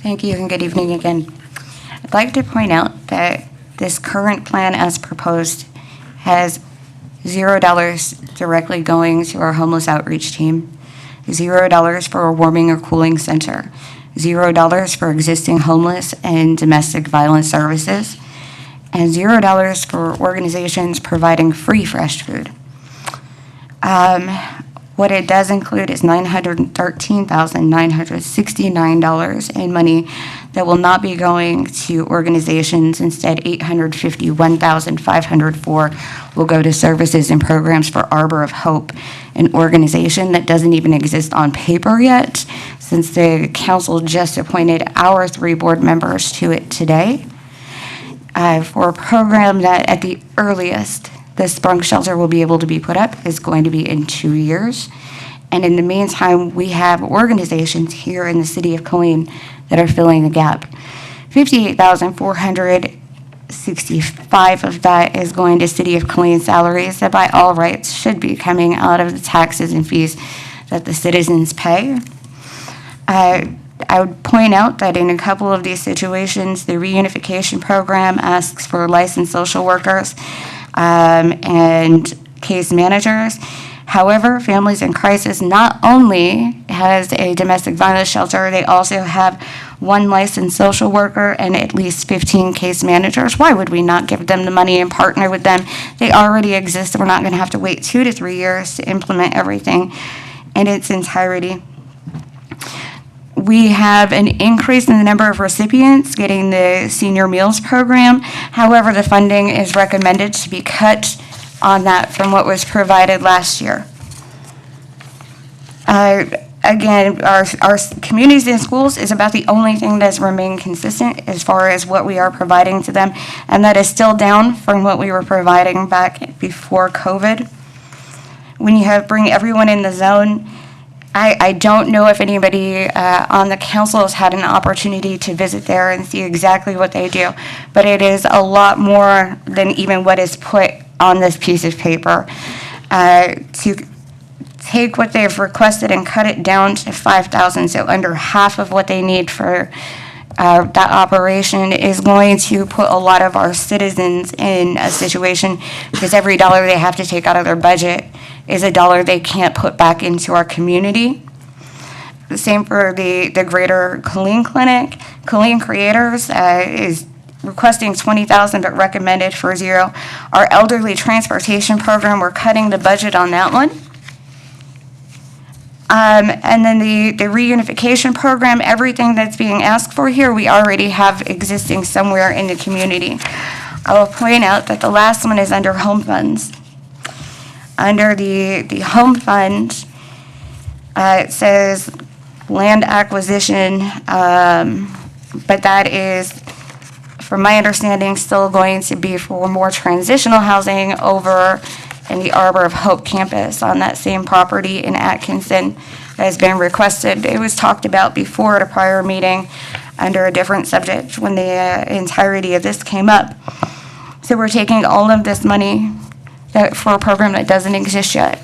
Thank you and good evening again. I'd like to point out that this current plan as proposed has $0 directly going to our homeless outreach team, $0 for a warming or cooling center, $0 for existing homeless and domestic violence services, and $0 for organizations providing free fresh food. What it does include is $913,969 in money that will not be going to organizations. Instead, $851,504 will go to services and programs for Arbor of Hope, an organization that doesn't even exist on paper yet, since the council just appointed our 3 board members to it today, for a program that at the earliest the Sprung shelter will be able to be put up is going to be in 2 years. And in the meantime, we have organizations here in the city of Killeen that are filling the gap. $58,465 of that is going to city of Killeen salaries that by all rights should be coming out of the taxes and fees that the citizens pay. I would point out that in a couple of these situations, the reunification program asks for licensed social workers and case managers. However, Families in Crisis not only has a domestic violence shelter, they also have 1 licensed social worker and at least 15 case managers. Why would we not give them the money and partner with them? They already exist. We're not going to have to wait 2 to 3 years to implement everything in its entirety. We have an increase in the number of recipients getting the senior meals program. However, the funding is recommended to be cut on that from what was provided last year. Again, our communities and schools is about the only thing that's remained consistent as far as what we are providing to them, and that is still down from what we were providing back before COVID. When you bring everyone in the zone, I don't know if anybody on the council has had an opportunity to visit there and see exactly what they do, but it is a lot more than even what is put on this piece of paper. To take what they've requested and cut it down to $5,000, so under half of what they need for that operation is going to put a lot of our citizens in a situation because every dollar they have to take out of their budget is a dollar they can't put back into our community. The same for the greater Killeen Clinic. Killeen Creators is requesting $20,000 but recommended for $0. Our elderly transportation program, we're cutting the budget on that one. And then the reunification program, everything that's being asked for here, we already have existing somewhere in the community. I will point out that the last one is under home funds. Under the home fund, it says land acquisition, but that is, from my understanding, still going to be for more transitional housing over in the Arbor of Hope campus on that same property in Atkinson that has been requested. It was talked about before at a prior meeting under a different subject when the entirety of this came up. So we're taking all of this money for a program that doesn't exist yet,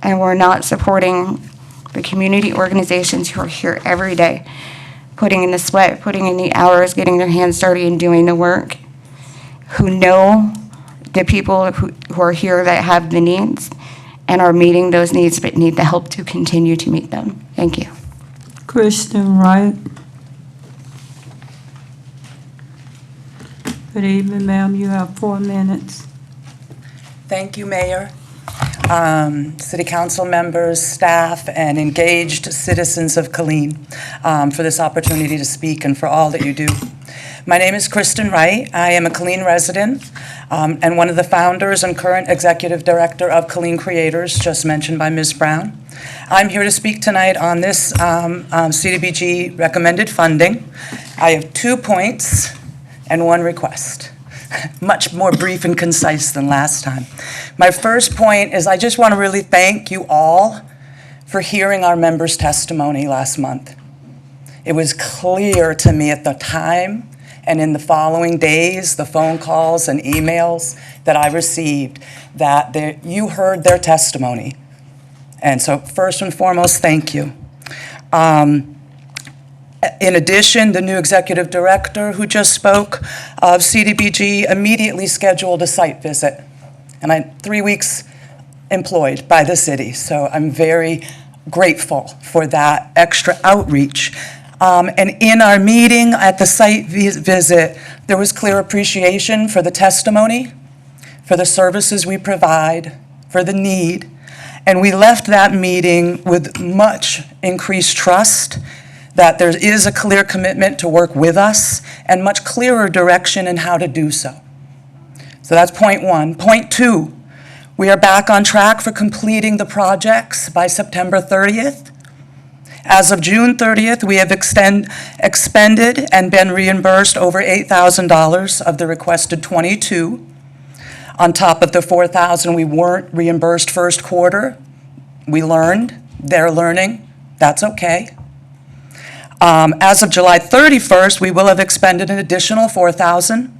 and we're not supporting the community organizations who are here every day, putting in the sweat, putting in the hours, getting their hands dirty and doing the work, who know the people who are here that have the needs and are meeting those needs but need the help to continue to meet them. Thank you. Kristen Wright. Good evening, ma'am. You have 4 minutes. Thank you, Mayor, City Council members, staff, and engaged citizens of Killeen for this opportunity to speak and for all that you do. My name is Kristen Wright. I am a Killeen resident and one of the founders and current executive director of Killeen Creators, just mentioned by Ms. Brown. I'm here to speak tonight on this CDBG recommended funding. I have 2 points and 1 request. Much more brief and concise than last time. My first point is I just want to really thank you all for hearing our members' testimony last month. It was clear to me at the time and in the following days, the phone calls and emails that I received, that you heard their testimony. And so first and foremost, thank you. In addition, the new executive director who just spoke of CDBG immediately scheduled a site visit. And I'm 3 weeks employed by the city, so I'm very grateful for that extra outreach. And in our meeting at the site visit, there was clear appreciation for the testimony, for the services we provide, for the need. And we left that meeting with much increased trust that there is a clear commitment to work with us and much clearer direction in how to do so. So that's point 1. Point 2, we are back on track for completing the projects by September 30th. As of June 30th, we have expended and been reimbursed over $8,000 of the requested 22. On top of the $4,000 we weren't reimbursed first quarter. We learned, they're learning, that's okay. As of July 31st, we will have expended an additional $4,000.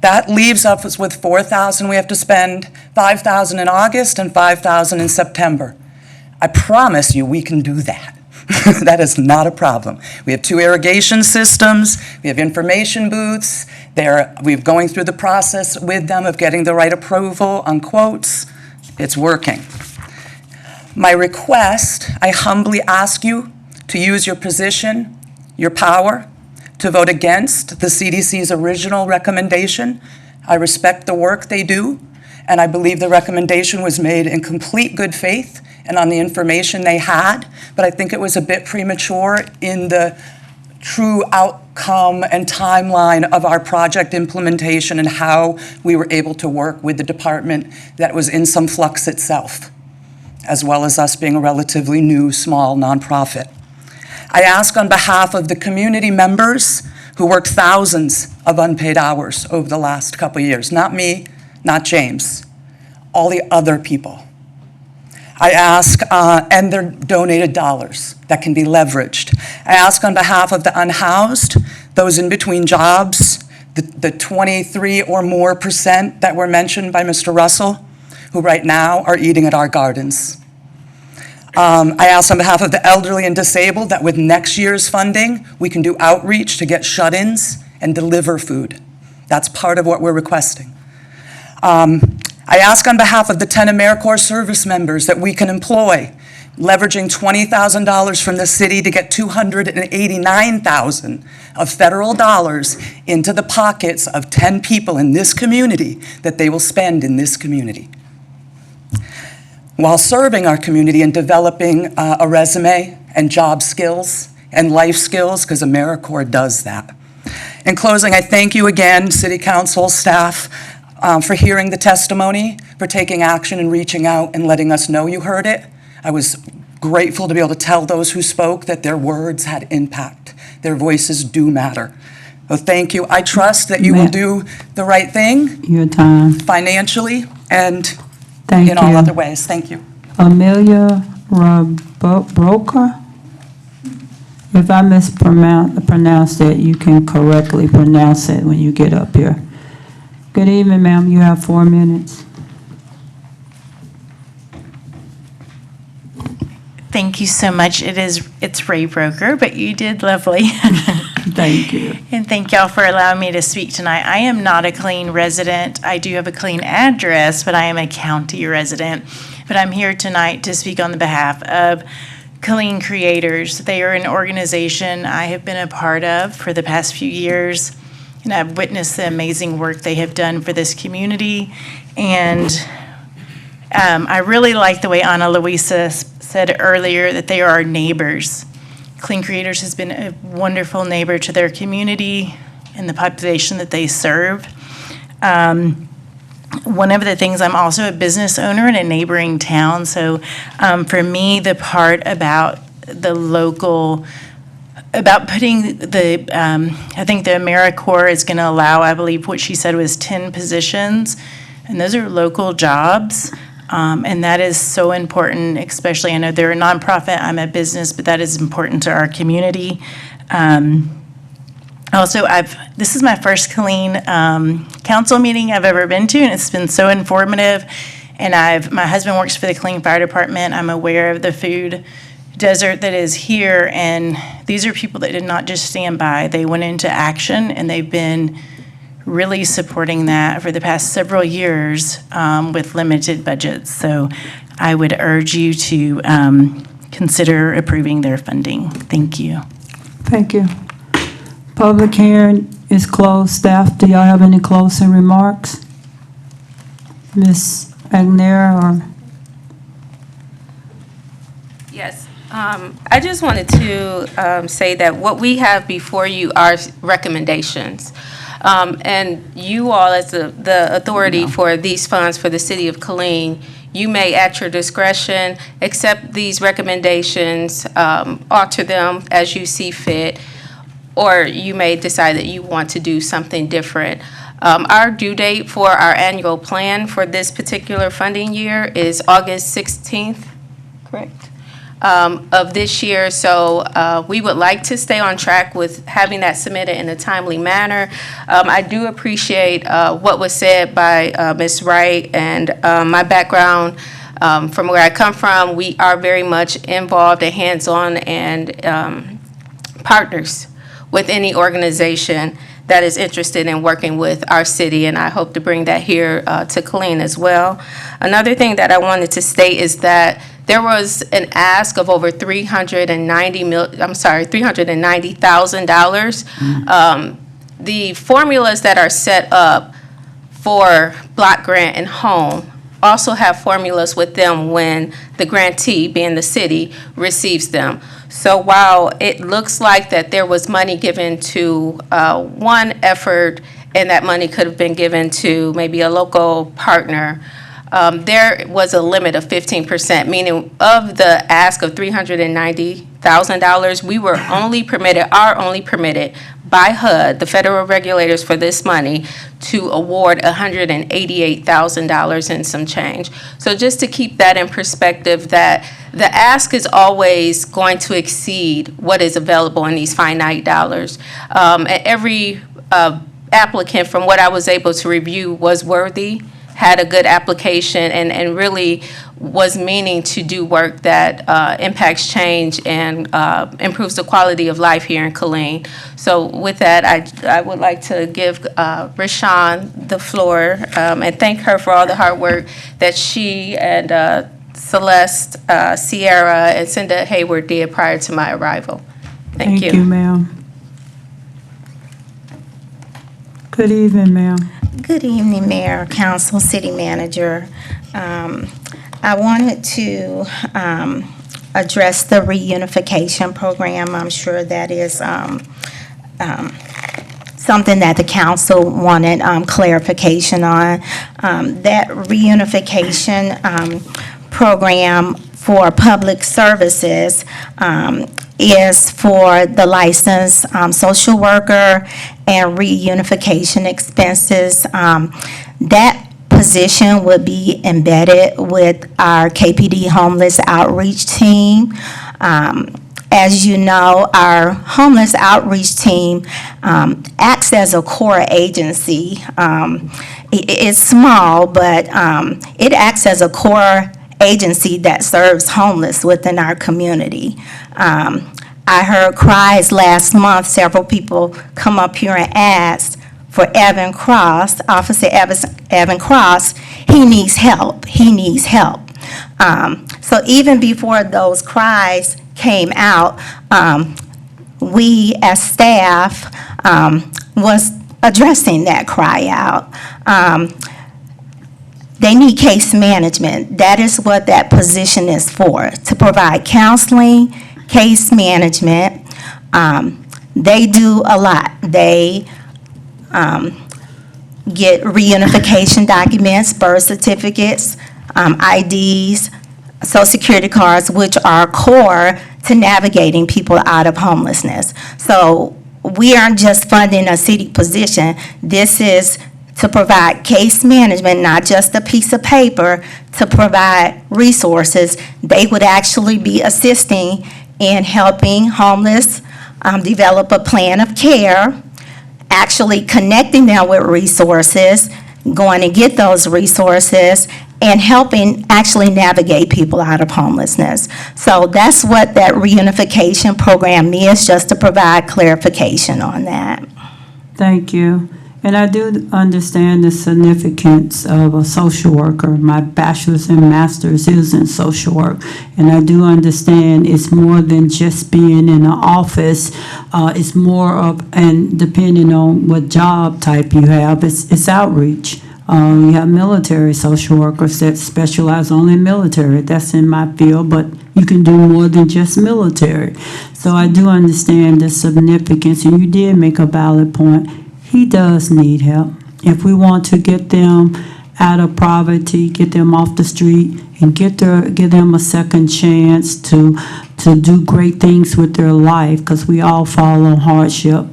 That leaves us with $4,000. We have to spend $5,000 in August and $5,000 in September. I promise you we can do that. That is not a problem. We have 2 irrigation systems. We have information booths. We're going through the process with them of getting the right approval on quotes. It's working. My request, I humbly ask you to use your position, your power, to vote against the CDC's original recommendation. I respect the work they do, and I believe the recommendation was made in complete good faith and on the information they had, but I think it was a bit premature in the true outcome and timeline of our project implementation and how we were able to work with the department that was in some flux itself, as well as us being a relatively new, small nonprofit. I ask on behalf of the community members who worked thousands of unpaid hours over the last couple of years, not me, not James, all the other people. I ask, and their donated dollars that can be leveraged. I ask on behalf of the unhoused, those in between jobs, the 23 or more % that were mentioned by Mr. Russell, who right now are eating at our gardens. I ask on behalf of the elderly and disabled that with next year's funding, we can do outreach to get shut-ins and deliver food. That's part of what we're requesting. I ask on behalf of the 10 AmeriCorps service members that we can employ, leveraging $20,000 from the city to get $289,000 of federal dollars into the pockets of 10 people in this community that they will spend in this community, while serving our community and developing a resume and job skills and life skills, because AmeriCorps does that. In closing, I thank you again, City Council staff, for hearing the testimony, for taking action and reaching out and letting us know you heard it. I was grateful to be able to tell those who spoke that their words had impact. Their voices do matter. So thank you. I trust that you will do the right thing. Your time. Financially and Thank in all you. other ways. Thank you. Amelia Broker. If I mispronounce that, you can correctly pronounce it when you get up here. Good evening, ma'am. You have 4 minutes. Thank you so much. It's Ray Broker, but you did lovely. Thank you. And thank y'all for allowing me to speak tonight. I am not a Killeen resident. I do have a Killeen address, but I am a county resident. But I'm here tonight to speak on the behalf of Killeen Creators. They are an organization I have been a part of for the past few years, and I've witnessed the amazing work they have done for this community. And I really like the way Ana Luisa said earlier that they are our neighbors. Killeen Creators has been a wonderful neighbor to their community and the population that they serve. One of the things, I'm also a business owner in a neighboring town, so for me, the part about the local, about putting the, I think the AmeriCorps is going to allow, I believe what she said was 10 positions, and those are local jobs. And that is so important, especially, I know they're a nonprofit, I'm a business, but that is important to our community. Also, this is my first Killeen council meeting I've ever been to, and it's been so informative. And my husband works for the Killeen Fire Department. I'm aware of the food desert that is here, and these are people that did not just stand by. They went into action, and they've been really supporting that for the past several years with limited budgets. So I would urge you to consider approving their funding. Thank you. Thank you. Public hearing is closed. Staff, do y'all have any closing remarks? Ms. Agnew or? Yes. I just wanted to say that what we have before you are recommendations. And you all, as the authority for these funds for the city of Killeen, you may, at your discretion, accept these recommendations, alter them as you see fit, or you may decide that you want to do something different. Our due date for our annual plan for this particular funding year is August 16th, correct? Of this year, so we would like to stay on track with having that submitted in a timely manner. I do appreciate what was said by Ms. Wright, and my background from where I come from, we are very much involved and hands-on and partners with any organization that is interested in working with our city, and I hope to bring that here to Killeen as well. Another thing that I wanted to state is that there was an ask of over $390,000. The formulas that are set up for block grant and home also have formulas with them when the grantee, being the city, receives them. So while it looks like that there was money given to one effort and that money could have been given to maybe a local partner, there was a limit of 15%, meaning of the ask of $390,000, we were only permitted by HUD, the federal regulators for this money, to award $188,000 and some change. So just to keep that in perspective, that the ask is always going to exceed what is available in these finite dollars. Every applicant, from what I was able to review, was worthy, had a good application, and really was meaning to do work that impacts change and improves the quality of life here in Killeen. So with that, I would like to give Rashawn the floor and thank her for all the hard work that she and Celeste, Sierra, and Cinda Hayward did prior to my arrival. Thank you. Thank you, ma'am. Good evening, ma'am. Good evening, Mayor, Council, City Manager. I wanted to address the reunification program. I'm sure that is something that the council wanted clarification on. That reunification program for public services is for the licensed social worker and reunification expenses. That position would be embedded with our KPD homeless outreach team. As you know, our homeless outreach team acts as a core agency. It's small, but it acts as a core agency that serves homeless within our community. I heard cries last month. Several people come up here and ask for Evan Cross, Officer Evan Cross. He needs help. He needs help. So even before those cries came out, we as staff was addressing that cry out. They need case management. That is what that position is for, to provide counseling, case management. They do a lot. They get reunification documents, birth certificates, IDs, Social Security cards, which are core to navigating people out of homelessness. So we aren't just funding a city position. This is to provide case management, not just a piece of paper, to provide resources. They would actually be assisting in helping homeless develop a plan of care, actually connecting them with resources, going to get those resources, and helping actually navigate people out of homelessness. So that's what that reunification program is, just to provide clarification on that. Thank you. And I do understand the significance of a social worker. My bachelor's and master's is in social work. And I do understand it's more than just being in an office. It's more of, and depending on what job type you have, it's outreach. You have military social workers that specialize only in military. That's in my field, but you can do more than just military. So I do understand the significance, and you did make a valid point. He does need help. If we want to get them out of poverty, get them off the street, and give them a second chance to do great things with their life, because we all fall on hardship,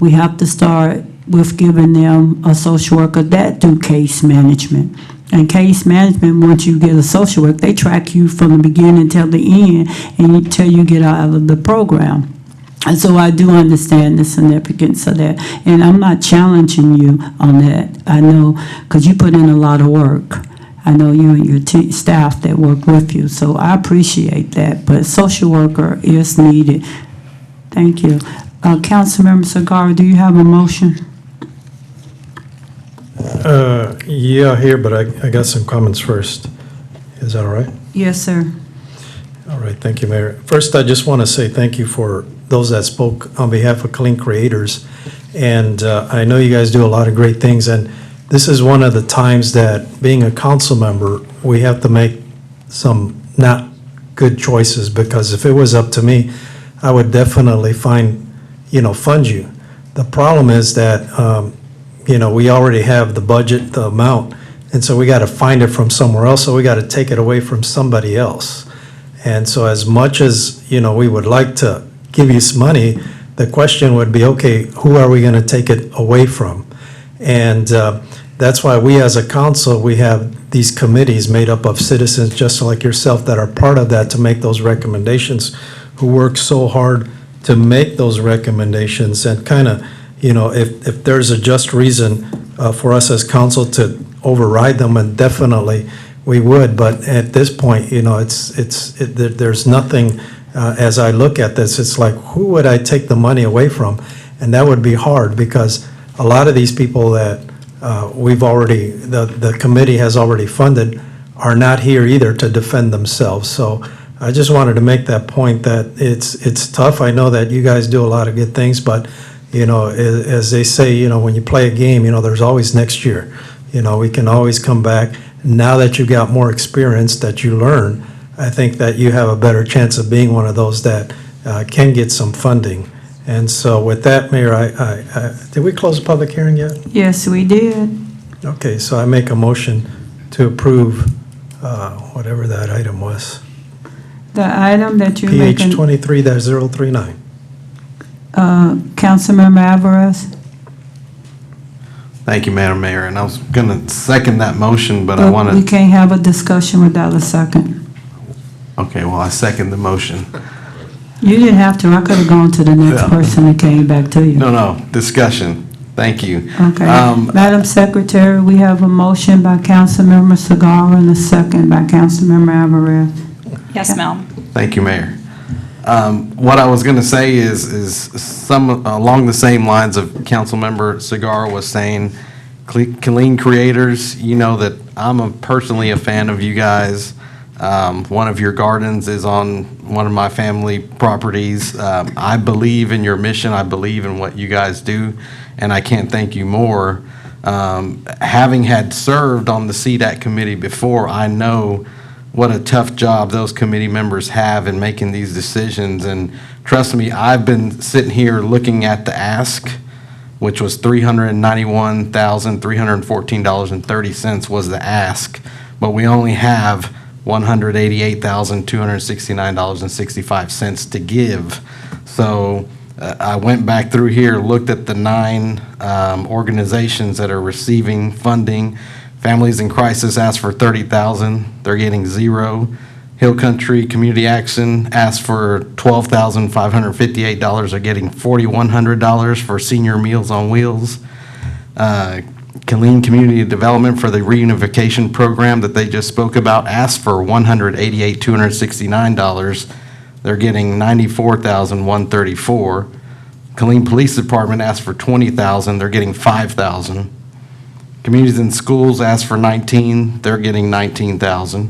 we have to start with giving them a social worker that do case management. And case management, once you get a social worker, they track you from the beginning till the end, and until you get out of the program. And so I do understand the significance of that. And I'm not challenging you on that. I know, because you put in a lot of work. I know you and your staff that work with you. So I appreciate that. But social worker is needed. Thank you. Councilmember Segarra, do you have a motion? Yeah, here, but I got some comments first. Is that all right? Yes, sir. All right, thank you, Mayor. First, I just want to say thank you for those that spoke on behalf of Killeen Creators. And I know you guys do a lot of great things, and this is one of the times that, being a council member, we have to make some not good choices, because if it was up to me, I would definitely fund you. The problem is that, we already have the budget, the amount, and so we got to find it from somewhere else, so we got to take it away from somebody else. And so as much as, we would like to give you some money, the question would be, okay, who are we going to take it away from? And that's why we as a council, we have these committees made up of citizens just like yourself that are part of that, to make those recommendations, who work so hard to make those recommendations, and kind of, if there's a just reason for us as council to override them, and definitely we would, but at this point, you know, there's nothing, as I look at this, it's like, who would I take the money away from? And that would be hard, because a lot of these people that the committee has already funded are not here either to defend themselves. So I just wanted to make that point, that it's tough. I know that you guys do a lot of good things, but, you know, as they say, you know, when you play a game, you know, there's always next year. You know, we can always come back. Now that you got more experience, that you learn, I think that you have a better chance of being one of those that can get some funding. And so with that, Mayor, did we close the public hearing yet? Yes, we did. Okay, so I make a motion to approve whatever that item was. The item that you're PH making, 23-039. Councilmember Alvarez. Thank you, Madam Mayor, and I was going to second that motion, but I want We to, can't have a discussion without a second. okay, well, I second the motion. You didn't have to. I could have gone to the next Yeah. person and came back to you. No, discussion. Thank you. Okay. Um, Madam Secretary, we have a motion by Councilmember Segar and a second by Councilmember Alvarez. Yes, ma'am. Thank you, Mayor. What I was going to say is some along the same lines of Councilmember Segar was saying, Killeen creators, you know that I'm personally a fan of you guys. One of your gardens is on one of my family properties. I believe in your mission. I believe in what you guys do, and I can't thank you more. Having had served on the CDAC committee before, I know what a tough job those committee members have in making these decisions. And trust me, I've been sitting here looking at the ask, which was $391,314.30 was the ask, but we only have $188,269.65 to give. So I went back through here, looked at the 9 organizations that are receiving funding. Families in Crisis asked for $30,000, they're getting 0. Hill Country Community Action asked for $12,558, they're getting $4,100 for Senior Meals on Wheels. Killeen Community Development for the reunification program that they just spoke about asked for $188,269. They're getting $94,134. Killeen Police Department asked for $20,000. They're getting $5,000. Communities in Schools asked for $19,000. They're getting $19,000.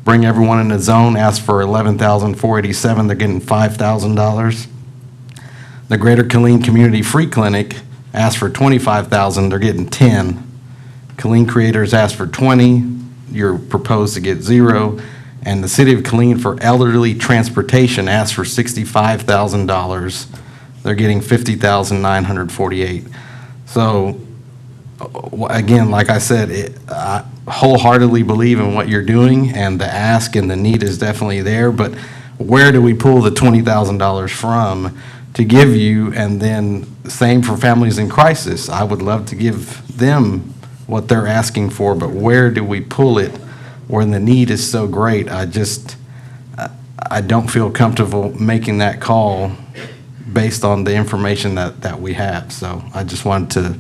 Bring Everyone in the Zone asked for $11,487. They're getting $5,000. The Greater Killeen Community Free Clinic asked for $25,000, they're getting $10,000. Killeen Creators asked for $20,000, you're proposed to get $0. And the City of Killeen for Elderly Transportation asked for $65,000, they're getting $50,948. So, again, like I said, I wholeheartedly believe in what you're doing, and the ask and the need is definitely there, but where do we pull the $20,000 from to give you? And then same for Families in Crisis. I would love to give them what they're asking for, but where do we pull it when the need is so great? I don't feel comfortable making that call based on the information that we have. So I just wanted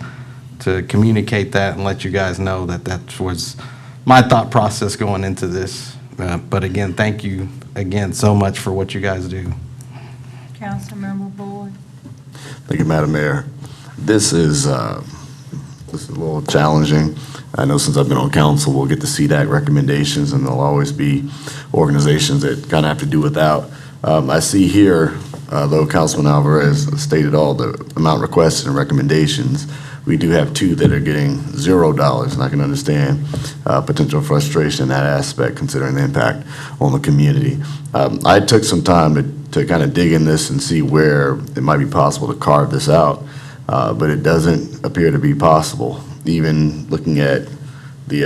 to communicate that and let you guys know that was my thought process going into this. But again, thank you again so much for what you guys do. Councilmember Boyd. Thank you, Madam Mayor. This is a little challenging. I know since I've been on council, we'll get the CDAC recommendations, and there'll always be organizations that kind of have to do without. I see here, though Councilman Alvarez stated all the amount requested and recommendations, we do have 2 that are getting $0, and I can understand potential frustration in that aspect, considering the impact on the community. I took some time to kind of dig in this and see where it might be possible to carve this out, but it doesn't appear to be possible. Even looking at the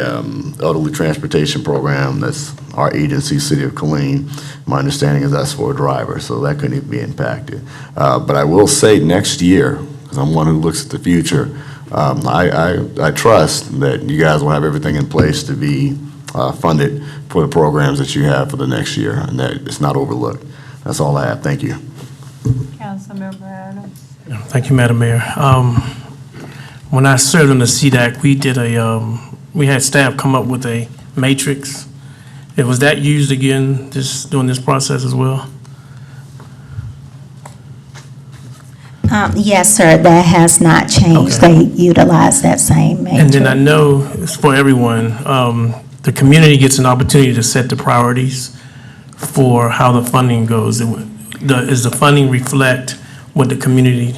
elderly transportation program, that's our agency, City of Killeen, my understanding is that's for a driver, so that couldn't even be impacted. But I will say next year, because I'm one who looks at the future, I trust that you guys will have everything in place to be funded for the programs that you have for the next year, and that it's not overlooked. That's all I have. Thank you. Councilmember Adams. Thank you, Madam Mayor. When I served on the CDAC, we had staff come up with a matrix. Was that used again during this process as well? Yes, sir, that has not changed. Okay. They utilize that same matrix. And then I know it's for everyone, the community gets an opportunity to set the priorities for how the funding goes. Does the funding reflect what the community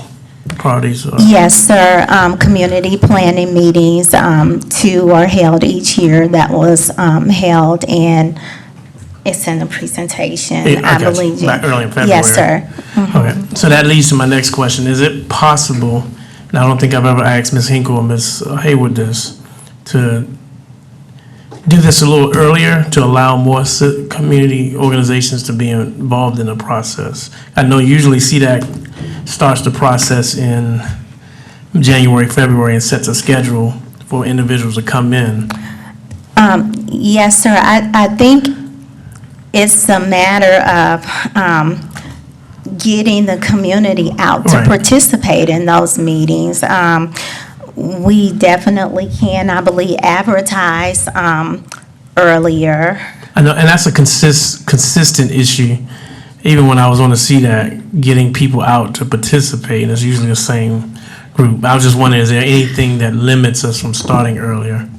priorities are? Yes, sir. Community planning meetings, 2 are held each year. That was held in, it's in the presentation, Yeah, I got you. believe. Back early in February. Yes, sir. Okay, so that leads to my next question. Is it possible, and I don't think I've ever asked Ms. Hinkle or Ms. Haywood this, to do this a little earlier to allow more community organizations to be involved in the process? I know usually CDAC starts the process in January, February, and sets a schedule for individuals to come in. Yes, sir. I think it's a matter of getting the community out to Right. participate in those meetings. We definitely can, I believe, advertise earlier. I know, and that's a consistent issue. Even when I was on the CDAC, getting people out to participate, and it's usually the same group. I was just wondering, is there anything that limits us from starting earlier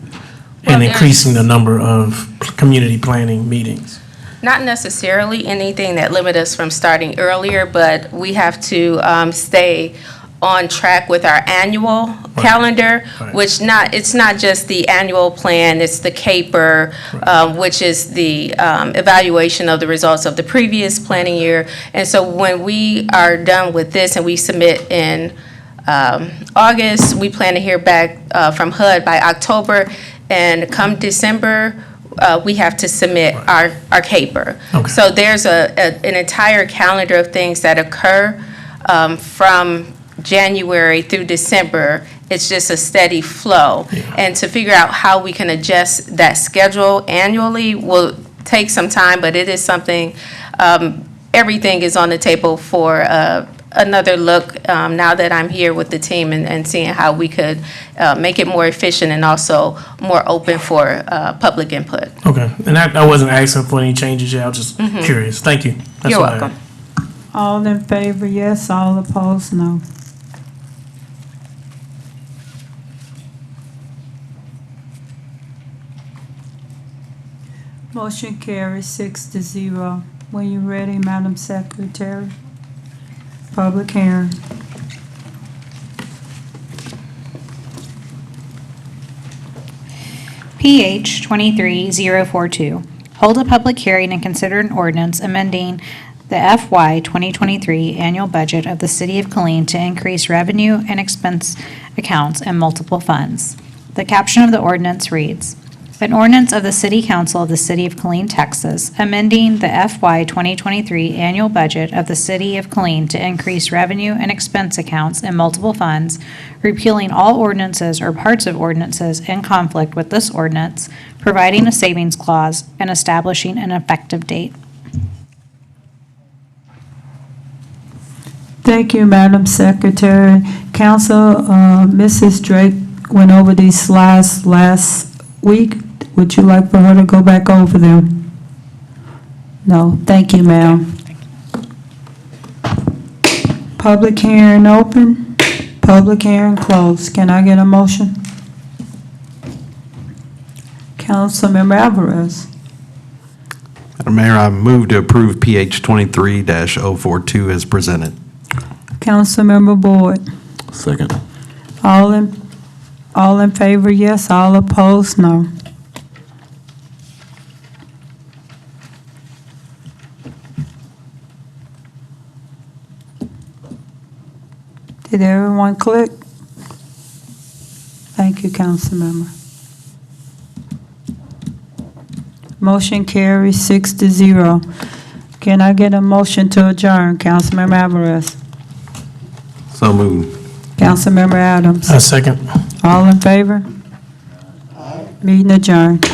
and increasing the number of community planning meetings? Not necessarily anything that limit us from starting earlier, but we have to stay on track with our annual calendar, which it's not just the annual plan, it's the CAPER, which is the evaluation of the results of the previous planning year. And so when we are done with this and we submit in August, we plan to hear back from HUD by October, and come December, we have to submit our CAPER. Okay. So there's an entire calendar of things that occur from January through December. It's just a steady flow. And to figure out how we can adjust that schedule annually will take some time, but it is something, everything is on the table for another look now that I'm here with the team and seeing how we could make it more efficient and also more open for public input. Okay, and I wasn't asking for any changes yet, I was just curious. Thank you. That's You're all I had. welcome. All in favor, yes. All opposed, no. Motion carries 6-0. When you're ready, Madam Secretary. Public hearing. PH 23042. Hold a public hearing and consider an ordinance amending the FY 2023 annual budget of the City of Killeen to increase revenue and expense accounts and multiple funds. The caption of the ordinance reads, "An ordinance of the City Council of the City of Killeen, Texas, amending the FY 2023 annual budget of the City of Killeen to increase revenue and expense accounts and multiple funds, repealing all ordinances or parts of ordinances in conflict with this ordinance, providing a savings clause, and establishing an effective date." Thank you, Madam Secretary. Council, Mrs. Drake went over these slides last week. Would you like for her to go back over them? No, thank you, ma'am. Public hearing open, public hearing closed. Can I get a motion? Councilmember Alvarez. Madam Mayor, I move to approve PH 23-042 as presented. Councilmember Boyd. Second. All in favor, yes. All opposed, no. Did everyone click? Thank you, Councilmember. Motion carries 6-0. Can I get a motion to adjourn? Councilmember Alvarez. So moved. Councilmember Adams. Second. All in favor? Meeting adjourned.